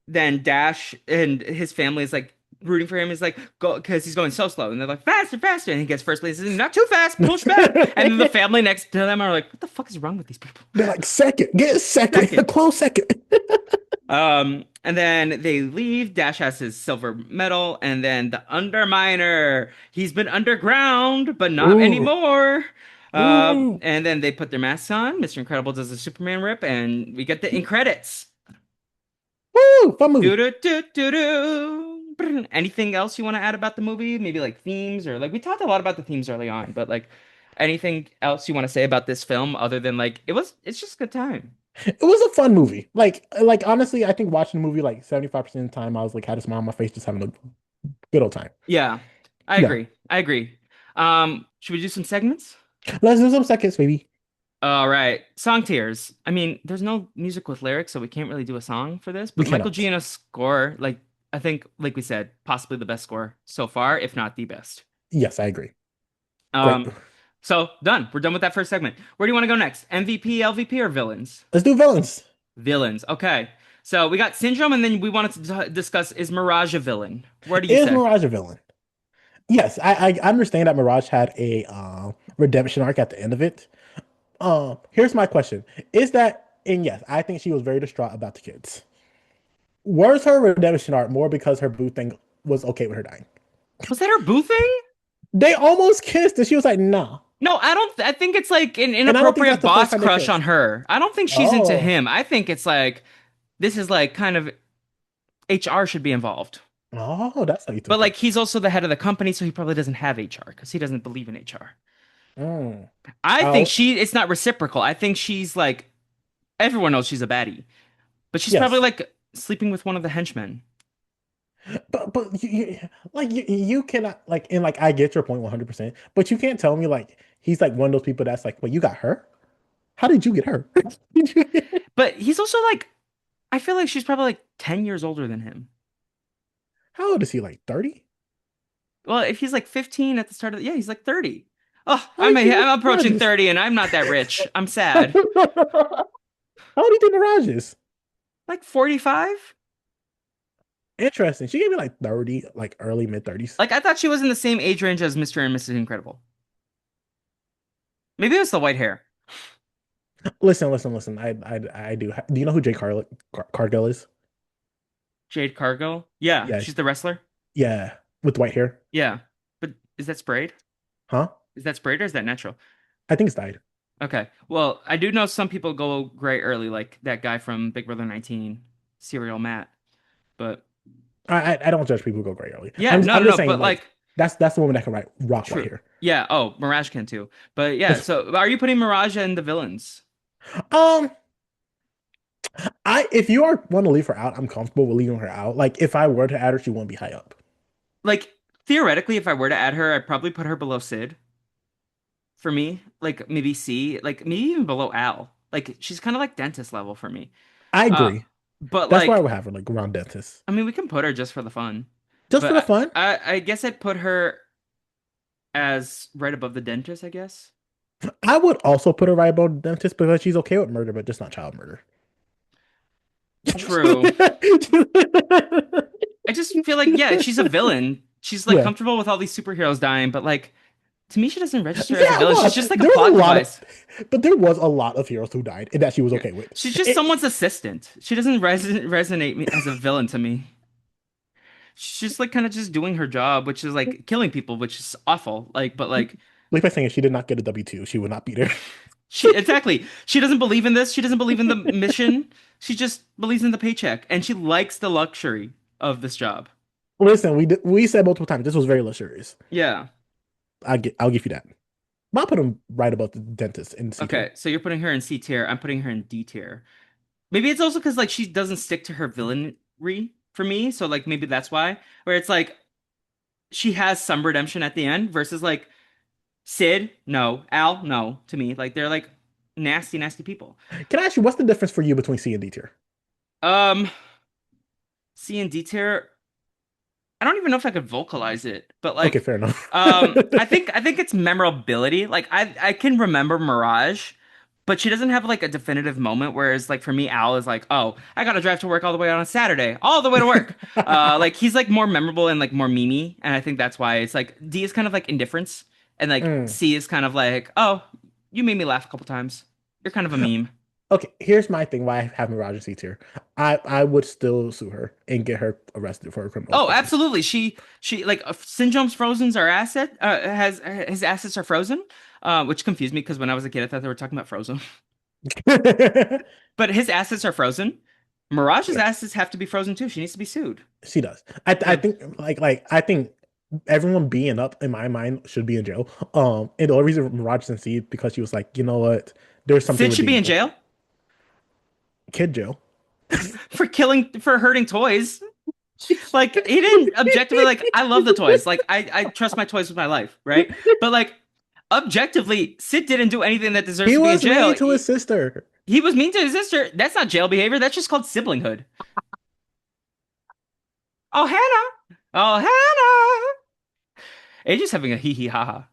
then Dash and his family is like rooting for him. He's like, go, because he's going so slow, and they're like, faster, faster. And he gets first place. He's like, not too fast, push back. And then the they're family next to them are like, what the fuck is wrong with these people? like second, get a second, a Second. close second. And then they leave. Dash has his silver medal, and then the Underminer. He's been underground, but not Ooh, anymore. ooh, And then they put their masks on. Mr. Incredible does a Superman rip, and we get the end credits. woo, fun Do movie. do do do do. Anything else you want to add about the movie? Maybe like themes or like we talked a lot about the themes early on, but like anything else you want to say about this film other than like it's just a good time. It was a fun movie. Like honestly, I think watching the movie like 75% of the time, I was like had a smile on my face, just having a good old time. Yeah, I Yeah, agree. I agree. Should we do some segments? let's do some seconds, baby. All right. Song tiers. I mean, there's no music with lyrics, so we can't really do a song for this, We but Michael cannot. Giacchino's score, like I think like we said, possibly the best score so far, if not the best. Yes, I agree. Great. Um, so done. We're done with that first segment. Where do you want to go next? MVP, LVP, or villains? Let's do villains. Villains. Okay. So we got Syndrome, and then we wanted to discuss is Mirage a villain? Where do you Is say? Mirage a villain? Yes, I understand that Mirage had a redemption arc at the end of it. Here's my question: Is that and yes, I think she was very distraught about the kids. Was her redemption arc more because her boo thing was okay with her dying? Was that her boo thing? They almost kissed, and she was like, "Nah." No, I don't. I think it's like an And I don't think inappropriate that's the first boss time they crush on kissed. her. I don't think she's into Oh, him. I think it's like this is like kind of HR should be involved. oh, that's how you But took like it. he's also the head of the company, so he probably doesn't have HR because he doesn't believe in HR. Mm. I think Oh, it's not reciprocal. I think she's like everyone knows she's a baddie, but she's probably yes, like sleeping with one of the henchmen. but you cannot like and like I get your point 100%, but you can't tell me like he's like one of those people that's like, "Well, you got her? How did you get her?" Did you get- But he's also like I feel like she's probably like 10 years older than him. How old is he? Like 30? Well, if he's like 15 at the start of yeah, he's like 30. Oh, How old do you think I'm approaching Mirage is? 30 and I'm not that rich. I'm How sad. old do you think Mirage is? Like 45? Interesting. She gave me like 30, like early mid 30s. Like I thought she was in the same age range as Mr. and Mrs. Incredible. Maybe it was the white hair. Listen. I do. Do you know who Cargill is? Jade Cargill? Yeah, Yeah, she's the wrestler. yeah, with white hair. Yeah. But is that sprayed? Huh? Is that sprayed or is that natural? I think it's dyed. Okay. Well, I do know some people go gray early, like that guy from Big Brother 19, Serial Matt. But I don't judge people who go gray early. yeah, no, I'm no, just no. saying But like like, that's the woman that can rock white true. hair. Yeah. Oh, Mirage can too. But yeah. So are you putting Mirage in the villains? Um, I if you are want to leave her out, I'm comfortable with leaving her out. Like if I were to add her, she won't be high up. Like theoretically, if I were to add her, I'd probably put her below Sid for me. Like maybe C. Like maybe even below Al. Like she's kind of like dentist level for me. I Uh, agree. but That's why I like would have her like around dentist. I mean, we can put her just for the fun. Just for the But fun. I guess I'd put her as right above the dentist, I guess. I would also put her right above dentist because she's okay with murder, but just not child murder. True. I just feel like, yeah, she's a villain. She's like Yeah. comfortable with all these superheroes dying, but like to me, she doesn't register as a Yeah, villain. She's well, just like a there was a plot lot of, device. but there was a lot of heroes who died and that she was Yeah. okay with. She's just It, someone's assistant. She doesn't resonate me as a villain to me. She's just like kind of just doing her job, which is like killing people, which is awful. Like, but like like by saying if she did not get a W-2, she would not be there. she exactly. She doesn't believe in this. She doesn't believe in the mission. She just believes in the paycheck, and she likes the luxury of this job. Listen, we said multiple times this was very luxurious. Yeah. I'll give you that. But I'll put him right above the dentist in C tier. Okay, so you're putting her in C tier. I'm putting her in D tier. Maybe it's also because like she doesn't stick to her villainry for me. So like maybe that's why. Where it's like she has some redemption at the end versus like Sid, no. Al, no, to me. Like they're like nasty, nasty people. Can I ask you what's the difference for you between C and D tier? Um, C and D tier. I don't even know if I could vocalize it, but Okay, like, fair enough. I think it's memorability. Like I can remember Mirage, but she doesn't have like a definitive moment. Whereas like for me, Al is like, oh, I gotta drive to work all the way on a Saturday, all the way to work. Like he's like more memorable and like more memey, and I think that's why it's like D is kind of like indifference, and like Mm. C is kind of like, oh, you made me laugh a couple times. You're kind of a meme. Okay, here's my thing why I have Mirage in C tier. I would still sue her and get her arrested for criminal Oh, offenses. absolutely. She like Syndrome's frozen's our asset. Has his assets are frozen, which confused me because when I was a kid, I thought they were talking about Frozen. But his assets are frozen. Mirage's Yes, assets have to be frozen too. She needs to be sued. she does. I Yeah. think I think everyone being up in my mind should be in jail. And the only reason Mirage didn't see it because she was like, you know what, there's something Sid should be in redeemable. jail Kid jail. for hurting toys. Like he didn't objectively like I love the toys. Like I trust my toys with my life, right? But like objectively, Sid didn't do anything that deserves He to be in was jail. mean to his sister. He was mean to his sister. That's not jail behavior. That's just called siblinghood. Oh, Hannah. Oh, Hannah. AJ's having a hee hee ha ha.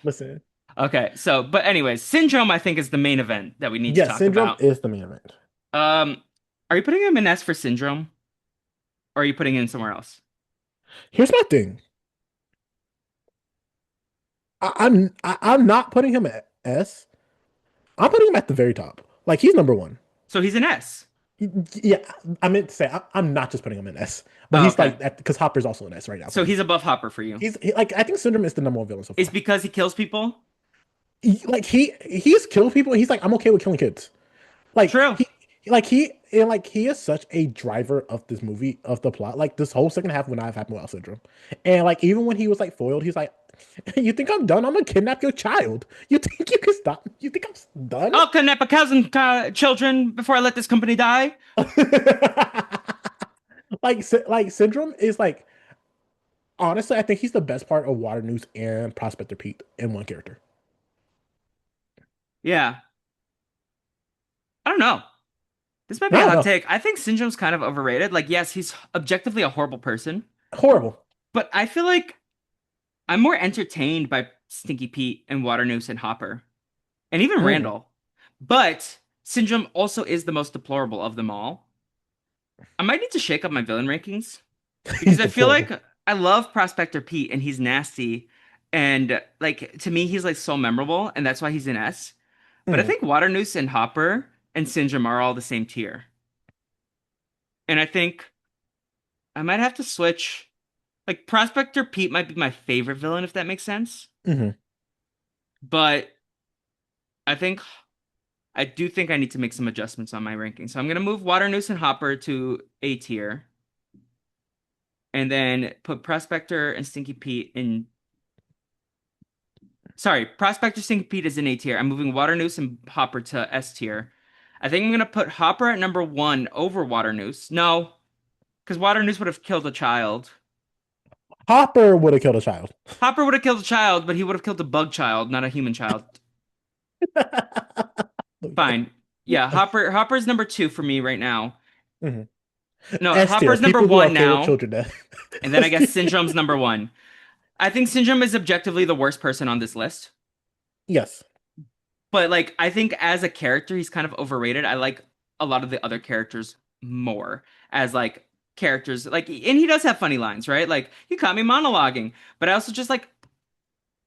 Listen, Okay, so but anyways, Syndrome I think is the main event that we need to yes, talk Syndrome about. is the main event. Um, are you putting him in S for Syndrome, or are you putting him somewhere else? Here's my thing. I'm not putting him at S. I'm putting him at the very top. Like he's number one. So he's an S. Yeah, I meant to say I'm not just putting him in S, but Oh, he's okay. like that because Hopper's also an S right now for So me. he's above Hopper for you. Like I think Syndrome is the number one villain so Is far. because he kills people? Like he's killed people. And he's like I'm okay with killing kids. Like True. he is such a driver of this movie of the plot. Like this whole second half when I've had Noel syndrome, and like even when he was like foiled, he's like, "You think I'm done? I'm gonna kidnap your child. You think you can stop? You think I'm done?" I'll kidnap a cousin children before I let this company die. Like syndrome is like honestly, I think he's the best part of Water News and Prospector Pete in one character. Yeah. I don't know. This might be a No, hot no, take. I think Syndrome's kind of overrated. Like, yes, he's objectively a horrible person, horrible. but I feel like I'm more entertained by Stinky Pete and Waternoose and Hopper, and even Mm, Randall. But Syndrome also is the most deplorable of them all. I might need to shake up my villain rankings because he's I feel deplorable. like I love Prospector Pete and he's nasty. And like to me, he's like so memorable, and that's why he's an S. But I Mm, think Waternoose and Hopper and Syndrome are all the same tier. And I think I might have to switch. Like Prospector Pete might be my favorite villain, if that makes sense. mhm, But I think I do think I need to make some adjustments on my ranking. So I'm gonna move Waternoose and Hopper to A tier, and then put Prospector and Stinky Pete in. Sorry, Prospector Stinky Pete is in A tier. I'm moving Waternoose and Hopper to S tier. I think I'm gonna put Hopper at number one over Waternoose. No, because Waternoose would have killed a child. Hopper would have killed a child. Hopper would have killed a child, but he would have killed a bug child, not a human child. Okay. Fine. Yeah, Hopper's number two for me right now. Mhm. No, S tier, Hopper's number people who are one okay with now, children death. and then I S guess tier. Syndrome's number one. I think Syndrome is objectively the worst person on this list. Yes. But like I think as a character, he's kind of overrated. I like a lot of the other characters more as like characters. Like and he does have funny lines, right? Like he caught me monologuing, but I also just like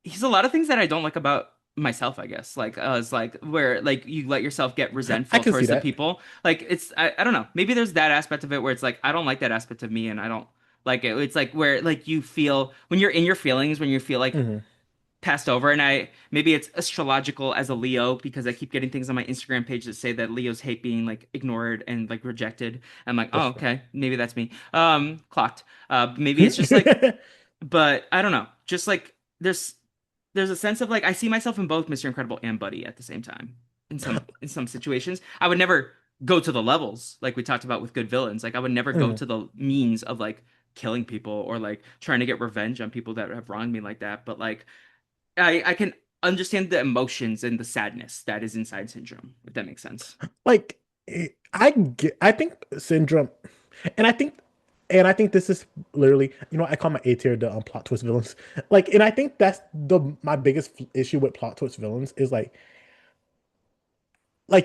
he's a lot of things that I don't like about myself, I guess. Like it's like where like you let yourself get I resentful can see towards the that. people. Like it's I don't know. Maybe there's that aspect of it where it's like I don't like that aspect of me and I don't like it. It's like where like you feel when you're in your feelings, when you feel like Hmm. passed over and I maybe it's astrological as a Leo because I keep getting things on my Instagram page that say that Leos hate being like ignored and like rejected. I'm like, oh, That's fair. okay, maybe that's me. Clocked. Maybe it's just like but I don't know. Just like there's a sense of like I see myself in both Mr. Incredible and Buddy at the same time in some situations. I would never go to the levels like we talked about with good villains. Like I would never go Mhm. to the means of like killing people or like trying to get revenge on people that have wronged me like that. But like I can. understand the emotions and the sadness that is inside Syndrome, if that makes sense. Like I think Syndrome, and I think and I think this is literally, I call my A tier the plot twist villains. Like, and I think that's the my biggest issue with plot twist villains is like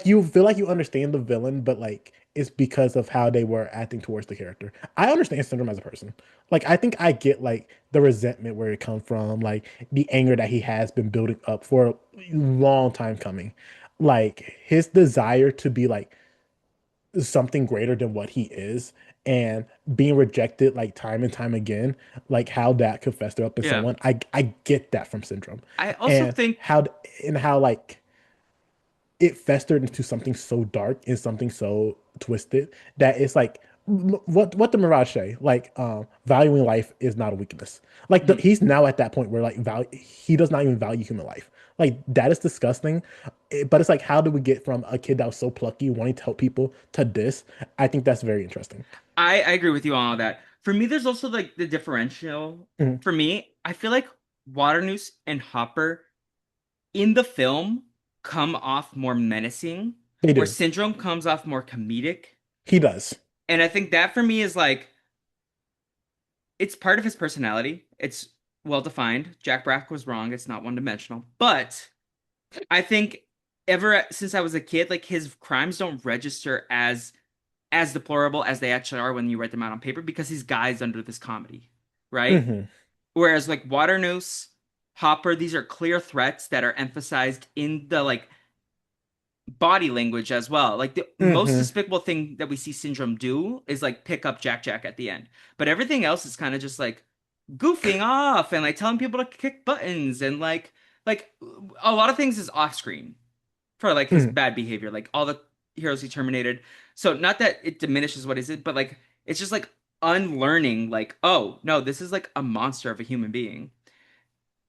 you feel like you understand the villain, but like it's because of how they were acting towards the character. I understand Syndrome as a person. Like I think I get like the resentment where it comes from, like the anger that he has been building up for a long time coming. Like his desire to be like something greater than what he is and being rejected like time and time again, like how that could fester up in Yeah. someone. I get that from Syndrome. I also And think, how like it festered into something so dark and something so twisted that it's like what the Mirage say, like valuing life is not a weakness. Like mhm. he's now at that point where like value he does not even value human life. Like that is disgusting. But it's like how do we get from a kid that was so plucky wanting to help people to this? I think that's very interesting. I agree with you on all that. For me, there's also like the differential. Mhm. For me, I feel like Waternoose and Hopper in the film come off more menacing, They where do. Syndrome comes off more comedic. He does. And I think that for me is like it's part of his personality. It's well defined. Jack Black was wrong. It's not one dimensional. But I think ever since I was a kid, like his crimes don't register as deplorable as they actually are when you write them out on paper because he's guised under this comedy, right? Hmm. Whereas like Waternoose, Hopper, these are clear threats that are emphasized in the like body language as well. Like the most Hmm. despicable thing that we see Syndrome do is like pick up Jack Jack at the end. But everything else is kind of just like goofing off and like telling people to kick buttons and like a lot of things is off screen for like his Hmm. bad behavior, like all the heroes he terminated. So not that it diminishes what is it, but like it's just like unlearning like, oh, no, this is like a monster of a human being.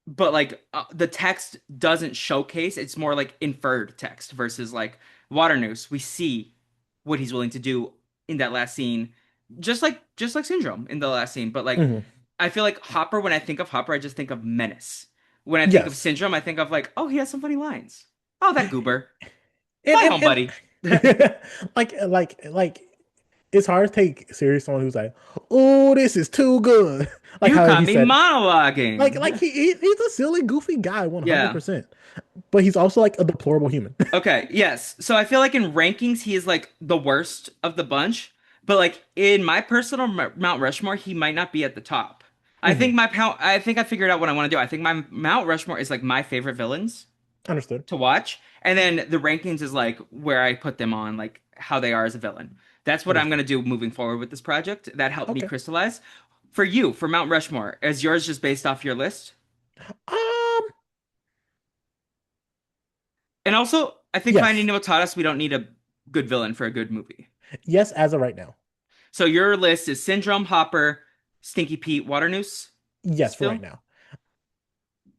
But like the text doesn't showcase, it's more like inferred text versus like Waternoose. We see what he's willing to do in that last scene, just like Syndrome in the last scene. But like Hmm. I feel like Hopper, when I think of Hopper, I just think of menace. When I think of Yes. Syndrome, I think of like, oh, he has some funny lines. Oh, that goober. And Fly home, buddy. like it's hard to take serious someone who's like, "Oh, this is too good." Like You how caught he me said, like monologuing. he's a silly, goofy guy, Yeah. 100%. But he's also like a deplorable human. Okay, yes. So I feel like in rankings, he is like the worst of the bunch. But like in my personal Mount Rushmore, he might not be at the top. Hmm. I think I figured out what I want to do. I think my Mount Rushmore is like my favorite villains Understood. to watch. And then the rankings is like where I put them on like how they are as a villain. That's what I'm Understood. gonna do moving forward with this project. That helped me Okay. crystallize. For you, for Mount Rushmore, is yours just based off your list? Um. And also, I think Finding Yes. Nemo taught us we don't need a good villain for a good movie. Yes. As of right now. So your list is Syndrome, Hopper, Stinky Pete, Waternoose Yes. For right still. now.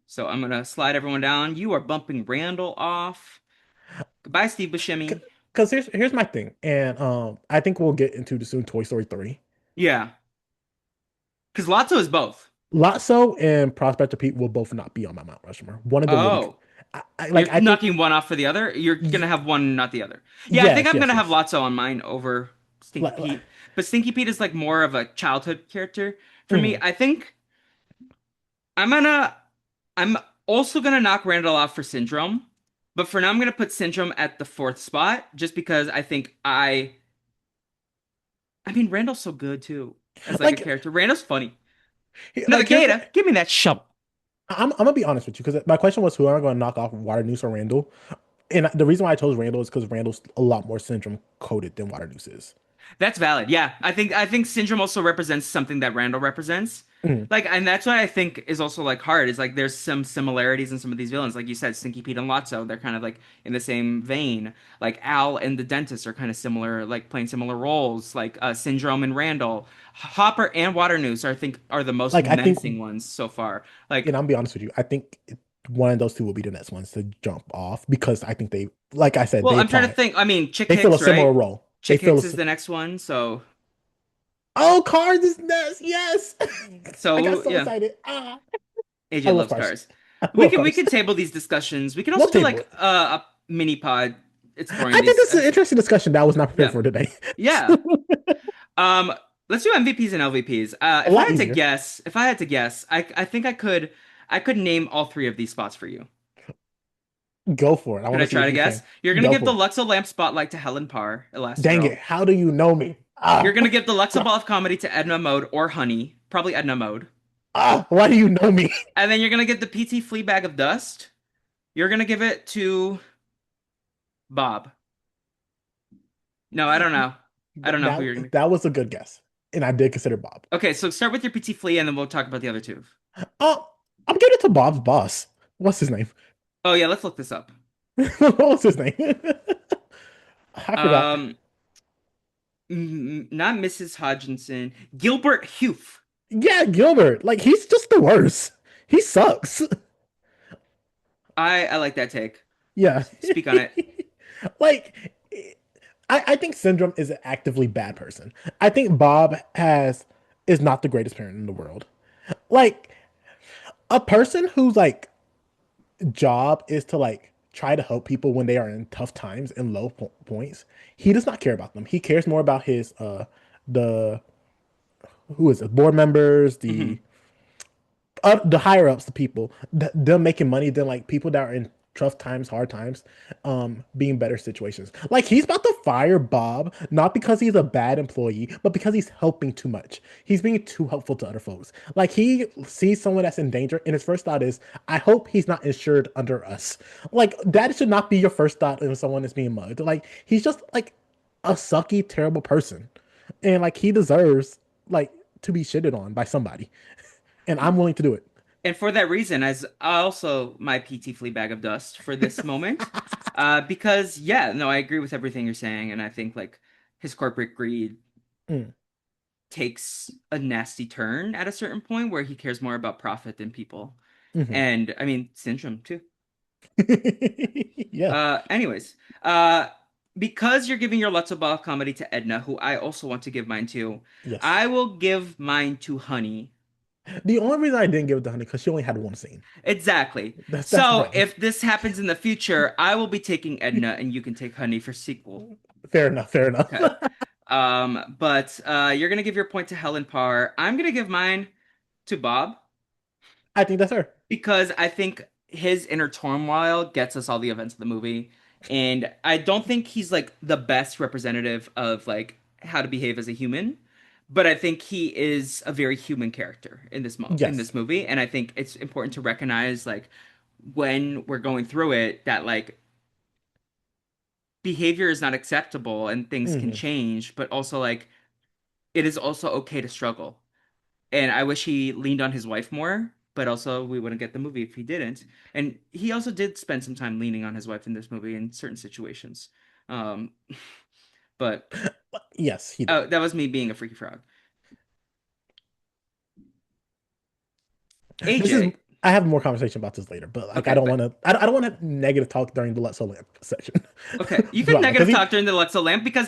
So I'm gonna slide everyone down. You are bumping Randall off. Goodbye, Steve Buscemi. Because here's my thing, and I think we'll get into this soon. Toy Story 3. Yeah, because Lotso is both. Lotso and Prospector Pete will both not be on my Mount Rushmore. One of them will be. Oh, Like you're I think. knocking one off for the other. You're gonna y- have one, not the other. Yeah, I think Yes, I'm yes, gonna have yes. Lotso on mine over Stinky Like, Pete. But Stinky Pete is like more of a childhood character for me. mhm. I think I'm gonna. I'm also gonna knock Randall off for Syndrome. But for now, I'm gonna put Syndrome at the fourth spot, just because I mean, Randall's so good too as like a Like, character. Randall's funny. Another like here's my. Gator, give me that shovel. I'm gonna be honest with you because my question was who am I going to knock off, Waternoose or Randall? And the reason why I chose Randall is because Randall's a lot more syndrome coded than Waternoose is. That's valid. Yeah, I think Syndrome also represents something that Randall represents. Mhm. Like, and that's why I think is also like hard. Is like there's some similarities in some of these villains. Like you said, Stinky Pete and Lotso, they're kind of like in the same vein. Like Al and the Dentist are kind of similar, like playing similar roles. Like Syndrome and Randall, Hopper and Waternoose, I think, are the most Like I think, menacing ones so far. and Like, I'll be honest with you, I think one of those two will be the next ones to jump off because I think they, like I said, well, they I'm trying to apply. think. I mean, Chick They fill a Hicks, similar right? role. They Chick fill a. Hicks is the next one. So, Oh, Cars is next. Yes. I got so so yeah, excited. Ah, I AJ love loves Cars. cars. I We will can post. table these discussions. We can We'll also do table like it. a mini pod exploring I think these. this is an interesting discussion that I was not prepared Yeah. for today. Yeah. Um, let's do MVPs and LVPs. A If I lot had to easier. guess, I think I could name all three of these spots for you. Go for it. I Could want I to see try if to you guess? can. You're gonna Go give the for it. Luxo Lamp spotlight to Helen Parr, Dang it. Elastigirl. How do you know me? You're Ah, gonna give the Luxo Ball of Comedy to Edna Mode or Honey, probably Edna Mode. why do you know me? And then you're gonna give the PT Flea Bag of Dust. You're gonna give it to Bob. No, I don't know. I don't know who you're gonna. That was a good guess. And I did consider Bob. Okay, so start with your PT Flea, and then we'll talk about the other two. Oh, I'm giving it to Bob's boss. What's his name? Oh yeah, let's look this up. What was his name? I forgot. Um, not Mrs. Hodgkinson, Gilbert Huth. Yeah, Gilbert. Like he's just the worst. He sucks. I like that take. Yeah. Speak on it. Like I think Syndrome is an actively bad person. I think Bob has is not the greatest parent in the world. Like a person whose like job is to like try to help people when they are in tough times and low points. He does not care about them. He cares more about his the who is it, board members, Hmm. the higher ups, the people, them making money than like people that are in tough times, hard times, being better situations. Like he's about to fire Bob, not because he's a bad employee, but because he's helping too much. He's being too helpful to other folks. Like he sees someone that's in danger, and his first thought is, I hope he's not insured under us. Like that should not be your first thought when someone is being mugged. Like he's just like a sucky, terrible person. And like he deserves like to be shitted on by somebody and I'm willing to do it. And for that reason, as also my PT Flea Bag of Dust for this moment, because yeah, no, I agree with everything you're saying, and I think like his corporate greed Mm, takes a nasty turn at a certain point where he cares more about profit than people. mhm. And I mean, Syndrome too. Yeah. Anyways, uh, because you're giving your Lutz Ball comedy to Edna, who I also want to give mine to, Yes. I will give mine to Honey. The only reason I didn't give it to Honey because she only had one scene. Exactly. That's the So problem. if this happens in the future, I will be taking Edna and you can take Honey for sequel. Fair enough. Fair enough. Okay. But you're gonna give your point to Helen Parr. I'm gonna give mine to Bob I think that's her. because I think his inner turmoil gets us all the events of the movie. And I don't think he's like the best representative of like how to behave as a human, but I think he is a very human character in in Yes. this movie. And I think it's important to recognize like when we're going through it that like behavior is not acceptable and things can Hmm. change, but also like it is also okay to struggle. And I wish he leaned on his wife more, but also we wouldn't get the movie if he didn't. And he also did spend some time leaning on his wife in this movie in certain situations. Um, but Yes, he oh, did. that was me being a freaky frog. This is. AJ. I have more conversation about this later, but like I Okay, don't want but to. I don't want to negative talk during the Let's Go Lamp section. okay, you could Because negative he. talk during the Let's Lamp because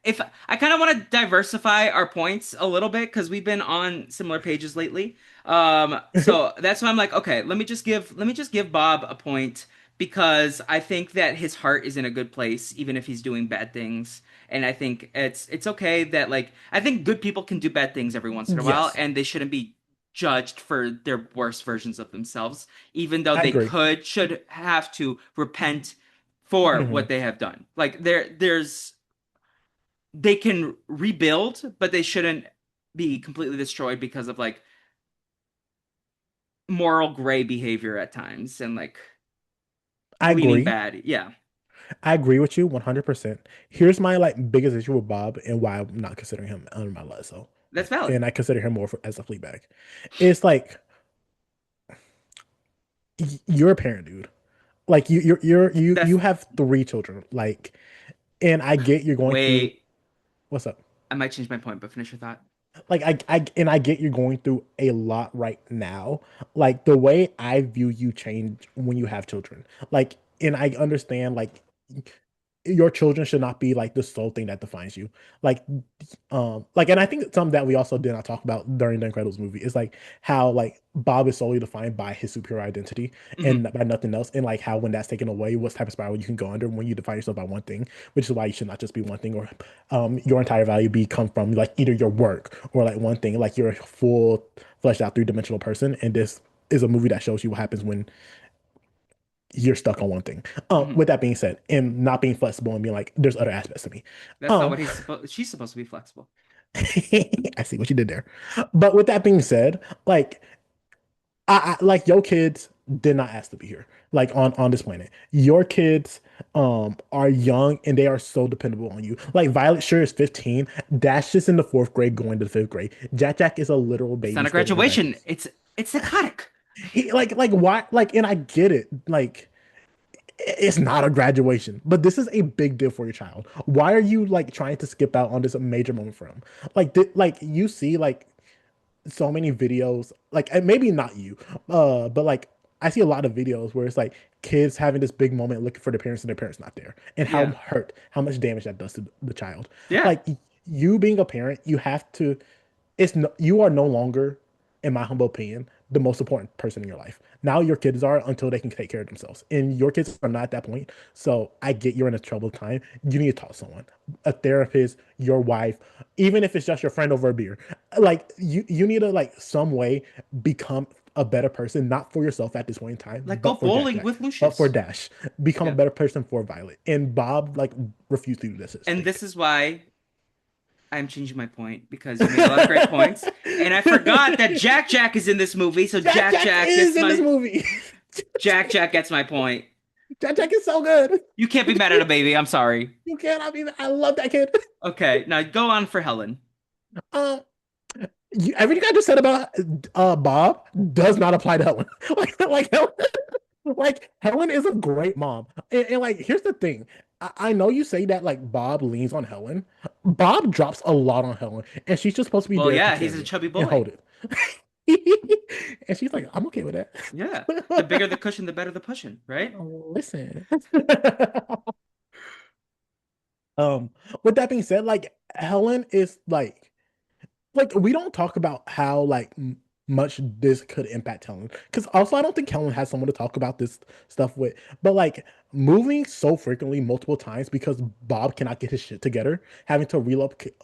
if I kind of want to diversify our points a little bit because we've been on similar pages lately. So that's why I'm like, okay, let me just give Bob a point because I think that his heart is in a good place even if he's doing bad things, and I think it's okay that like I think good people can do bad things every once in a while, Yes, and they shouldn't be judged for their worst versions of themselves, even though I they agree. should have to repent for what Hmm. they have done. Like there's they can rebuild, but they shouldn't be completely destroyed because of like moral gray behavior at times and like I leaning agree. bad. Yeah, I agree with you 100%. Here's my like biggest issue with Bob and why I'm not considering him under my list. So, that's valid. and I consider him more as a Fleabag. It's like you're a parent, dude. Like you That's have three children. Like, and I get you're going through. wait. What's up? I might change my point, but finish your thought. Like I get you're going through a lot right now. Like the way I view you change when you have children. Like, and I understand like your children should not be like the sole thing that defines you. Like, like, and I think something that we also did not talk about during the Incredibles movie is like how like Bob is solely defined by his superior identity Hmm. and by nothing else, and like how when that's taken away, what type of spiral you can go under when you define yourself by one thing, which is why you should not just be one thing, or your entire value be come from like either your work or like one thing, like you're a full fleshed out three-dimensional person, and this is a movie that shows you what happens when you're stuck on one thing. Hmm. With that being said, and not being flexible and being like, there's other aspects to me. That's not Um, what he's supposed. She's supposed to be flexible. I see what you did there. But with that being said, like I like your kids did not ask to be here, like on this planet. Your kids are young and they are so dependable on you. Like Violet sure is 15. Dash is in the fourth grade going to the fifth grade. Jack Jack is a literal It's baby not a still in her graduation. diapers. It's psychotic. He like why like and I get it. Like it's not a graduation, but this is a big deal for your child. Why are you like trying to skip out on this major moment for him? Like, like you see like so many videos, like and maybe not you, but like I see a lot of videos where it's like kids having this big moment looking for their parents and their parents not there, and how Yeah. hurt, how much damage that does to the child. Yeah. Like you being a parent, you have to it's no, you are no longer, in my humble opinion, the most important person in your life. Now your kids are until they can take care of themselves. And your kids are not at that point. So I get you're in a troubled time. You need to talk to someone, a therapist, your wife, even if it's just your friend over a beer. Like you need to like some way become a better person, not for yourself at this point in time, Like go but for Jack bowling Jack, with but for Lucius. Dash. Become a Yeah. better person for Violet. And Bob like refused to do this And thing. this is why I'm changing my point because you made a lot of great points. And I forgot that Jack Jack is in this movie, so Jack Jack Jack Jack is gets in this my movie. Jack Jack gets my point. Jack Jack is so good. You can't be mad at a baby. I'm sorry. You cannot be. I love that kid. Okay, now go on for Helen. Um, everything I just said about Bob does not apply to Helen. Like Helen, like Helen is a great mom. And like here's the thing. I know you say that like Bob leans on Helen. Bob drops a lot on Helen, and she's just supposed to be Well, there to yeah, he's carry a it chubby and hold boy. it. And she's like, I'm okay with that. Yeah. The bigger the cushion, the better the pushing, right? Listen. Um, with that being said, like Helen is like we don't talk about how like much this could impact Helen because also I don't think Helen has someone to talk about this stuff with. But like moving so frequently multiple times because Bob cannot get his shit together, having to relocate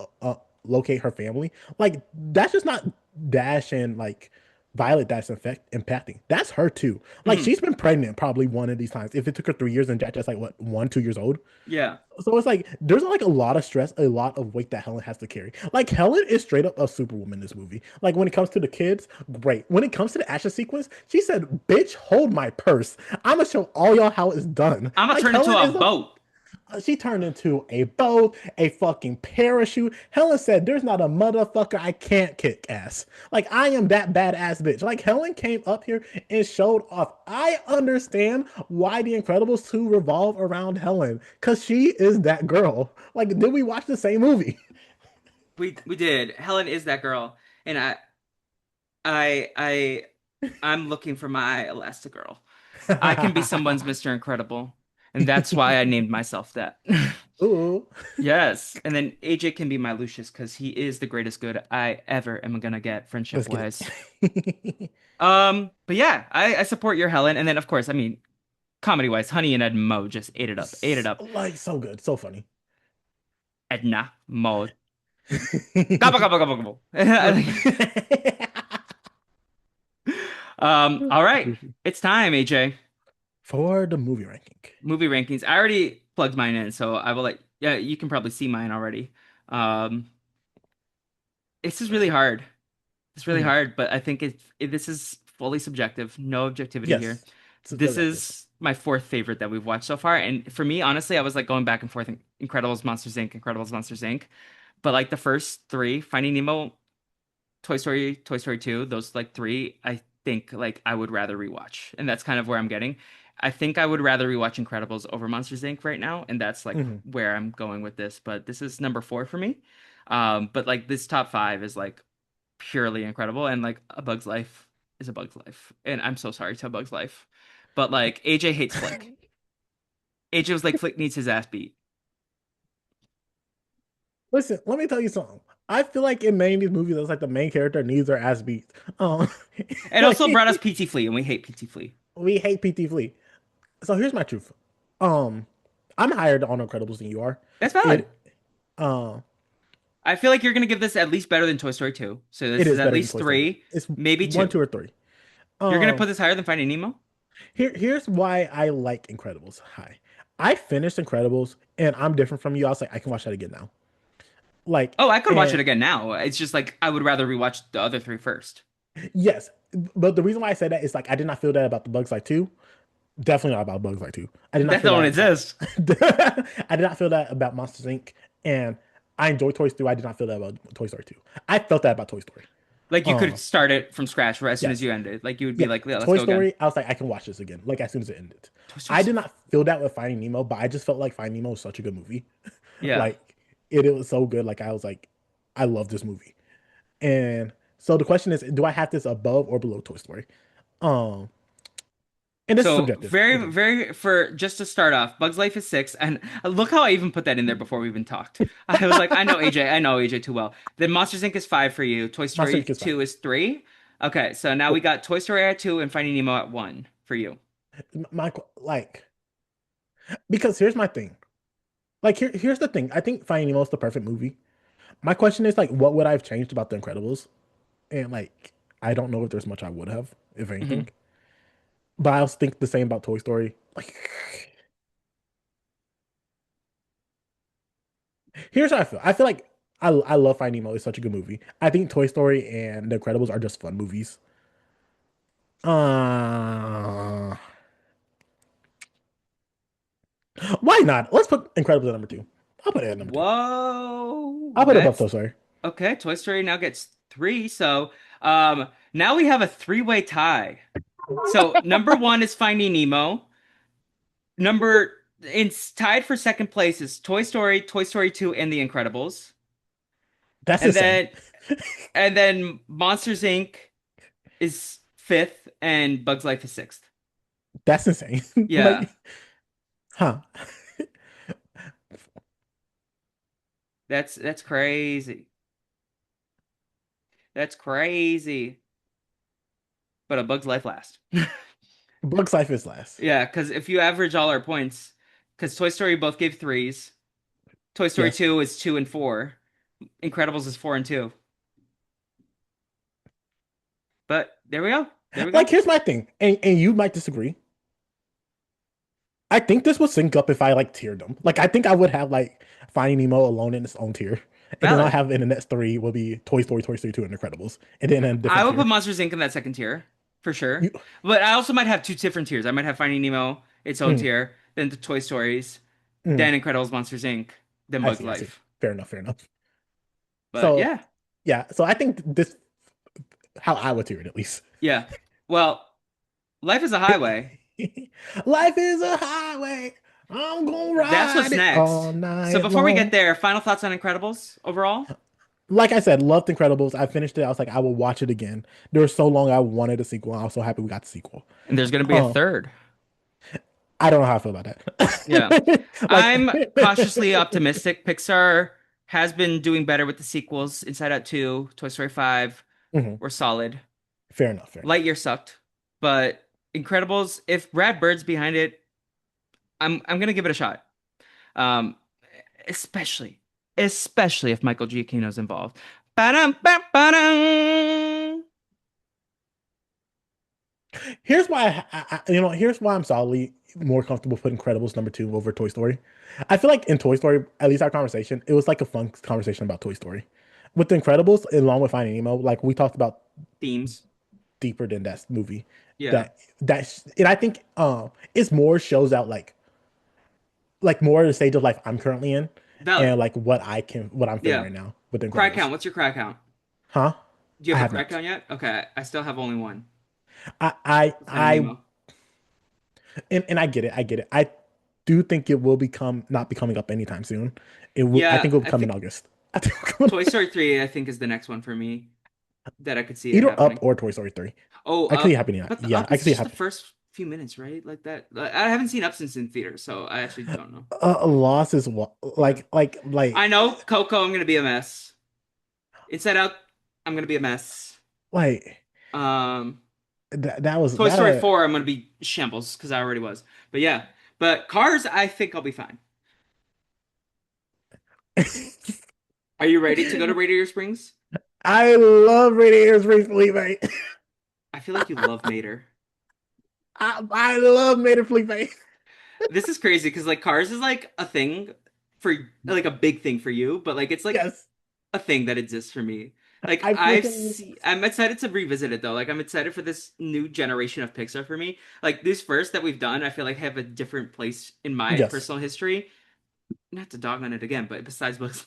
locate her family, like that's just not Dash and like Violet that's impacting. That's her too. Like Hmm. she's been pregnant probably one of these times. If it took her 3 years and Jack just like what 1, 2 years old. Yeah. So it's like there's like a lot of stress, a lot of weight that Helen has to carry. Like Helen is straight up a superwoman in this movie. Like when it comes to the kids, great. When it comes to the action sequence, she said, "Bitch, hold my purse. I'm gonna show all y'all how it's done." I'm gonna Like turn into Helen a is a boat. she turned into a boat, a fucking parachute. Helen said, "There's not a motherfucker I can't kick ass. Like I am that badass bitch." Like Helen came up here and showed off. I understand why The Incredibles 2 revolve around Helen, cause she is that girl. Like, did we watch the same movie? We did. Helen is that girl, and I I I'm looking for my Elastigirl. I can be someone's Mr. Incredible, and that's why I named myself that. Ooh, Yes, and then AJ can be my Lucius because he is the greatest good I ever am gonna get friendship let's get wise. it. But yeah, I support your Helen, and then of course, I mean, comedy wise, Honey and Ed and Mo just ate it up. Like so good, so funny. Edna, Mo, gobble gobble gobble gobble. All right, it's time, AJ. For the movie ranking. Movie rankings. I already plugged mine in, so I will like. Yeah, you can probably see mine already. Um, this is really hard. It's really Mhm. hard, but I think this is fully subjective. No objectivity here. Yes, This subjective. is my fourth favorite that we've watched so far, and for me, honestly, I was like going back and forth. Incredibles, Monsters Inc., Incredibles, Monsters Inc. But like the first three, Finding Nemo, Toy Story, Toy Story 2, those like three, I think like I would rather rewatch. And that's kind of where I'm getting. I think I would rather rewatch Incredibles over Monsters Inc. right now, and that's like Mhm. where I'm going with this. But this is number four for me. But like this top five is like purely incredible, and like A Bug's Life is A Bug's Life. And I'm so sorry to A Bug's Life. But like AJ hates Flick. AJ was like Flick needs his ass beat. Listen, let me tell you something. I feel like in many of these movies, it's like the main character needs their ass beat. Um, It also brought us like PT Flea, and we hate PT Flea. we hate PT Flea. So here's my truth. Um, I'm higher on Incredibles than you are. That's valid. It uh, I feel like you're gonna give this at least better than Toy Story 2. So it this is is at better than least Toy Story. three, It's maybe one, two. two, or three. You're gonna Um, put this higher than Finding Nemo? here's why I like Incredibles high. I finished Incredibles, and I'm different from you. I was like, I can watch that again now. Like, Oh, I could watch it and again now. It's just like I would rather rewatch the other three first. yes, but the reason why I say that is like I did not feel that about the Bugs Life 2. Definitely not about Bugs Life 2. I did not That feel don't that about exist. I did not feel that about Monsters Inc. And I enjoy Toy Story. I did not feel that about Toy Story 2. I felt that about Toy Story. Like you could Um, start it from scratch right as soon as yes. you end it. Like you would be Yeah. like, yeah, let's Toy go again. Story, I was like, I can watch this again, like as soon as it ended. Toy I Story's did not feel that with Finding Nemo, but I just felt like Finding Nemo was such a good movie. yeah. Like it was so good. Like I was like, I love this movie. And so the question is, do I have this above or below Toy Story? Um, and this is So subjective very, again. very for just to start off, Bugs Life is six, and look how I even put that in there before we even talked. I was like, I know AJ too well. Then Monsters Inc. is five for you. Toy Monster Story Inc. is five. 2 is three. Okay, so now we Cool. got Toy Story at two and Finding Nemo at one for you. My like because here's my thing. Like here's the thing. I think Finding Nemo is the perfect movie. My question is like, what would I have changed about The Incredibles? And like, I don't know if there's much I would have, if Hmm. anything. But I also think the same about Toy Story. Like, here's how I feel. I feel like I love Finding Nemo. It's such a good movie. I think Toy Story and The Incredibles are just fun movies. Uh, why not? Let's put Incredibles at number two. I'll put it at number two. Whoa, I'll put it above that's Toy Story. okay. Toy Story now gets three. So now we have a three-way tie. So number one is Finding Nemo. Number it's tied for second place is Toy Story, Toy Story 2, and The Incredibles. That's And insane. then Monsters Inc. is fifth and Bugs Life is sixth. That's insane. Yeah. Like, huh? That's crazy. That's crazy. But a Bug's Life last. Bugs Life is last. Yeah, because if you average all our points, because Toy Story both gave threes, Toy Story Yes. 2 is two and four, Incredibles is four and two. But there we go. There we Like, go. here's my thing, and you might disagree. I think this would sync up if I like tiered them. Like, I think I would have like Finding Nemo alone in its own tier, and then I'll Valid. have in the next three will be Toy Story, Toy Story 2, and Incredibles, and then in a I different would put tier. Monsters Inc. in that second tier for sure. You, But I also might have two different tiers. I might have Finding Nemo, its own mm, tier, then the Toy Stories, mm, then Incredibles, Monsters Inc., then I Bugs see, I see. Life. Fair enough, fair enough. But So, yeah, yeah, so I think this how I would tier it at least. yeah. Well, life is a highway. Life is a highway. I'm gonna That's ride what's it next. all So night before we get long. there, final thoughts on Incredibles overall? Like I said, loved Incredibles. I finished it. I was like, I will watch it again. There was so long I wanted a sequel. I was so happy we got the sequel. And there's going to be a Um, third. I don't know how I feel about Yeah. that. Like, I'm cautiously optimistic. Pixar has been doing better with the sequels. Inside Out 2, Toy Story 5 mhm, were solid. fair enough, fair enough. Lightyear sucked, but Incredibles, if Brad Bird's behind it, I'm gonna give it a shot. Um, especially especially if Michael Giacchino's involved. Ba-dum, ba-dum. Here's why here's why I'm solidly more comfortable putting Incredibles number two over Toy Story. I feel like in Toy Story, at least our conversation, it was like a fun conversation about Toy Story. With the Incredibles, along with Finding Nemo, like we talked about Themes. deeper than that movie. Yeah. That and I think it's more shows out like more the stage of life I'm currently in Valid. and like what I'm feeling Yeah. right now with the Cry Incredibles. count. What's your cry count? Huh? Do you I have a have cry not. count yet? Okay, I still have only one. I I Finding I Nemo. and I get it. I get it. I do think it will become not be coming up anytime soon. It will. I Yeah, think it will I come in think August. I think it will come Toy in Story 3, I think, is the next one for me that I could see it either Up happening. or Toy Story 3. Oh, I could see it Up. happening. But the Yeah, Up I could is see it just the happening. first. few minutes, right? Like that. I haven't seen Up since in theater, so I actually don't know. Loss is what Yeah. like I know Coco, I'm gonna be a mess. Inside Out, I'm gonna be a mess. like Um, that was Toy Story that. 4, I'm gonna be shambles because I already was. But yeah, but Cars, I think I'll be fine. Are you ready to go to Radiator Springs? I love Radiators recently, mate. I feel like you love Mater. I love Mater Felipe. This is crazy because like Cars is like a thing for like a big thing for you, but like it's like Yes, a thing that exists for me. Like I freaking I'm excited to revisit it though. Like I'm excited for this new generation of Pixar for me. Like these first that we've done, I feel like have a different place in my yes. personal history. Not to dog on it again, but besides Bugs.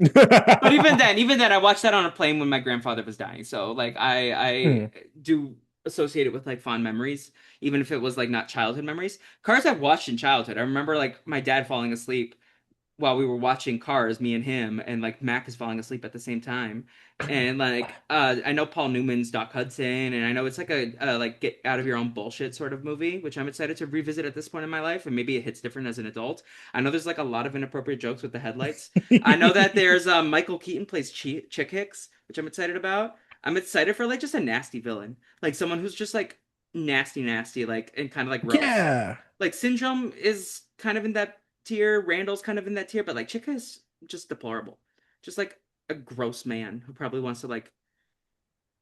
But even then, I watched that on a plane when my grandfather was dying. So like I Mm. do associate it with like fond memories, even if it was like not childhood memories. Cars I've watched in childhood. I remember like my dad falling asleep while we were watching Cars, me and him, and like Mac is falling asleep at the same time. And like I know Paul Newman's Doc Hudson, and I know it's like a like get out of your own bullshit sort of movie, which I'm excited to revisit at this point in my life, and maybe it hits different as an adult. I know there's like a lot of inappropriate jokes with the headlights. I know that there's Michael Keaton plays Chick Hicks, which I'm excited about. I'm excited for like just a nasty villain, like someone who's just like nasty, like and kind of like gross. Yeah. Like Syndrome is kind of in that tier. Randall's kind of in that tier, but like Chica is just deplorable. Just like a gross man who probably wants to like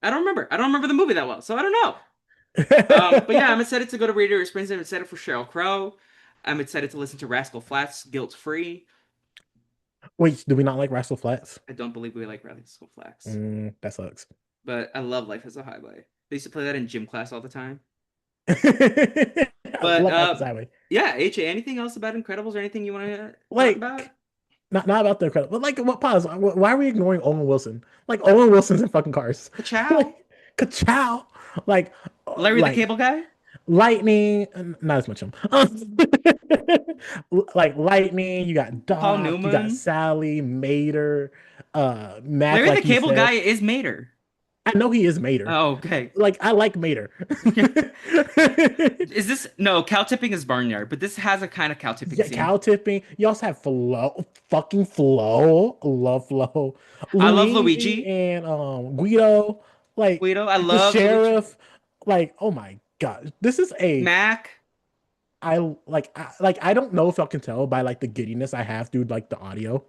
I don't remember. I don't remember the movie that well, so I don't know. But yeah, I'm excited to go to Radiator Springs. I'm excited for Sheryl Crow. I'm excited to listen to Rascal Flatts, Guilt Free. Wait, do we not like Rascal Flats? I don't believe we like Rascal Flatts, That sucks. but I love Life as a Highway. They used to play that in gym class all the time. I But love Life is Highway. yeah, AJ, anything else about Incredibles or anything you want to talk about? Like, not about the credit, but like, what? Pause. Why are we ignoring Owen Wilson? Like, Owen Wilson's in fucking Cars. Ciao. Like, ka-chow. Like, Larry the like Cable Guy? Lightning. Not as much him. Like Lightning. You got Paul Doc. You got Newman? Sally Mater. Mac, Larry the like you Cable Guy said. is Mater. I know he is Mater. Oh, okay. Like, I like Mater. Is this no cow tipping is barnyard, but this has a kind of cow tipping Yeah, scene. cow tipping. You also have Flo, fucking Flo. Love Flo. I love Luigi Luigi. and Guido, like Guido, I the love Luigi. sheriff. Like, oh my God. This is a Mac. I don't know if y'all can tell by like the giddiness I have through like the audio.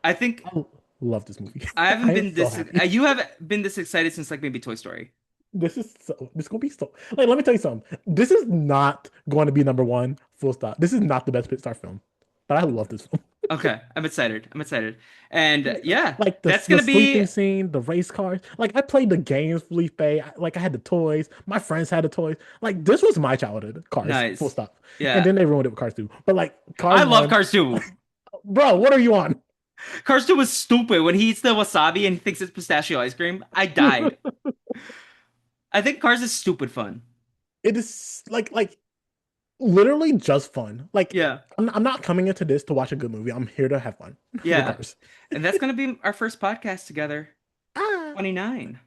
I think I love this movie. I haven't I am been so this happy. you have been this excited since like maybe Toy Story. This is gonna be so like let me tell you something. This is not going to be number one, full stop. This is not the best Pixar film. But I love this film. Okay, I'm excited. I'm excited. And yeah, Like that's the gonna be sleeping scene, the race cars. Like I played the games, Felipe. Like I had the toys. My friends had the toys. Like this was my childhood. Cars, full nice. stop. And Yeah. then they ruined it with Cars 2. But like I Cars love 1, Cars 2. bro, what are you on? Cars 2 was stupid when he eats the wasabi and he thinks it's pistachio ice cream. I died. I think Cars is stupid fun. It is like literally just fun. Like Yeah. I'm not coming into this to watch a good movie. I'm here to have fun with Yeah. Cars. And that's gonna be our first podcast together. Ah, 29.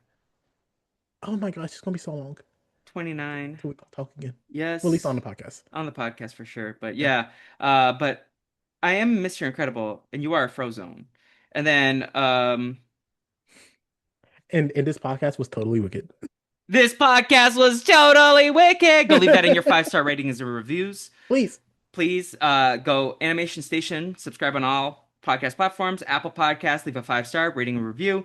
oh my gosh, it's gonna be so long 29. till we talk again. Well, at least on Yes. the podcast. On the podcast for sure. But Yeah. yeah. But I am Mr. Incredible and you are a Frozone. And then And this podcast was totally wicked. this podcast was totally wicked. Go leave that in your 5-star ratings and reviews. Please. Please go Animation Station, subscribe on all podcast platforms, Apple Podcasts, leave a 5-star rating and review.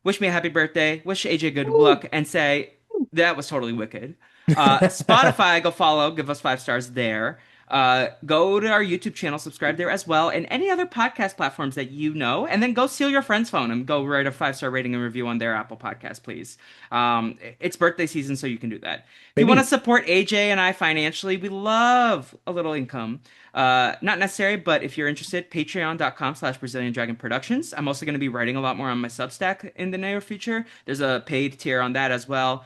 Wish me a happy birthday, wish AJ good Woo. luck, and say that was totally wicked. Spotify, go follow, give us 5 stars there. Go to our YouTube channel, subscribe there as well, and any other podcast platforms that you know, and then go steal your friend's phone and go write a 5-star rating and review on their Apple Podcast, please. It's birthday season, so you can do that. If you want to Baby. support AJ and I financially, we love a little income. Not necessary, but if you're interested, patreon.com/Brazilian Dragon Productions. I'm also going to be writing a lot more on my Substack in the near future. There's a paid tier on that as well.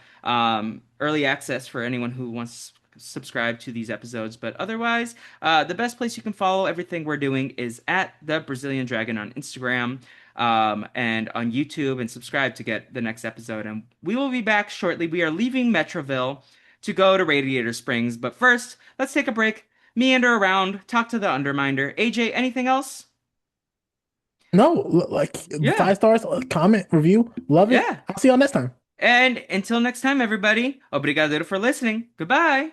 Early access for anyone who wants to subscribe to these episodes. But otherwise, the best place you can follow everything we're doing is at the Brazilian Dragon on Instagram. And on YouTube and subscribe to get the next episode. And we will be back shortly. We are leaving Metroville to go to Radiator Springs. But first, let's take a break, meander around, talk to the Underminder. AJ, anything else? No, like Yeah, 5 stars, comment, review, love it. yeah. I'll see y'all next time. And until next time, everybody, obrigado for listening. Goodbye.